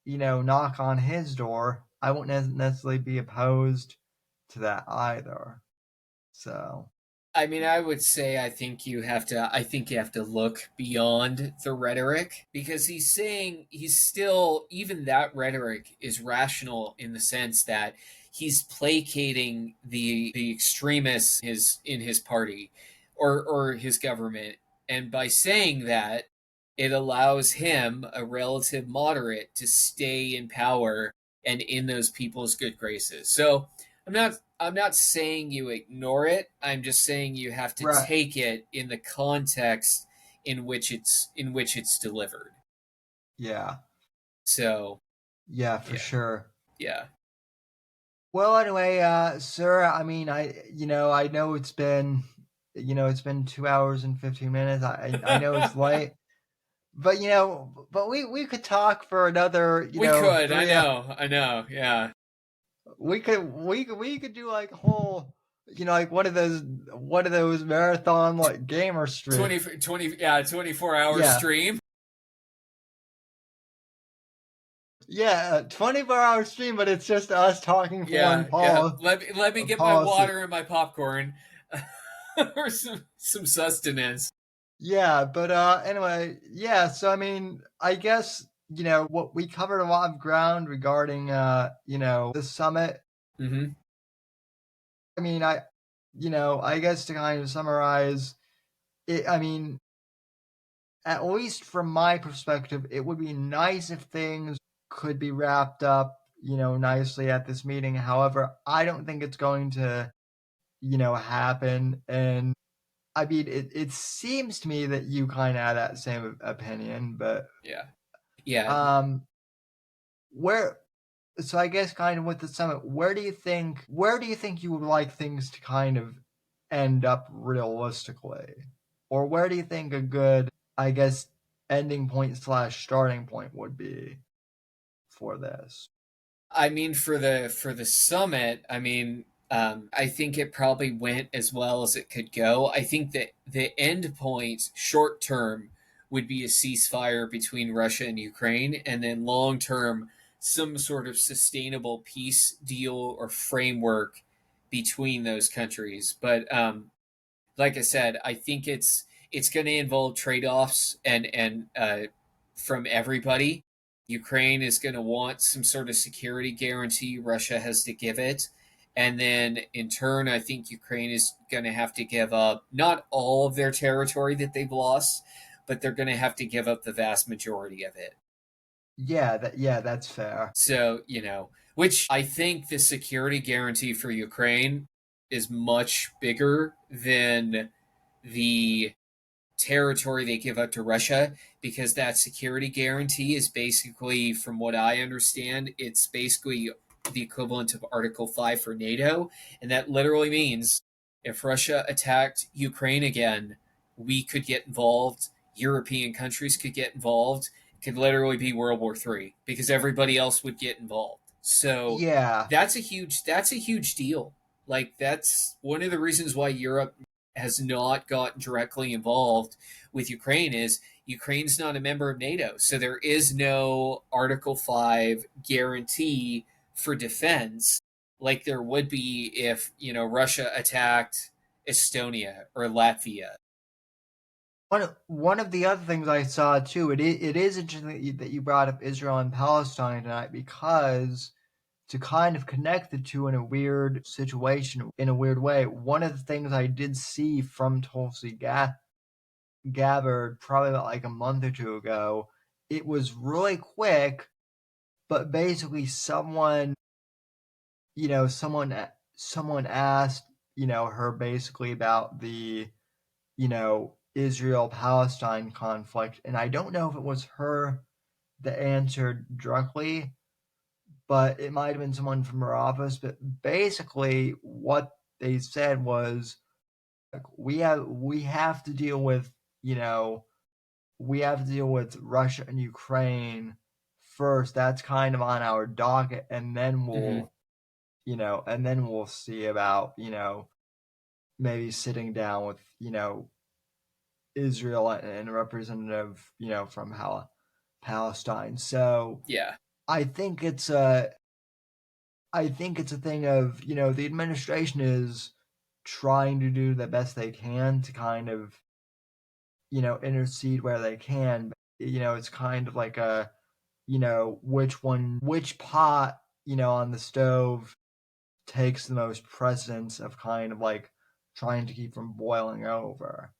knock on his door, I wouldn't necessarily be opposed to that either. So, I mean, I would say I think you have to look beyond the rhetoric, because he's still, even that rhetoric is rational in the sense that he's placating the extremists in his party or his government, and by saying that, it allows him, a relative moderate, to stay in power and in those people's good graces. So I'm not saying you ignore it. I'm just saying you have to take it in the context in which it's delivered. Yeah. So, yeah, for sure. Yeah. Well, anyway, sir, I mean, I know it's been 2 hours and 15 minutes. I know it's late. But we could talk for another. We could. I know. Yeah. We could do like a whole, like one of those marathon gamer streams. 24-hour stream. Yeah, 24-hour stream, but it's just us talking foreign policy. Yeah. Let me get my water and my popcorn, or some sustenance. Yeah, but anyway, yeah. So I mean, I guess what we covered a lot of ground regarding the summit. Mm-hmm. I mean, I guess to kind of summarize it, I mean, at least from my perspective, it would be nice if things could be wrapped up, nicely at this meeting. However, I don't think it's going to, happen. And I mean, it seems to me that you kind of have that same opinion, but yeah. where, so I guess kind of with the summit, where do you think you would like things to kind of end up realistically? Or where do you think a good, I guess, ending point / starting point would be for this? I mean, for the summit, I mean, I think it probably went as well as it could go. I think that the end point, short term, would be a ceasefire between Russia and Ukraine, and then long term, some sort of sustainable peace deal or framework between those countries. But like I said, I think it's going to involve trade offs and from everybody. Ukraine is going to want some sort of security guarantee Russia has to give it. And then in turn, I think Ukraine is going to have to give up not all of their territory that they've lost, but they're going to have to give up the vast majority of it. Yeah, that's fair. So, which I think the security guarantee for Ukraine is much bigger than the territory they give up to Russia, because that security guarantee is basically, from what I understand, it's basically the equivalent of Article 5 for NATO. And that literally means if Russia attacked Ukraine again, we could get involved, European countries could get involved. It could literally be World War III because everybody else would get involved. So Yeah. that's a huge deal. Like, that's one of the reasons why Europe has not gotten directly involved with Ukraine is Ukraine's not a member of NATO. So there is no Article 5 guarantee for defense like there would be if, Russia attacked Estonia or Latvia. One of the other things I saw too, it is interesting that you brought up Israel and Palestine tonight, because to kind of connect the two in a weird situation, in a weird way, one of the things I did see from Tulsi Gabbard probably about like a month or two ago, it was really quick, but basically someone asked, her basically about the, Israel-Palestine conflict, and I don't know if it was her that answered directly, but it might have been someone from her office. But basically what they said was, we have to deal with, Russia and Ukraine first. That's kind of on our docket, and then we'll see about, maybe sitting down with, Israel and a representative, from Palestine. So Yeah. I think it's a thing of, the administration is trying to do the best they can to kind of, intercede where they can. It's kind of like a, which pot, on the stove takes the most precedence of kind of like trying to keep from boiling over.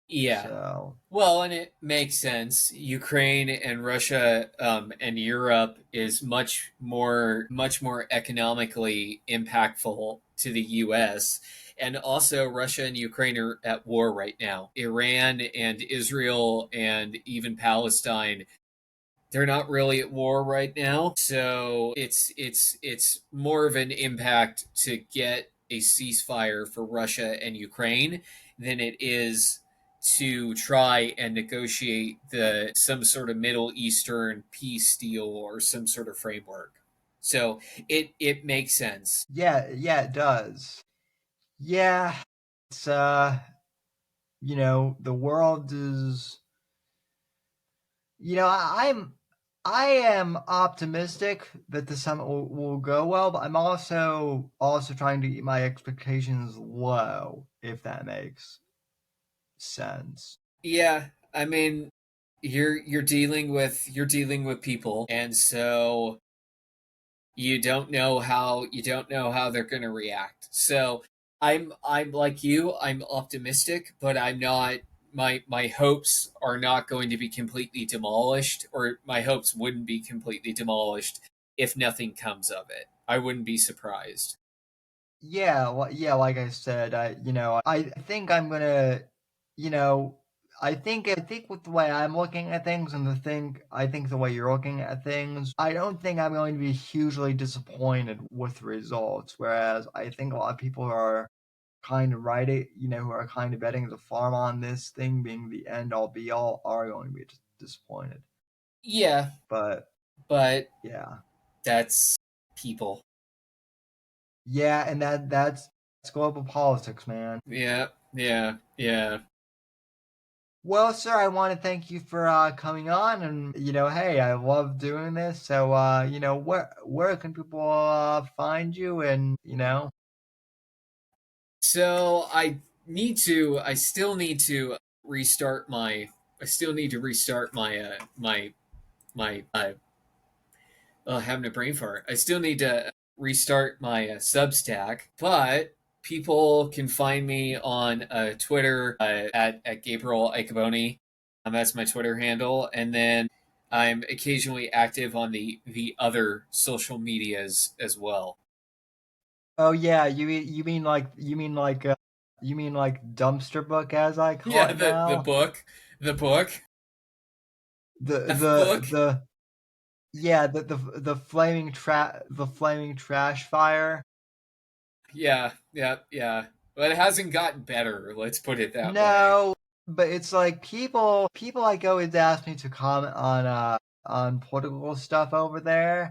Yeah. So Well, and it makes sense. Ukraine and Russia and Europe is much more economically impactful to the U.S. And also, Russia and Ukraine are at war right now. Iran and Israel and even Palestine, they're not really at war right now. So it's more of an impact to get a ceasefire for Russia and Ukraine than it is to try and negotiate some sort of Middle Eastern peace deal or some sort of framework. So it makes sense. yeah, it does. Yeah, it's the world is, I am optimistic that the summit will go well, but I'm also trying to keep my expectations low, if that makes sense. Yeah, I mean, you're dealing with people, and so you don't know how they're going to react. So I'm like you, I'm optimistic, but I'm not my hopes are not going to be completely demolished, or my hopes wouldn't be completely demolished if nothing comes of it. I wouldn't be surprised. Yeah, yeah, like I said, I think I'm gonna, you know, I think with the way I'm looking at things and I think the way you're looking at things, I don't think I'm going to be hugely disappointed with the results. Whereas I think a lot of people are kind of who are kind of betting the farm on this thing being the end all be all, are going to be disappointed. Yeah, But but yeah, that's people. yeah, and that's global politics, man. Yeah, yeah, yeah. Well, sir, I want to thank you for coming on, and hey, I love doing this. So, where can people find you, and So I still need to restart my, having a brain fart. I still need to restart my Substack, but people can find me on Twitter at Gabriel Iacoboni. That's my Twitter handle, and then I'm occasionally active on the other social medias as well. Oh yeah, you mean like dumpster book, as I call Yeah, it the now. book, the book, The F book. yeah, the flaming trash fire. Yeah, yeah, yeah. But it hasn't gotten better. Let's put it that way. No, but it's like people like always ask me to comment on political stuff over there,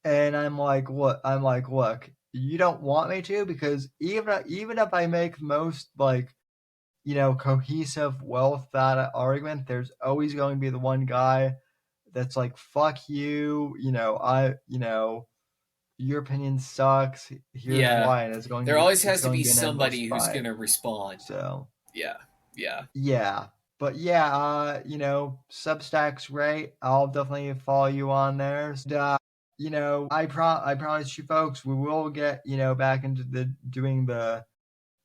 and I'm like, look, you don't want me to, because even if I make the most cohesive, well thought out argument, there's always going to be the one guy that's like, fuck you, your opinion sucks. Here's Yeah. why, and There always it's has to going be to be an endless somebody who's going fight. to respond. So Yeah. Yeah. yeah, but yeah, Substack's great. I'll definitely follow you on there. And, I promise you, folks, we will get back into doing the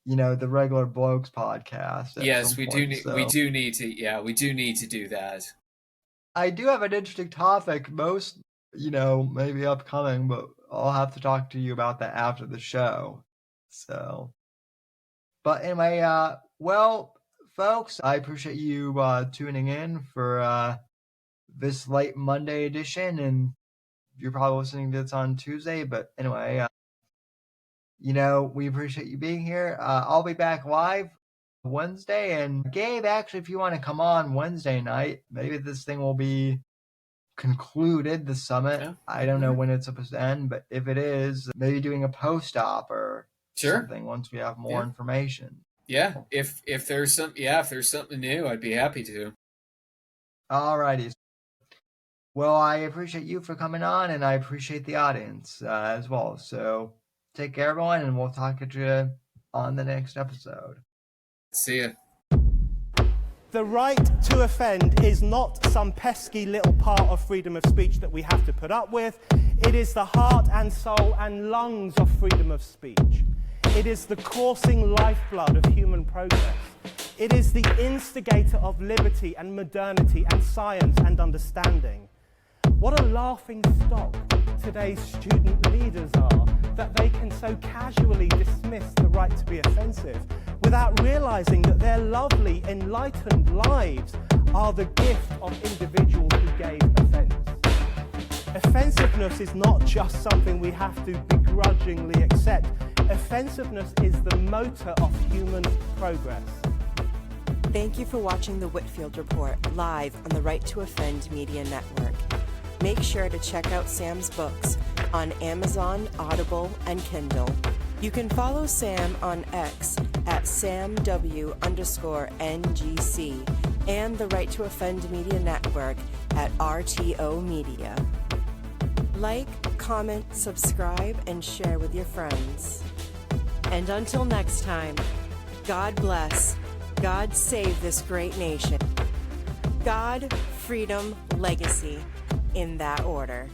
regular Blokes podcast at Yes, some point. we So do need to, yeah, we do need to do that. I do have an interesting topic, maybe upcoming, but I'll have to talk to you about that after the show. So, but anyway, well, folks, I appreciate you tuning in for this late Monday edition, and you're probably listening to this on Tuesday, but anyway, we appreciate you being here. I'll be back live Wednesday, and Gabe, actually, if you want to come on Wednesday night, maybe this thing will be concluded, the summit. Yeah. I don't know when it's supposed to end, but if it is, maybe doing a post-op or Sure. something once we have more information. Yeah. If there's something new, I'd be happy to. Alrighty. Well, I appreciate you for coming on, and I appreciate the audience as well. So take care, everyone, and we'll talk to you on the next episode. See ya. The right to offend is not some pesky little part of freedom of speech that we have to put up with. It is the heart and soul and lungs of freedom of speech. It is the coursing lifeblood of human progress. It is the instigator of liberty and modernity and science and understanding. What a laughing stock today's student leaders are, that they can so casually dismiss the right to be offensive without realizing that their lovely, enlightened lives are the gift of individuals who gave offense. Offensiveness is not just something we have to begrudgingly accept. Offensiveness is the motor of human progress. Thank you for watching the Whitfield Report live on the Right to Offend Media Network. Make sure to check out Sam's books on Amazon, Audible, and Kindle. You can follow Sam on X at SamW_NGC and the Right to Offend Media Network at RTO Media. Like, comment, subscribe, and share with your friends. And until next time, God bless, God save this great nation. God, freedom, legacy, in that order.